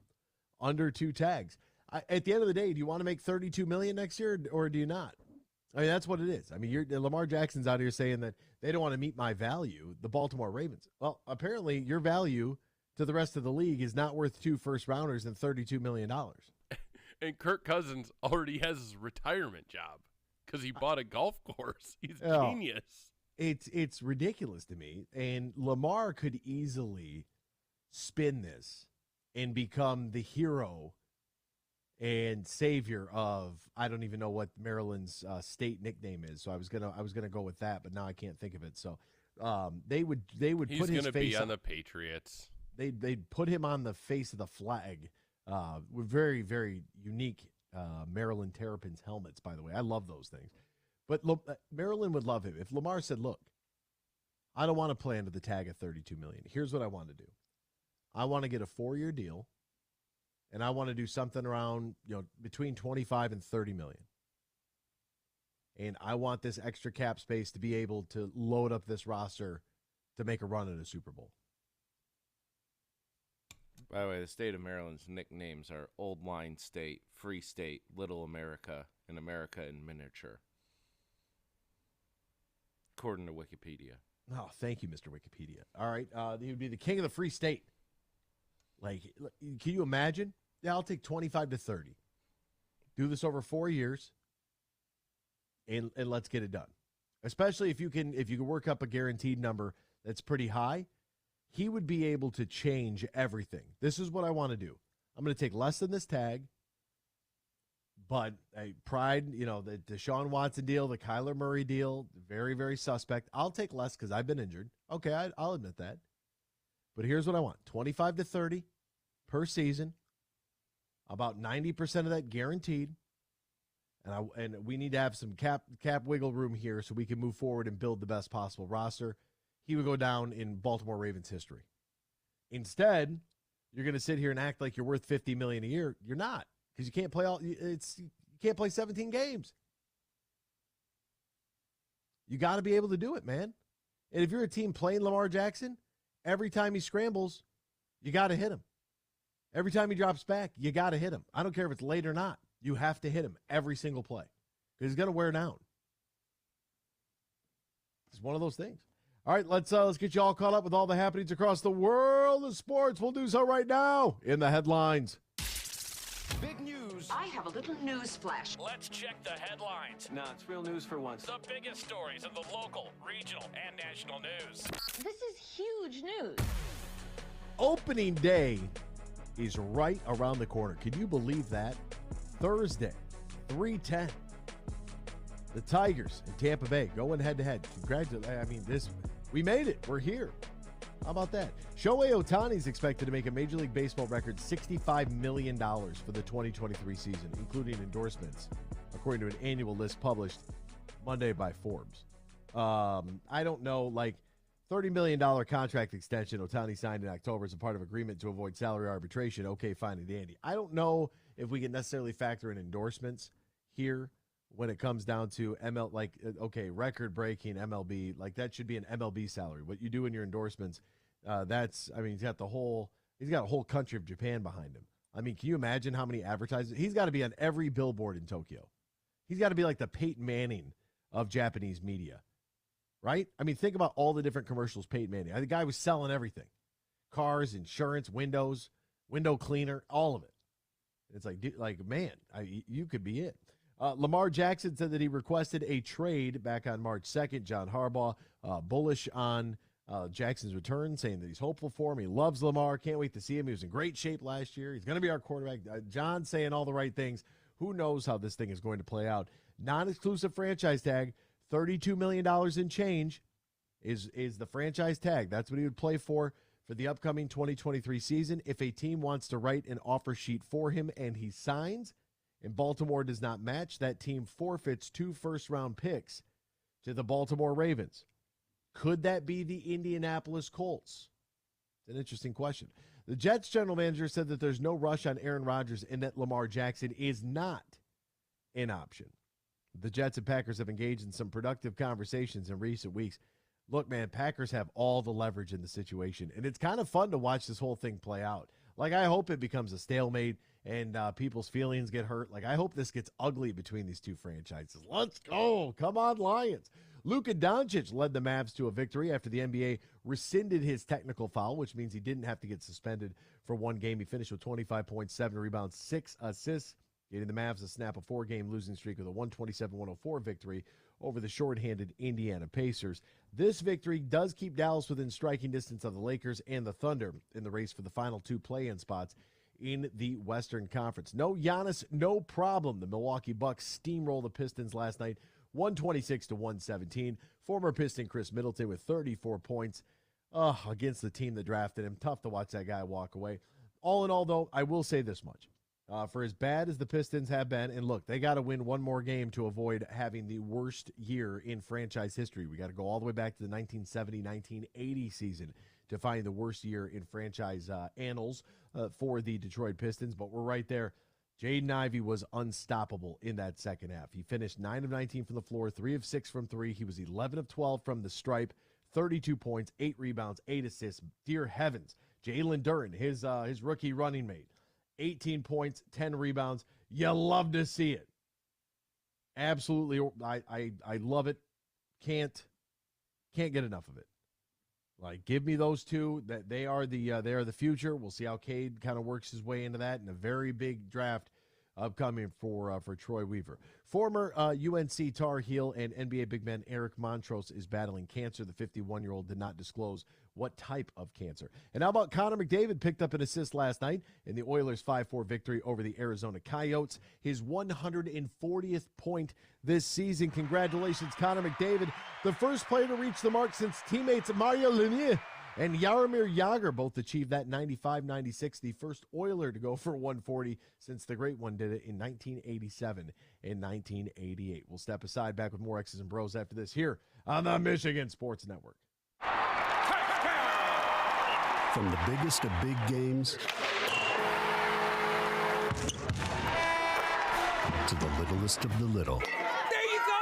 under 2 tags. At the end of the day, do you want to make $32 million next year or do you not? I mean, that's what it is. I mean, Lamar Jackson's out here saying that they don't want to meet my value, the Baltimore Ravens. Well, apparently your value to the rest of the league is not worth 2 first-rounders and $32 million. And Kirk Cousins already has his retirement job because he bought a golf course. He's genius. It's ridiculous to me. And Lamar could easily spin this and become the hero and savior of, I don't even know what Maryland's state nickname is. So I was gonna go with that, but now I can't think of it. So they would He's put his face. He's gonna be on the Patriots. They'd put him on the face of the flag. With very, very unique Maryland Terrapins helmets, by the way. I love those things. But Maryland would love him. If Lamar said, look, I don't want to play under the tag of $32 million. Here's what I want to do. I want to get a 4-year deal, and I want to do something around, between 25 and 30 million. And I want this extra cap space to be able to load up this roster to make a run at a Super Bowl. By the way, the state of Maryland's nicknames are Old Line State, Free State, Little America, and America in Miniature, according to Wikipedia. Oh, thank you, Mr. Wikipedia. All right, he would be the king of the Free State. Like, can you imagine? Yeah, I'll take 25 to 30. Do this over 4 years, and let's get it done. Especially if you can work up a guaranteed number that's pretty high. He would be able to change everything. This is what I want to do. I'm going to take less than this tag, But Pride, the Deshaun Watson deal, the Kyler Murray deal, very, very suspect. I'll take less because I've been injured. Okay, I'll admit that. But here's what I want. 25 to 30 per season. About 90% of that guaranteed. And we need to have some cap wiggle room here so we can move forward and build the best possible roster. He would go down in Baltimore Ravens history. Instead, you're going to sit here and act like you're worth $50 million a year. You're not, because you can't play 17 games. You got to be able to do it, man. And if you're a team playing Lamar Jackson, every time he scrambles, you got to hit him. Every time he drops back, you got to hit him. I don't care if it's late or not. You have to hit him every single play because he's going to wear down. It's one of those things. All right, let's get you all caught up with all the happenings across the world of sports. We'll do so right now in the headlines. Big news. I have a little news flash. Let's check the headlines. No, it's real news for once. The biggest stories of the local, regional, and national news. This is huge news. Opening day is right around the corner. Can you believe that? Thursday, 3:10. The Tigers in Tampa Bay going head-to-head. Congratulations. We made it. We're here. How about that? Shohei Ohtani is expected to make a Major League Baseball record $65 million for the 2023 season, including endorsements, according to an annual list published Monday by Forbes. I don't know, $30 million contract extension Ohtani signed in October as a part of agreement to avoid salary arbitration. Okay, fine and dandy. I don't know if we can necessarily factor in endorsements here when it comes down to record-breaking MLB. That should be an MLB salary. What you do in your endorsements, he's got a whole country of Japan behind him. Can you imagine how many advertisers? He's got to be on every billboard in Tokyo. He's got to be like the Peyton Manning of Japanese media. Right? think about all the different commercials Peyton Manning. The guy was selling everything. Cars, insurance, windows, window cleaner, all of it. It's man, you could be it. Lamar Jackson said that he requested a trade back on March 2nd. John Harbaugh, bullish on Jackson's return, saying that he's hopeful for him. He loves Lamar. Can't wait to see him. He was in great shape last year. He's going to be our quarterback. John saying all the right things. Who knows how this thing is going to play out? Non-exclusive franchise tag. $32 million in change is the franchise tag. That's what he would play for the upcoming 2023 season. If a team wants to write an offer sheet for him and he signs, and Baltimore does not match, that team forfeits 2 first-round picks to the Baltimore Ravens. Could that be the Indianapolis Colts? It's an interesting question. The Jets general manager said that there's no rush on Aaron Rodgers and that Lamar Jackson is not an option. The Jets and Packers have engaged in some productive conversations in recent weeks. Look, man, Packers have all the leverage in the situation, and it's kind of fun to watch this whole thing play out. I hope it becomes a stalemate and people's feelings get hurt. I hope this gets ugly between these two franchises. Let's go. Come on, Lions. Luka Doncic led the Mavs to a victory after the NBA rescinded his technical foul, which means he didn't have to get suspended for one game. He finished with 25 points, 7 rebounds, 6 assists, getting the Mavs to snap a 4-game losing streak with a 127-104 victory over the shorthanded Indiana Pacers. This victory does keep Dallas within striking distance of the Lakers and the Thunder in the race for the final 2 play-in spots in the Western Conference. No Giannis, no problem. The Milwaukee Bucks steamrolled the Pistons last night, 126-117. Former Piston Chris Middleton with 34 points against the team that drafted him. Tough to watch that guy walk away. All in all, though, I will say this much. For as bad as the Pistons have been, and look, they got to win one more game to avoid having the worst year in franchise history. We got to go all the way back to the 1970-1980 season to find the worst year in franchise annals for the Detroit Pistons, but we're right there. Jaden Ivey was unstoppable in that second half. He finished 9 of 19 from the floor, 3 of 6 from 3. He was 11 of 12 from the stripe, 32 points, 8 rebounds, 8 assists. Dear heavens, Jalen Duren, his rookie running mate, 18 points, 10 rebounds. You love to see it. Absolutely, I love it. Can't get enough of it. Give me those two. That they are the future. We'll see how Cade kind of works his way into that in a very big draft upcoming for Troy Weaver. Former UNC Tar Heel and NBA big man Eric Montrose is battling cancer. The 51-year-old did not disclose what type of cancer. And how about Connor McDavid picked up an assist last night in the Oilers' 5-4 victory over the Arizona Coyotes, his 140th point this season. Congratulations, Connor McDavid, the first player to reach the mark since teammates Mario Lemieux and Jaromir Jagr both achieved that 95-96, the first Oiler to go for 140 since the great one did it in 1987 and 1988. We'll step aside, back with more X's and Bros after this here on the Michigan Sports Network. From the biggest of big games to the littlest of the little. There you go!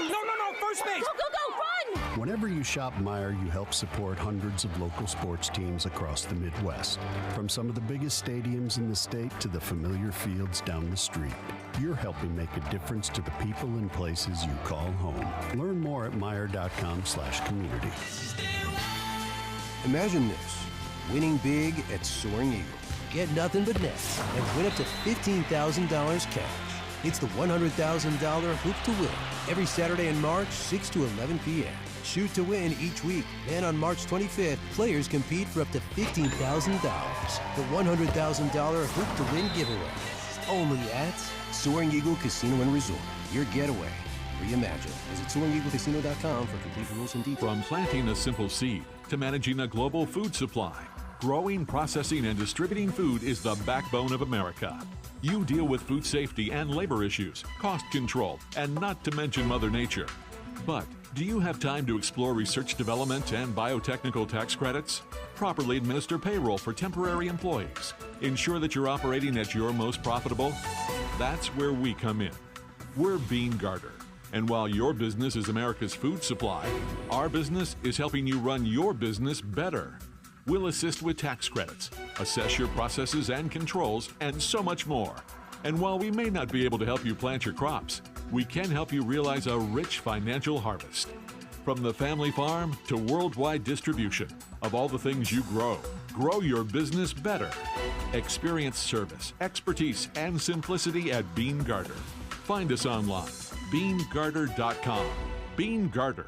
Go! No, first base! Go, run! Whenever you shop Meijer, you help support hundreds of local sports teams across the Midwest. From some of the biggest stadiums in the state to the familiar fields down the street. You're helping make a difference to the people and places you call home. Learn more at Meijer.com/community. Imagine this, winning big at Soaring Eagle. Get nothing but nets and win up to $15,000 cash. It's the $100,000 Hoop to Win every Saturday in March, 6 to 11 p.m. Shoot to win each week. And on March 25th, players compete for up to $15,000. The $100,000 Hoop to Win giveaway. Only at Soaring Eagle Casino and Resort. Your getaway reimagined. Visit SoaringEagleCasino.com for complete rules and details. From planting a simple seed to managing a global food supply, growing, processing, and distributing food is the backbone of America. You deal with food safety and labor issues, cost control, and not to mention Mother Nature. But do you have time to explore research development and biotechnical tax credits? Properly administer payroll for temporary employees. Ensure that you're operating at your most profitable? That's where we come in. We're Bean Garter. And while your business is America's food supply, our business is helping you run your business better. We'll assist with tax credits, assess your processes and controls, and so much more. And while we may not be able to help you plant your crops, we can help you realize a rich financial harvest. From the family farm to worldwide distribution of all the things you grow, grow your business better. Experience service, expertise, and simplicity at Bean Garter. Find us online, BeanGarter.com. Bean Garter.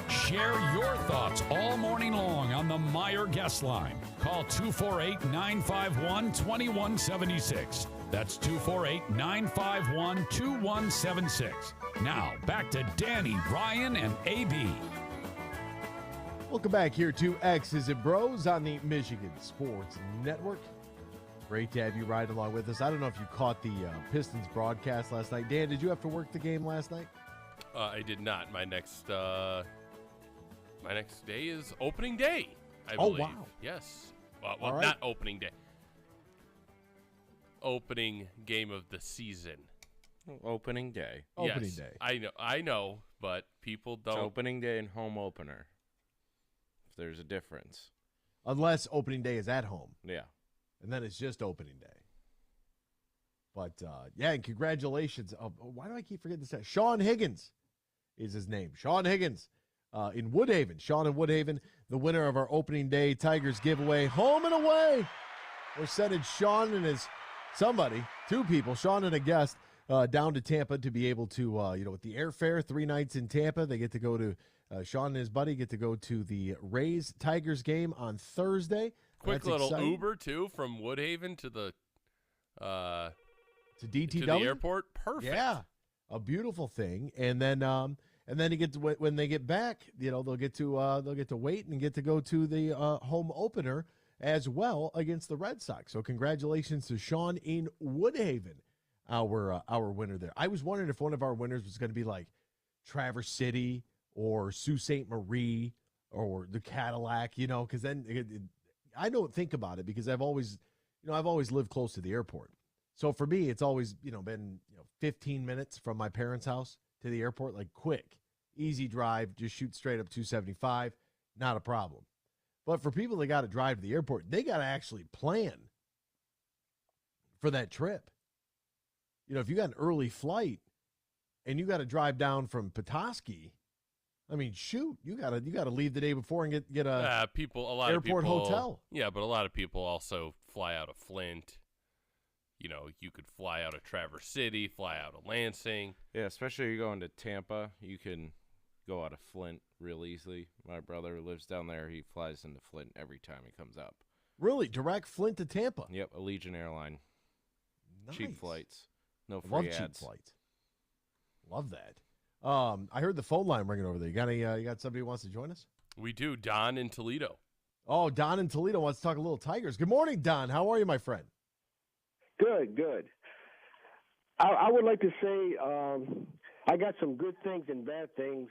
Share your thoughts all morning long on the Meyer Guest Line. Call 248-951-2176. That's 248-951-2176. Now, back to Danny, Ryan, and AB. Welcome back here to X's and Bros on the Michigan Sports Network. Great to have you ride along with us. I don't know if you caught the Pistons broadcast last night. Dan, did you have to work the game last night? I did not. My next day is opening day, I believe. Oh, wow. Yes. Well, All right. Not opening day. Opening game of the season. Opening day. Opening Yes, day. I know, but people It's don't. opening day and home opener. If there's a difference. Unless opening day is at home. Yeah. And then it's just opening day. But, yeah, and congratulations. Why do I keep forgetting this? Sean Higgins is his name. Sean Higgins in Woodhaven. Sean in Woodhaven, the winner of our opening day Tigers giveaway. Home and away. We're sending Sean and two people, Sean and a guest, down to Tampa to be able to, with the airfare, 3 nights in Tampa. They get to go to, Sean and his buddy get to go to the Rays Tigers game on Thursday. Quick That's little exciting. Uber, too, from Woodhaven to the to DTW? to the airport. Perfect. Yeah, a beautiful thing. And then you get to, when they get back, they'll get to wait and get to go to the home opener as well against the Red Sox. So congratulations to Sean in Woodhaven, our winner there. I was wondering if one of our winners was going to be like Traverse City or Sault Ste. Marie or the Cadillac, because then I don't think about it because I've always lived close to the airport. So for me, it's always, been 15 minutes from my parents' house to the airport, like quick, easy drive, just shoot straight up 275, not a problem. But for people that got to drive to the airport, they got to actually plan for that trip. If you got an early flight and you got to drive down from Petoskey, I mean, shoot, you got to leave the day before and get a a lot airport of people, hotel. Yeah, but a lot of people also fly out of Flint. You could fly out of Traverse City, fly out of Lansing. Yeah, especially if you're going to Tampa, you can go out of Flint real easily. My brother who lives down there. He flies into Flint every time he comes up. Really? Direct Flint to Tampa? Yep, Allegiant Airline. Nice. Cheap flights. No free Love ads. cheap flights. Love that. I heard the phone line ringing over there. You got somebody who wants to join us? We do. Don in Toledo. Oh, Don in Toledo wants to talk a little Tigers. Good morning, Don. How are you, my friend? Good. I would like to say I got some good things and bad things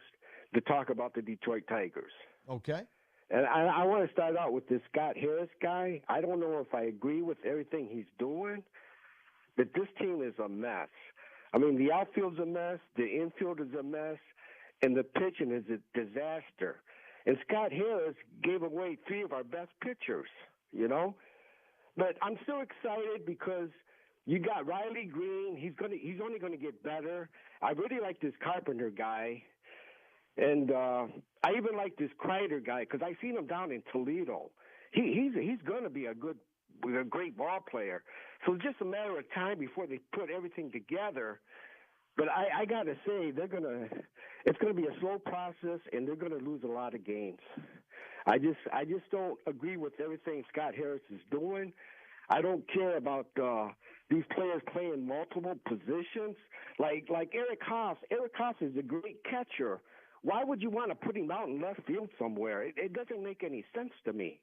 to talk about the Detroit Tigers. Okay. And I want to start out with this Scott Harris guy. I don't know if I agree with everything he's doing, but this team is a mess. I mean, the outfield's a mess, the infield is a mess, and the pitching is a disaster. And Scott Harris gave away 3 of our best pitchers, But I'm still excited because you got Riley Green. He's only going to get better. I really like this Carpenter guy. And I even like this Kreider guy because I seen him down in Toledo. He's going to be a great ball player. So it's just a matter of time before they put everything together. But I got to say, it's going to be a slow process, and they're going to lose a lot of games. I just don't agree with everything Scott Harris is doing. I don't care about these players playing multiple positions. Like Eric Haas. Eric Haas is a great catcher. Why would you want to put him out in left field somewhere? It doesn't make any sense to me,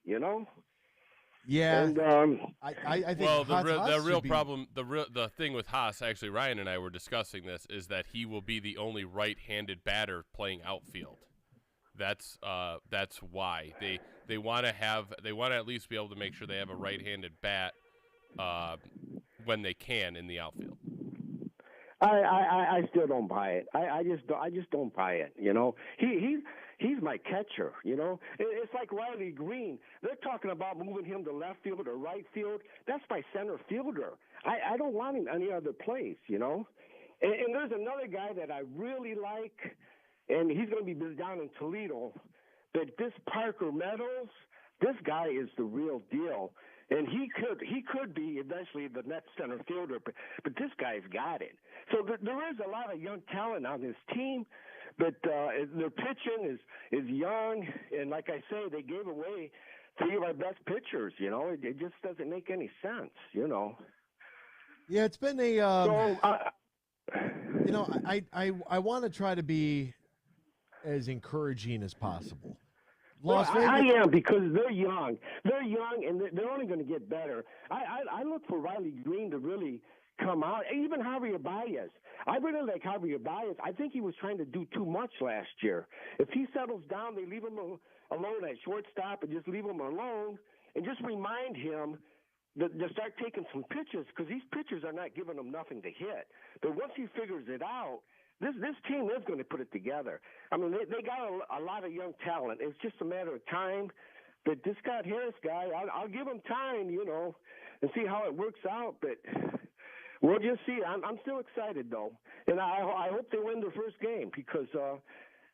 Yeah, and, I think. Well, Haas the real should be- problem, the thing with Haas, actually, Ryan and I were discussing this, is that he will be the only right-handed batter playing outfield. That's why they want to at least be able to make sure they have a right-handed bat when they can in the outfield. I still don't buy it. I just don't buy it. he's my catcher, you know. It's like Riley Green. They're talking about moving him to left field or right field. That's my center fielder. I don't want him any other place, you know. And there's another guy that I really like, and he's going to be down in Toledo. But this Parker Meadows, this guy is the real deal. And he could be eventually the next center fielder, but this guy's got it. So there is a lot of young talent on this team, but their pitching is young, and like I say, they gave away 3 of our best pitchers. You know, it just doesn't make any sense. You know. Yeah, it's been a. You know, I want to try to be as encouraging as possible. Well, I am, because they're young. They're young, and they're only going to get better. I look for Riley Green to really come out. Even Javier Baez. I really like Javier Baez. I think he was trying to do too much last year. If he settles down, they leave him alone at shortstop and just leave him alone and just remind him to start taking some pitches, because these pitchers are not giving him nothing to hit. But once he figures it out, this team is going to put it together. I mean, they got a lot of young talent. It's just a matter of time. But this Scott Harris guy, I'll give him time, you know, and see how it works out. But we'll just see. I'm still excited, though. And I hope they win their first game, because,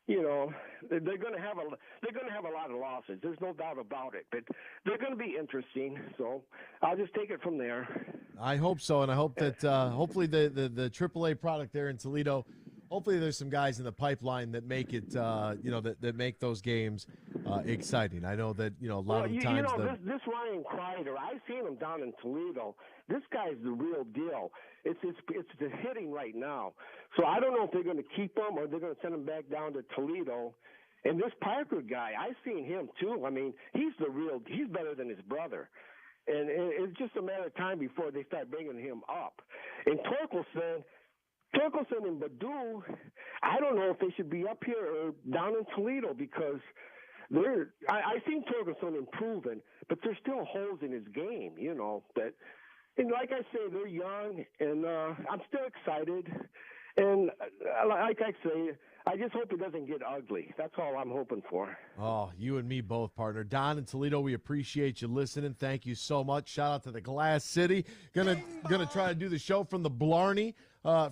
you know, they're going to have a lot of losses. There's no doubt about it. But they're going to be interesting. So I'll just take it from there. I hope so, and I hope that hopefully the AAA product there in Toledo, hopefully there's some guys in the pipeline that make it, you know, that make those games exciting. I know that, you know, a lot of the times. You know, this Ryan Kreider, I've seen him down in Toledo. This guy's the real deal. It's the hitting right now. So I don't know if they're going to keep him or they're going to send him back down to Toledo. And this Parker guy, I've seen him too. I mean, he's better than his brother. And it's just a matter of time before they start bringing him up. And Torkelson and Badu, I don't know if they should be up here or down in Toledo, because I seen Torkelson improving, but there's still holes in his game, you know. But and like I say, they're young, and I'm still excited. And like I say, I just hope it doesn't get ugly. That's all I'm hoping for. Oh, you and me both, partner. Don in Toledo, we appreciate you listening. Thank you so much. Shout out to the Glass City. Gonna try to do the show from the Blarney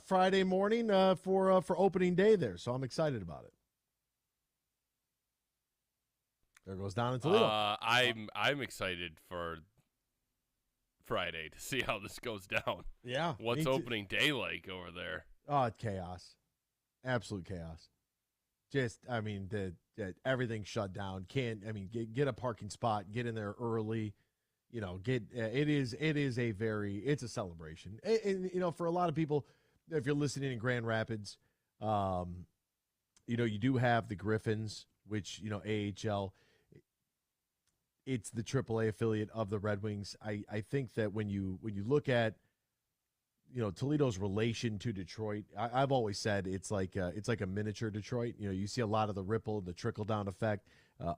Friday morning for opening day there. So I'm excited about it. There goes Don in Toledo. I'm excited for Friday to see how this goes down. Yeah. What's opening day like over there? Oh, it's chaos. Absolute chaos. Just, I mean, everything's shut down. Get a parking spot, get in there early. You know, it's a celebration. And, you know, for a lot of people, if you're listening in Grand Rapids, you know, you do have the Griffins, which, you know, AHL, it's the AAA affiliate of the Red Wings. I think that when you look at, you know, Toledo's relation to Detroit, I've always said it's like a miniature Detroit. You know, you see a lot of the ripple, the trickle down effect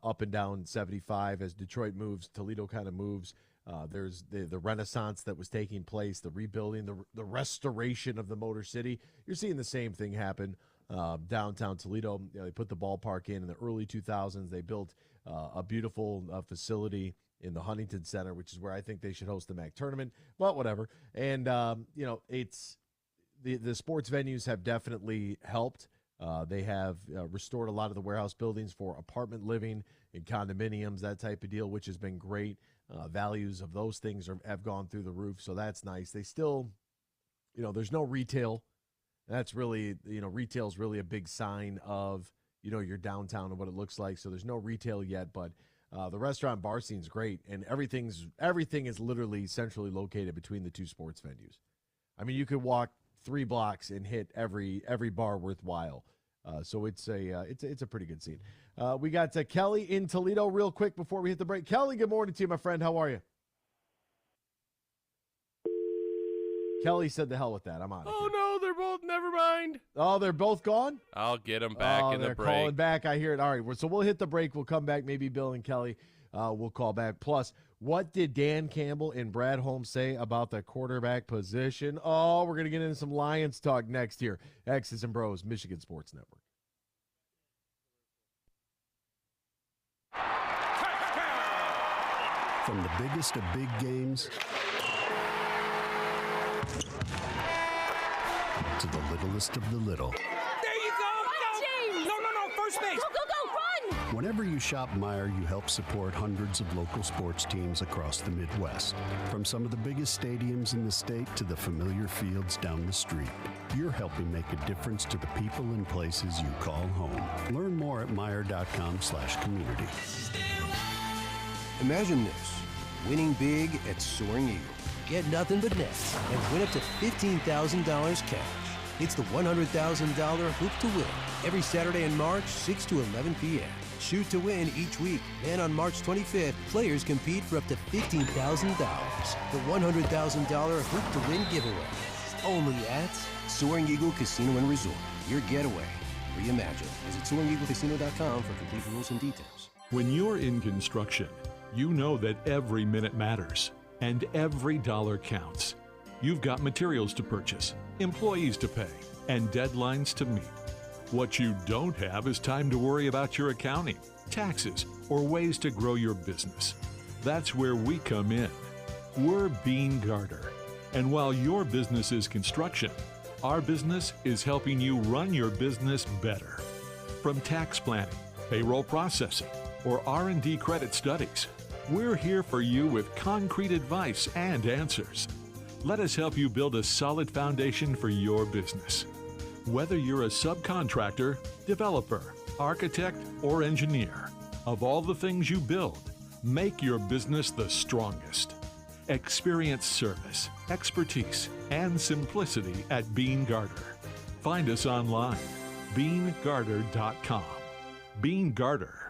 up and down 75 as Detroit moves. Toledo kind of moves. There's the renaissance that was taking place, the rebuilding, the restoration of the Motor City. You're seeing the same thing happen downtown Toledo. You know, they put the ballpark in the early 2000s. They built a beautiful facility in the Huntington Center, which is where I think they should host the MAC tournament, but whatever. And, you know, it's the sports venues have definitely helped. They have restored a lot of the warehouse buildings for apartment living and condominiums, that type of deal, which has been great. Values of those things have gone through the roof, so that's nice. They still, you know, there's no retail. That's really, you know, retail is really a big sign of, you know, your downtown and what it looks like. So there's no retail yet, but the restaurant bar scene's great, and everything is literally centrally located between the two sports venues. I mean, you could walk 3 blocks and hit every bar worthwhile. So it's a pretty good scene. We got Kelly in Toledo real quick before we hit the break. Kelly, good morning to you, my friend. How are you? Kelly said the hell with that. I'm out of here. Oh, no, they're both, never mind. Oh, they're both gone? I'll get them back in the break. They're calling back. I hear it. All right, so we'll hit the break. We'll come back. Maybe Bill and Kelly will call back. Plus, what did Dan Campbell and Brad Holmes say about the quarterback position? Oh, we're going to get into some Lions talk next here. X's and Bros, Michigan Sports Network. From the biggest of big games to the littlest of the little. There you go! Go! No, first base! Go, run! Whenever you shop Meijer, you help support hundreds of local sports teams across the Midwest. From some of the biggest stadiums in the state to the familiar fields down the street. You're helping make a difference to the people and places you call home. Learn more at Meijer.com/community. Imagine this, winning big at Soaring Eagle. Get nothing but nets and win up to $15,000 cash. It's the $100,000 Hoop to Win every Saturday in March, 6 to 11 p.m. Shoot to win each week. And on March 25th, players compete for up to $15,000. The $100,000 Hoop to Win giveaway. Only at Soaring Eagle Casino and Resort. Your getaway reimagined. Visit SoaringEagleCasino.com for complete rules and details. When you're in construction, you know that every minute matters and every dollar counts. You've got materials to purchase, employees to pay, and deadlines to meet. What you don't have is time to worry about your accounting, taxes, or ways to grow your business. That's where we come in. We're Bean Garter. And while your business is construction, our business is helping you run your business better. From tax planning, payroll processing, or R&D credit studies, we're here for you with concrete advice and answers. Let us help you build a solid foundation for your business. Whether you're a subcontractor, developer, architect, or engineer, of all the things you build, make your business the strongest. Experience service, expertise, and simplicity at Bean Garter. Find us online, beangarter.com. Bean Garter.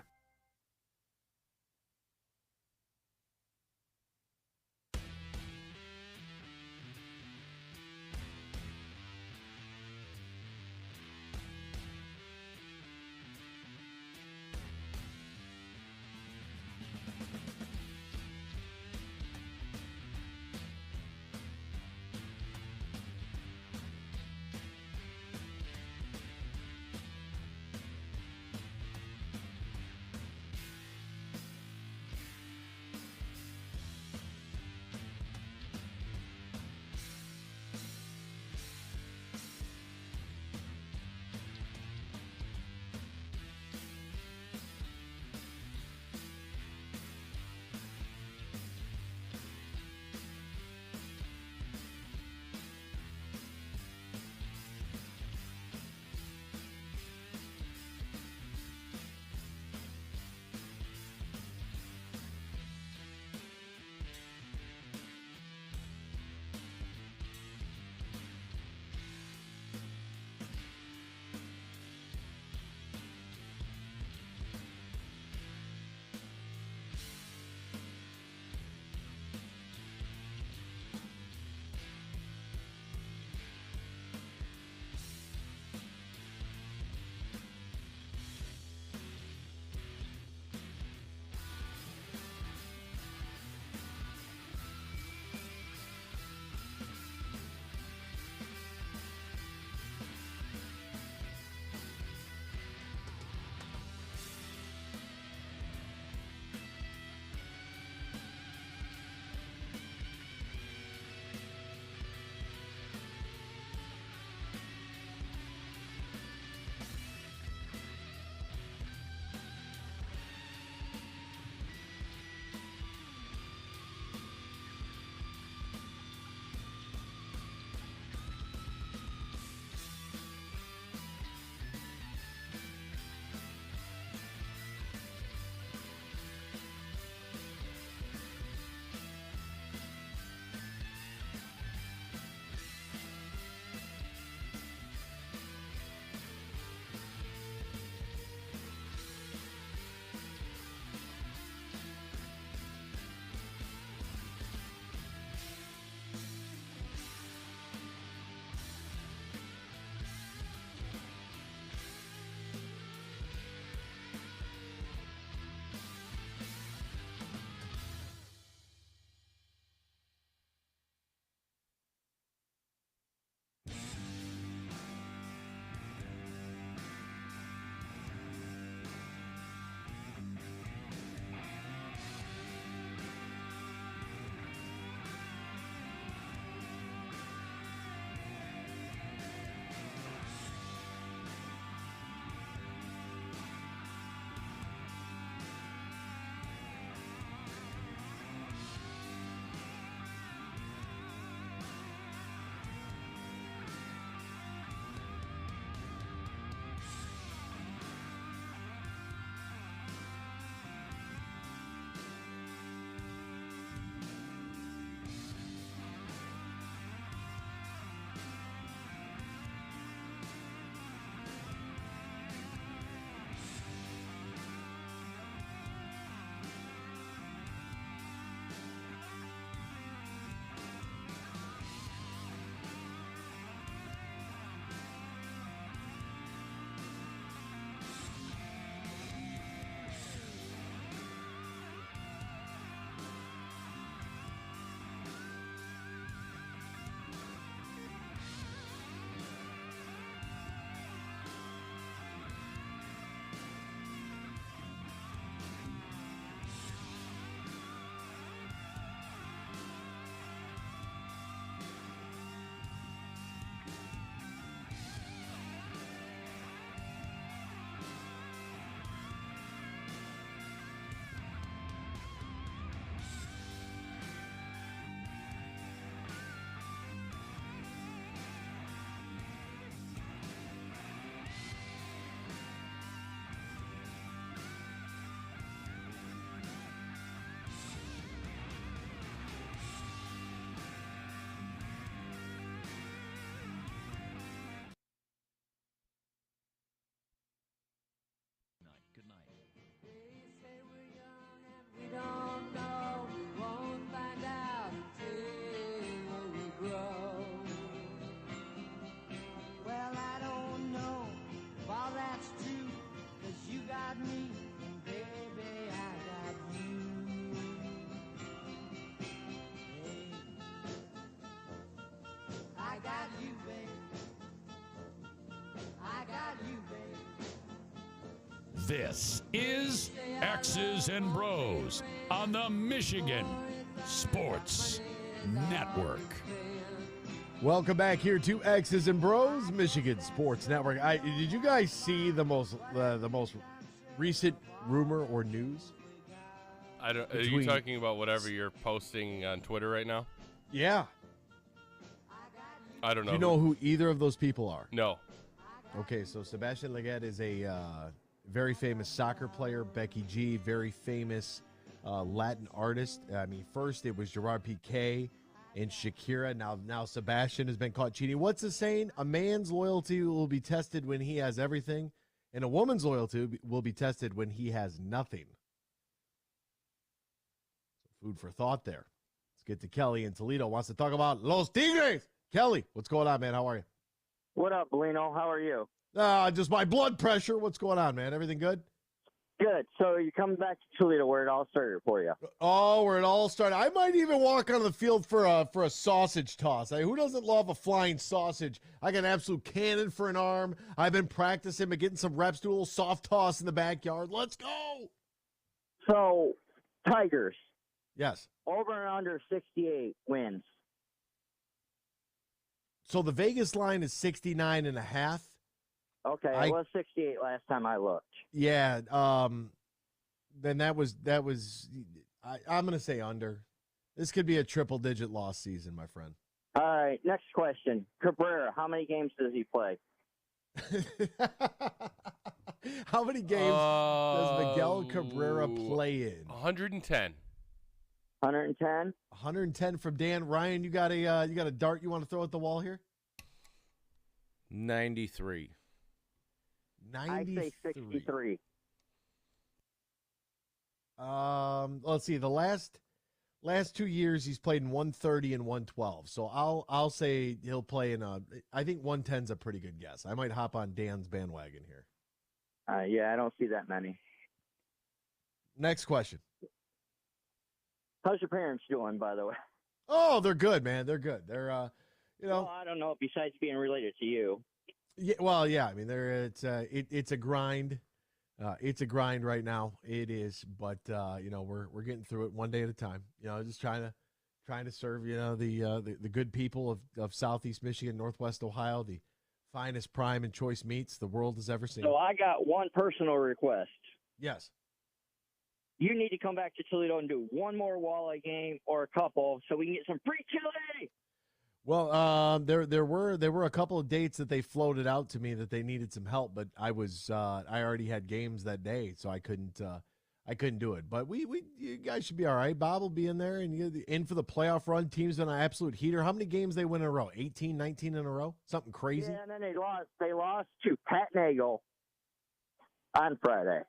This is X's and Bros on the Michigan Sports Network. Welcome back here to X's and Bros, Michigan Sports Network. Did you guys see the most recent rumor or news? Are you talking about whatever you're posting on Twitter right now? Yeah. I don't know. Do you know who either of those people are? No. Okay, so Sebastian Leggett is a very famous soccer player. Becky G, very famous Latin artist. I mean, first it was Gerard Piqué and Shakira. Now Sebastian has been caught cheating. What's the saying? A man's loyalty will be tested when he has everything, and a woman's loyalty will be tested when he has nothing. So food for thought there. Let's get to Kelly in Toledo. Wants to talk about Los Tigres. Kelly, what's going on, man? How are you? What up, Bellino? How are you? Just my blood pressure. What's going on, man? Everything good? Good. So you're coming back to Toledo where it all started for you. Oh, where it all started. I might even walk on the field for a sausage toss. Who doesn't love a flying sausage? I got an absolute cannon for an arm. I've been practicing, but getting some reps, do a little soft toss in the backyard. Let's go. So, Tigers. Yes. Over and under 68 wins. So the Vegas line is 69.5. Okay, it was 68 last time I looked. Yeah. Then that was. I'm going to say under. This could be a triple-digit loss season, my friend. All right, next question. Cabrera, how many games does he play? How many games does Miguel Cabrera play in? 110. 110? 110 from Dan. Ryan, you got a dart you want to throw at the wall here? 93. 93. I say 63. Let's see. The last 2 years he's played in 130 and 112. So I'll say he'll play in I think 110's a pretty good guess. I might hop on Dan's bandwagon here. Yeah, I don't see that many. Next question. How's your parents doing, by the way? Oh, they're good, man. They're good. They're Well, I don't know. Besides being related to you. Yeah, well, yeah. I mean, it's a grind. It's a grind right now. It is, but we're getting through it one day at a time. Just trying to serve the good people of Southeast Michigan, Northwest Ohio, the finest prime and choice meats the world has ever seen. So I got one personal request. Yes. You need to come back to Toledo and do one more walleye game or a couple so we can get some free chili. Well, there were a couple of dates that they floated out to me that they needed some help, but I already had games that day, so I couldn't do it. But you guys should be all right. Bob will be in there and you're in for the playoff run. Team's been an absolute heater. How many games they win in a row? 18, 19 in a row? Something crazy. Yeah, and then they lost to Pat Nagel on Friday.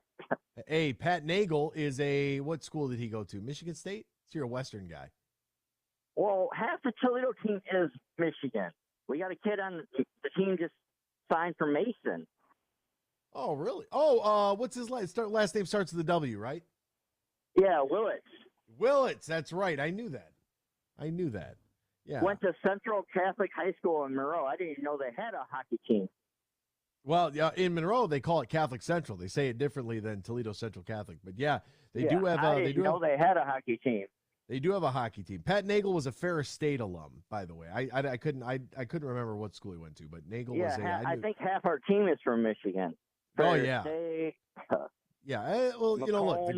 Hey, Pat Nagel is what school did he go to? Michigan State? So you're a Western guy. Well, half the Toledo team is Michigan. We got a kid on the team just signed for Mason. Oh, really? Oh, what's his last name starts with a W, right? Yeah, Willits. Willits, that's right. I knew that. Yeah. Went to Central Catholic High School in Monroe. I didn't even know they had a hockey team. Well, yeah, in Monroe they call it Catholic Central. They say it differently than Toledo Central Catholic, but yeah, they do have. I didn't know they had a hockey team. They do have a hockey team. Pat Nagel was a Ferris State alum, by the way. I couldn't remember what school he went to, but Nagel was. I think half our team is from Michigan. Ferris State. Yeah. Well, look, the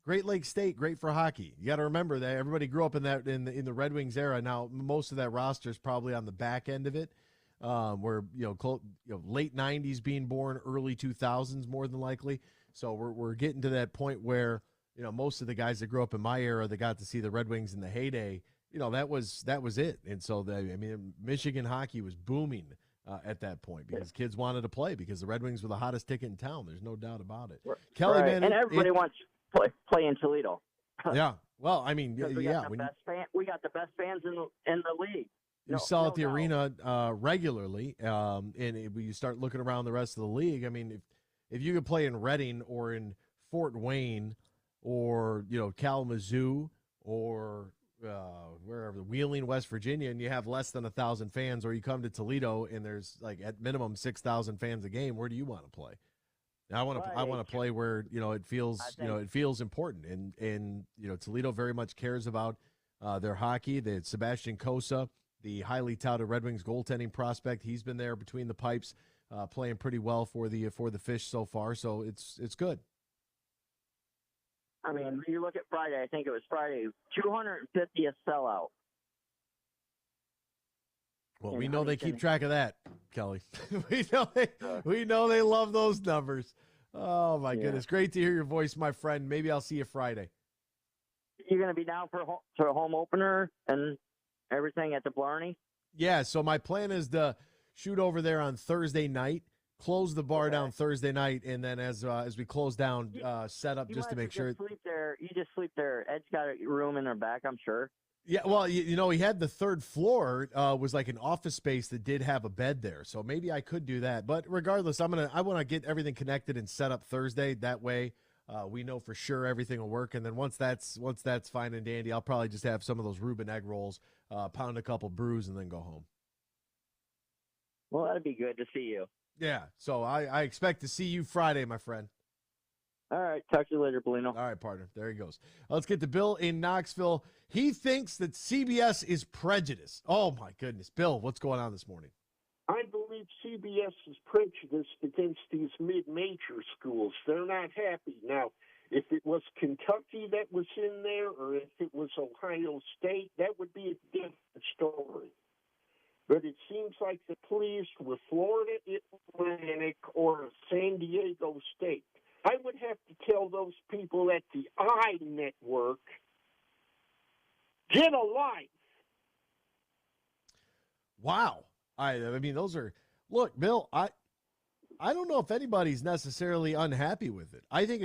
Great Lake State, great for hockey. You got to remember that everybody grew up in the Red Wings era. Now, most of that roster is probably on the back end of it. Where late 90s being born, early 2000s more than likely. So we're getting to that point where most of the guys that grew up in my era that got to see the Red Wings in the heyday, that was it. And so Michigan hockey was booming at that point because kids wanted to play because the Red Wings were the hottest ticket in town. There's no doubt about it. Kelly, man, and everybody wants to play in Toledo. Yeah. Well, I mean, we got the best fans in the league. You sell at the arena regularly, and you start looking around the rest of the league. I mean, if you could play in Reading or in Fort Wayne or Kalamazoo or wherever, Wheeling, West Virginia, and you have less than 1,000 fans, or you come to Toledo and there's at minimum 6,000 fans a game, where do you want to play? I want to play where it feels important, and Toledo very much cares about their hockey. The Sebastian Kosa, the highly touted Red Wings goaltending prospect, he's been there between the pipes, playing pretty well for the Fish so far. So it's good. I mean, you look at Friday. I think it was Friday, 250th sellout. Well, we know they keep track of that, Kelly. we know they love those numbers. Oh, my goodness. Great to hear your voice, my friend. Maybe I'll see you Friday. You're going to be down for a home opener and everything at the Blarney? Yeah, so my plan is to shoot over there on Thursday night, close the bar down Thursday night, and then as we close down, set up just to make sure. You just sleep there. Ed's got a room in their back, I'm sure. Yeah, well, he had the third floor was like an office space that did have a bed there, so maybe I could do that. But regardless, I want to get everything connected and set up Thursday. That way, we know for sure everything will work. And then once that's fine and dandy, I'll probably just have some of those Reuben egg rolls, pound a couple Br0's, and then go home. Well, that'd be good to see you. Yeah, so I expect to see you Friday, my friend. All right, talk to you later, Bellino. All right, partner. There he goes. Let's get to Bill in Knoxville. He thinks that CBS is prejudice. Oh, my goodness. Bill, what's going on this morning? I believe CBS is prejudiced against these mid-major schools. They're not happy. Now, if it was Kentucky that was in there or if it was Ohio State, that would be a different story. But it seems like they're pleased with Florida Atlantic or San Diego State. I would have to tell those people at the I Network, get a life. Wow. I mean, those are – look, Bill, I don't know if anybody's necessarily unhappy with it. I think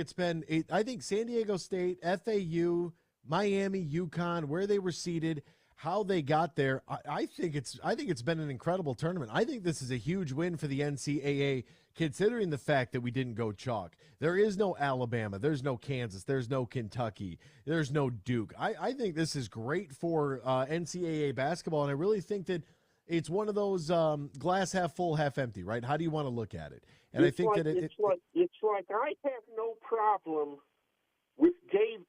I think San Diego State, FAU, Miami, UConn, where they were seated, how they got there, I think it's been an incredible tournament. I think this is a huge win for the NCAA, considering the fact that we didn't go chalk. There is no Alabama. There's no Kansas. There's no Kentucky. There's no Duke. I think this is great for NCAA basketball, and I really think that it's one of those glass half full, half empty, right? How do you want to look at it? And I think that it's like I have no problem with David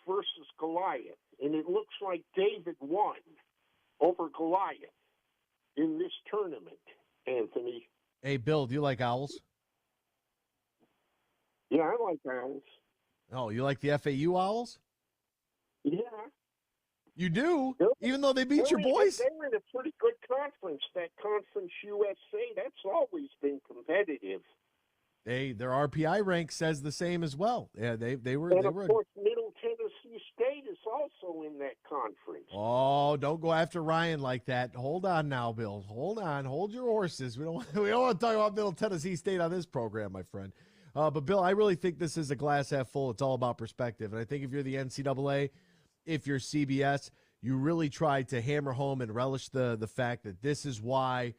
versus Goliath, and it looks like David won over Goliath in this tournament, Anthony. Hey, Bill, do you like owls? Yeah, I like owls. Oh, you like the FAU Owls? Yeah. You do? Even though they beat your boys? They were in a pretty good conference, that Conference USA. That's always been competitive. Their RPI rank says the same as well. Yeah, they were. And of course, Middle Tennessee State is also in that conference. Oh, don't go after Ryan like that. Hold on now, Bill. Hold on. Hold your horses. We don't want to talk about Middle Tennessee State on this program, my friend. But Bill, I really think this is a glass half full. It's all about perspective, and I think if you're the NCAA, if you're CBS, you really try to hammer home and relish the fact that this is why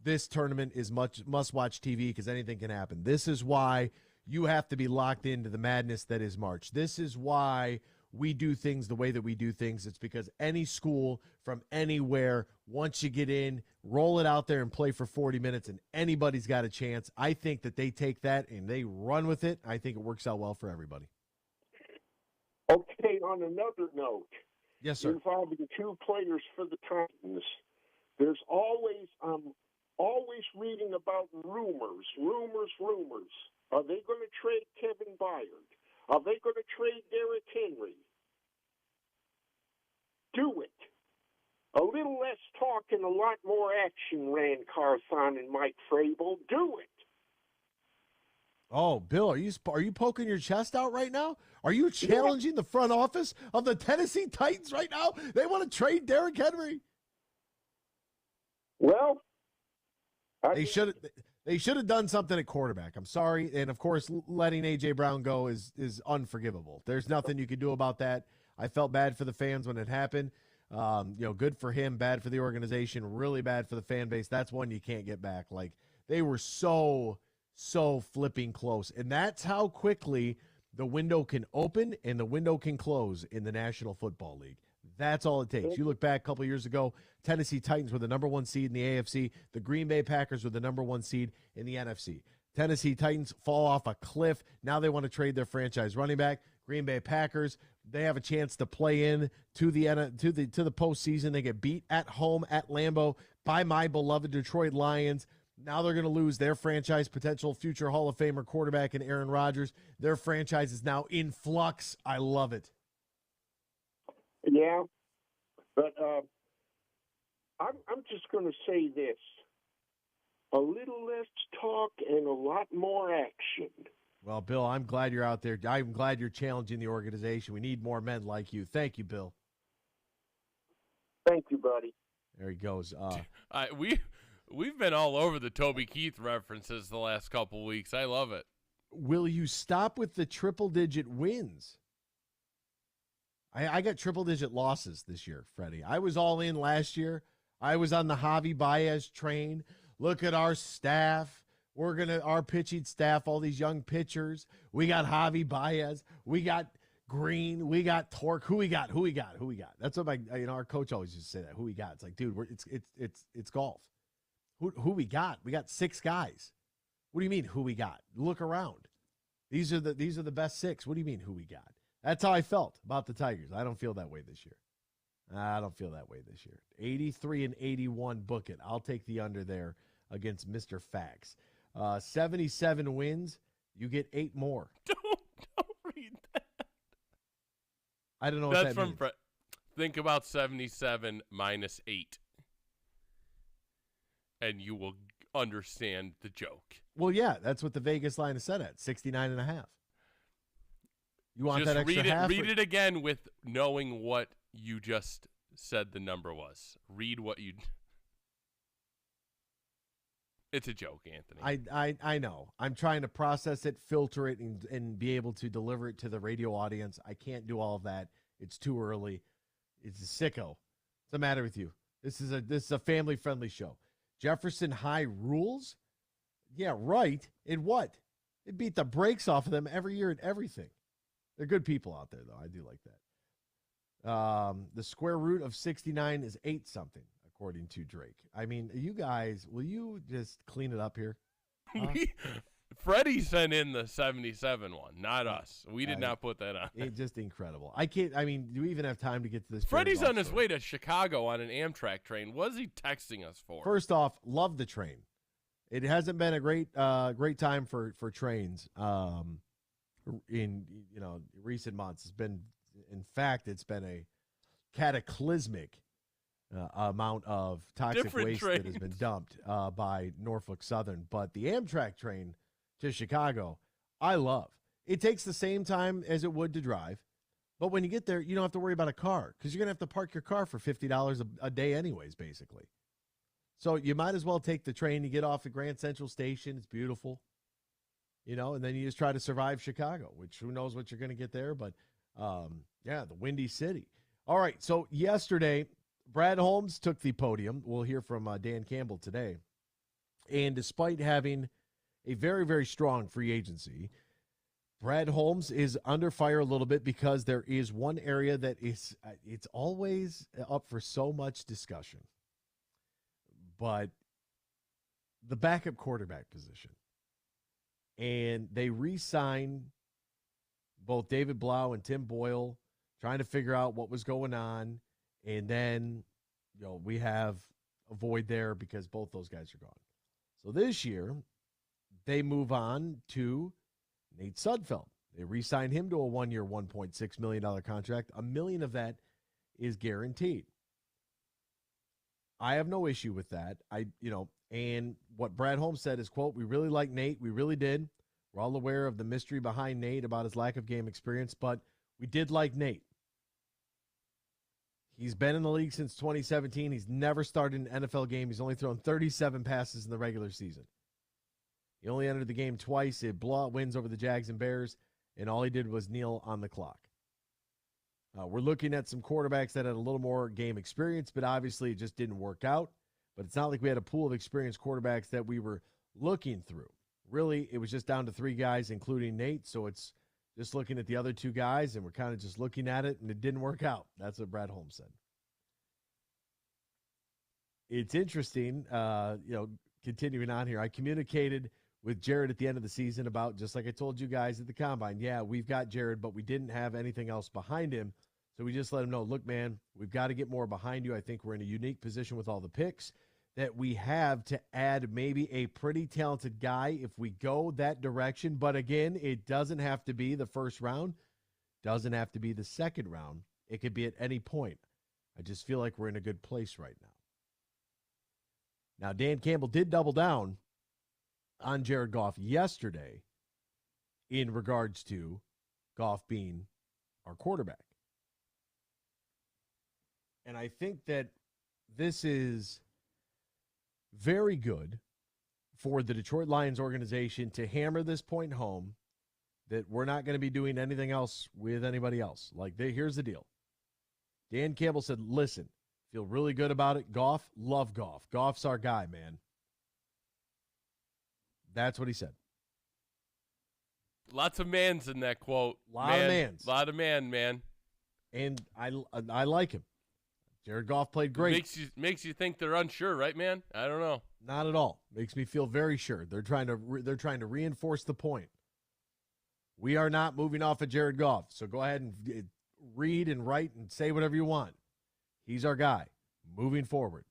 this tournament is must-watch TV, because anything can happen. This is why you have to be locked into the madness that is March. This is why we do things the way that we do things. It's because any school from anywhere, once you get in, roll it out there and play for 40 minutes, and anybody's got a chance. I think that they take that and they run with it. I think it works out well for everybody. Okay, on another note, yes, sir, involving two players for the Titans, there's always reading about rumors. Are they going to trade Kevin Byard? Are they going to trade Derrick Henry? Do it. A little less talk and a lot more action, Rand Carthon and Mike Frabel. Do it. Oh, Bill, are you poking your chest out right now? Are you challenging the front office of the Tennessee Titans right now? They want to trade Derrick Henry. Well, they should have done something at quarterback. I'm sorry, and of course, letting A.J. Brown go is unforgivable. There's nothing you can do about that. I felt bad for the fans when it happened. Good for him, bad for the organization, really bad for the fan base. That's one you can't get back. Like, they were so flipping close, and that's how quickly the window can open and the window can close in the National Football League. That's all it takes. You look back a couple of years ago, Tennessee Titans were the number 1 seed in the AFC. The Green Bay Packers were the number 1 seed in the NFC. Tennessee Titans fall off a cliff. Now they want to trade their franchise running back. Green Bay Packers, they have a chance to play in to the postseason. They get beat at home at Lambeau by my beloved Detroit Lions. Now they're going to lose their franchise potential future Hall of Famer quarterback in Aaron Rodgers. Their franchise is now in flux. I love it. Yeah, but I'm just going to say this. A little less talk and a lot more action. Well, Bill, I'm glad you're out there. I'm glad you're challenging the organization. We need more men like you. Thank you, Bill. Thank you, buddy. There he goes. We've been all over the Toby Keith references the last couple weeks. I love it. Will you stop with the triple-digit wins? I got triple-digit losses this year, Freddie. I was all in last year. I was on the Javi Baez train. Look at our staff. Our pitching staff, all these young pitchers. We got Javi Baez. We got Green. We got Torque. Who we got? That's what our coach always used to say that. Who we got? It's like, dude, it's golf. Who we got? We got 6 guys. What do you mean who we got? Look around. These are the best 6. What do you mean who we got? That's how I felt about the Tigers. I don't feel that way this year. 83 and 81, book it. I'll take the under there against Mr. Facts. 77 wins, you get 8 more. Don't read that. I don't know That's what that means. Think about 77 minus 8, and you will understand the joke. Well, yeah, that's what the Vegas line is set at, 69.5. You want just that extra half? Read it again with knowing what you just said the number was. Read what you... It's a joke, Anthony. I know. I'm trying to process it, filter it, and be able to deliver it to the radio audience. I can't do all of that. It's too early. It's a sicko. What's the matter with you? This is a family-friendly show. Jefferson High rules? Yeah, right. In what? It beat the brakes off of them every year at everything. They're good people out there, though. I do like that. The square root of 69 is 8-something, according to Drake. I mean, you guys, will you just clean it up here? Freddie sent in the 77 one, not us. We did not put that on. It's just incredible. Do we even have time to get to this? Freddie's on his way to Chicago on an Amtrak train. What is he texting us for? First off, love the train. It hasn't been a great time for trains in recent months. It's been a cataclysmic amount of toxic waste that has been dumped by Norfolk Southern. But the Amtrak train to Chicago, I love. It takes the same time as it would to drive, but when you get there, you don't have to worry about a car because you're going to have to park your car for $50 a day anyways, basically. So you might as well take the train. You get off at Grand Central Station. It's beautiful, and then you just try to survive Chicago, which who knows what you're going to get there. But, the Windy City. All right, so yesterday, Brad Holmes took the podium. We'll hear from Dan Campbell today. And despite having a very, very strong free agency, Brad Holmes is under fire a little bit because there is one area that is it's always up for so much discussion. But the backup quarterback position. And they re-signed both David Blau and Tim Boyle, trying to figure out what was going on. And then, we have a void there because both those guys are gone. So this year, they move on to Nate Sudfeld. They re-signed him to a 1-year, $1.6 million contract. $1 million of that is guaranteed. I have no issue with that. And what Brad Holmes said is, quote, "We really like Nate. We really did. We're all aware of the mystery behind Nate about his lack of game experience, but we did like Nate. He's been in the league since 2017. He's never started an NFL game. He's only thrown 37 passes in the regular season. He only entered the game twice. He had blowout wins over the Jags and Bears, and all he did was kneel on the clock. We're looking at some quarterbacks that had a little more game experience, but obviously it just didn't work out. But it's not like we had a pool of experienced quarterbacks that we were looking through. Really, it was just down to 3 guys, including Nate, so it's just looking at the other two guys, and we're kind of just looking at it, and it didn't work out. That's what Brad Holmes said. It's interesting, continuing on here. I communicated with Jared at the end of the season about, just like I told you guys at the Combine, yeah, we've got Jared, but we didn't have anything else behind him. So we just let him know, look, man, we've got to get more behind you. I think we're in a unique position with all the picks that we have to add maybe a pretty talented guy if we go that direction. But again, it doesn't have to be the first round, doesn't have to be the second round. It could be at any point. I just feel like we're in a good place right now. Now, Dan Campbell did double down on Jared Goff yesterday in regards to Goff being our quarterback. And I think that this is very good for the Detroit Lions organization to hammer this point home that we're not going to be doing anything else with anybody else. Here's the deal. Dan Campbell said, listen, feel really good about it. Goff, love Goff. Goff's our guy, man. That's what he said. Lots of mans in that quote. Lot of mans. Lot of man. And I like him. Jared Goff played great. Makes you think they're unsure, right, man? I don't know. Not at all. Makes me feel very sure. They're trying to reinforce the point. We are not moving off of Jared Goff. So go ahead and read and write and say whatever you want. He's our guy moving forward.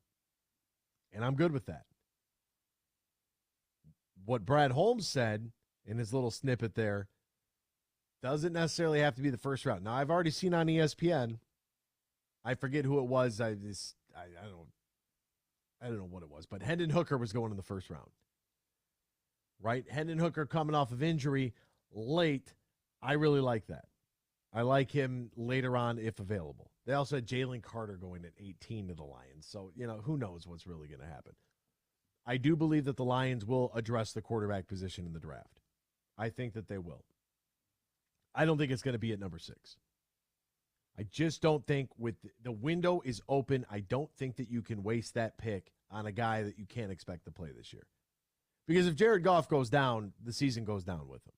And I'm good with that. What Brad Holmes said in his little snippet there doesn't necessarily have to be the first round. Now, I've already seen on ESPN, I forget who it was. I don't know what it was, but Hendon Hooker was going in the first round. Right? Hendon Hooker coming off of injury late. I really like that. I like him later on if available. They also had Jalen Carter going at 18 to the Lions. So, who knows what's really going to happen. I do believe that the Lions will address the quarterback position in the draft. I think that they will. I don't think it's going to be at number 6. I just don't think with the window is open, I don't think that you can waste that pick on a guy that you can't expect to play this year. Because if Jared Goff goes down, the season goes down with him.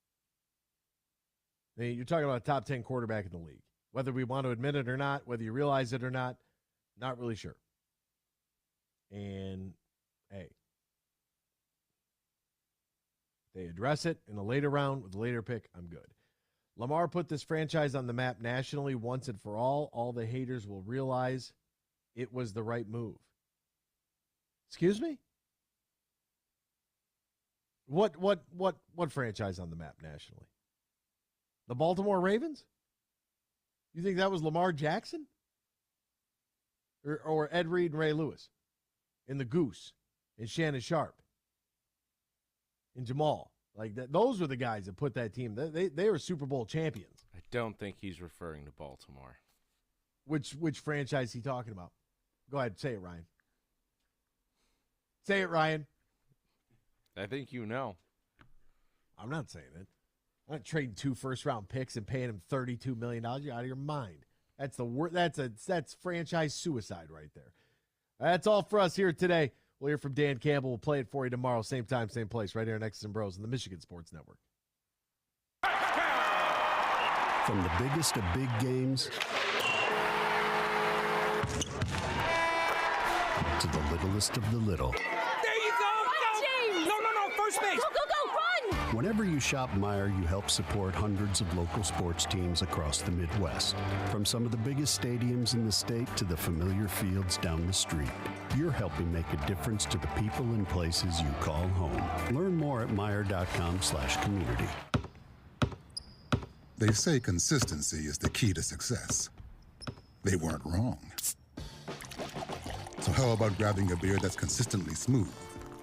I mean, you're talking about a top 10 quarterback in the league. Whether we want to admit it or not, whether you realize it or not, not really sure. And, hey, they address it in a later round with a later pick, I'm good. Lamar put this franchise on the map nationally once and for all. All the haters will realize it was the right move. Excuse me? What franchise on the map nationally? The Baltimore Ravens? You think that was Lamar Jackson? Or Ed Reed and Ray Lewis? And the Goose? And Shannon Sharp? And Jamal? Those were the guys that put that team. They were Super Bowl champions. I don't think he's referring to Baltimore. Which franchise is he talking about? Go ahead, say it, Ryan. Say it, Ryan. I think you know. I'm not saying it. I'm not trading 2 first-round picks and paying him $32 million. You're out of your mind. That's the word. That's franchise suicide right there. That's all for us here today. We'll hear from Dan Campbell. We'll play it for you tomorrow, same time, same place, right here on X's and Bros on the Michigan Sports Network. From the biggest of big games to the littlest of the little. There you go! Go! No, first base! Go, run! Whenever you shop Meijer, you help support hundreds of local sports teams across the Midwest. From some of the biggest stadiums in the state to the familiar fields down the street. You're helping make a difference to the people and places you call home. Learn more at Meijer.com/community. They say consistency is the key to success. They weren't wrong. So how about grabbing a beer that's consistently smooth,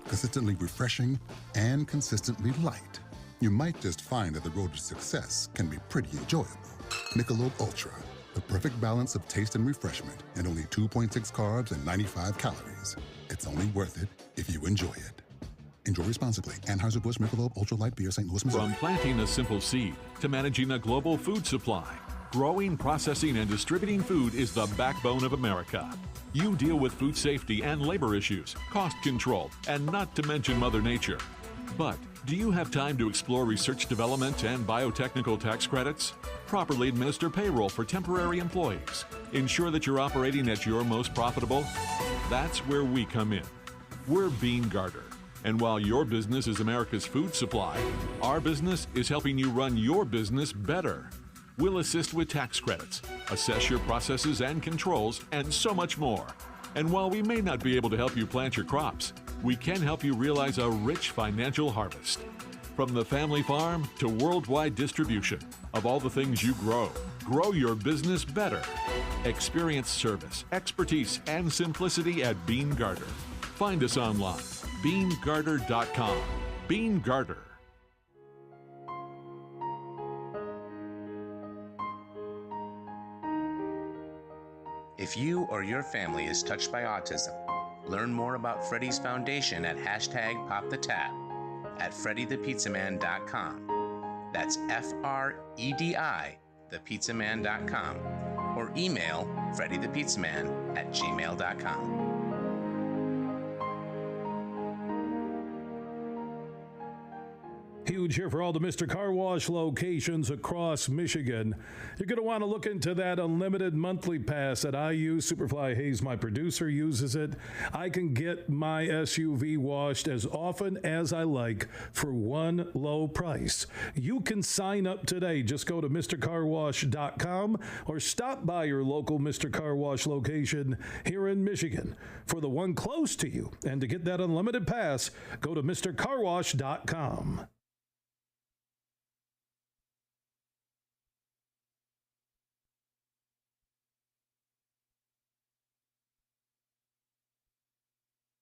consistently refreshing, and consistently light? You might just find that the road to success can be pretty enjoyable. Michelob Ultra, the perfect balance of taste and refreshment, and only 2.6 carbs and 95 calories. It's only worth it if you enjoy it. Enjoy responsibly. Anheuser-Busch Michelob Ultra Light Beer, St. Louis, Missouri. From planting a simple seed to managing a global food supply, growing, processing, and distributing food is the backbone of America. You deal with food safety and labor issues, cost control, and not to mention Mother Nature. But Do you have time to explore research development and biotechnical tax credits? Properly administer payroll for temporary employees. Ensure that you're operating at your most profitable? That's where we come in. We're Bean Garter. And while your business is America's food supply, our business is helping you run your business better. We'll assist with tax credits, assess your processes and controls, and so much more. And while we may not be able to help you plant your crops, we can help you realize a rich financial harvest. From the family farm to worldwide distribution of all the things you grow, grow your business better. Experience service, expertise, and simplicity at Bean Garter. Find us online, beangarter.com. Bean Garter. If you or your family is touched by autism, learn more about Freddy's Foundation at #PopTheTap at freddythepizzaman.com. That's FREDI, thepizzaman.com, or email freddythepizzaman@gmail.com. Huge here for all the Mr. Car Wash locations across Michigan. You're going to want to look into that unlimited monthly pass that I use. Superfly Hayes, my producer, uses it. I can get my SUV washed as often as I like for one low price. You can sign up today. Just go to MrCarWash.com or stop by your local Mr. Car Wash location here in Michigan for the one close to you. And to get that unlimited pass, go to MrCarWash.com.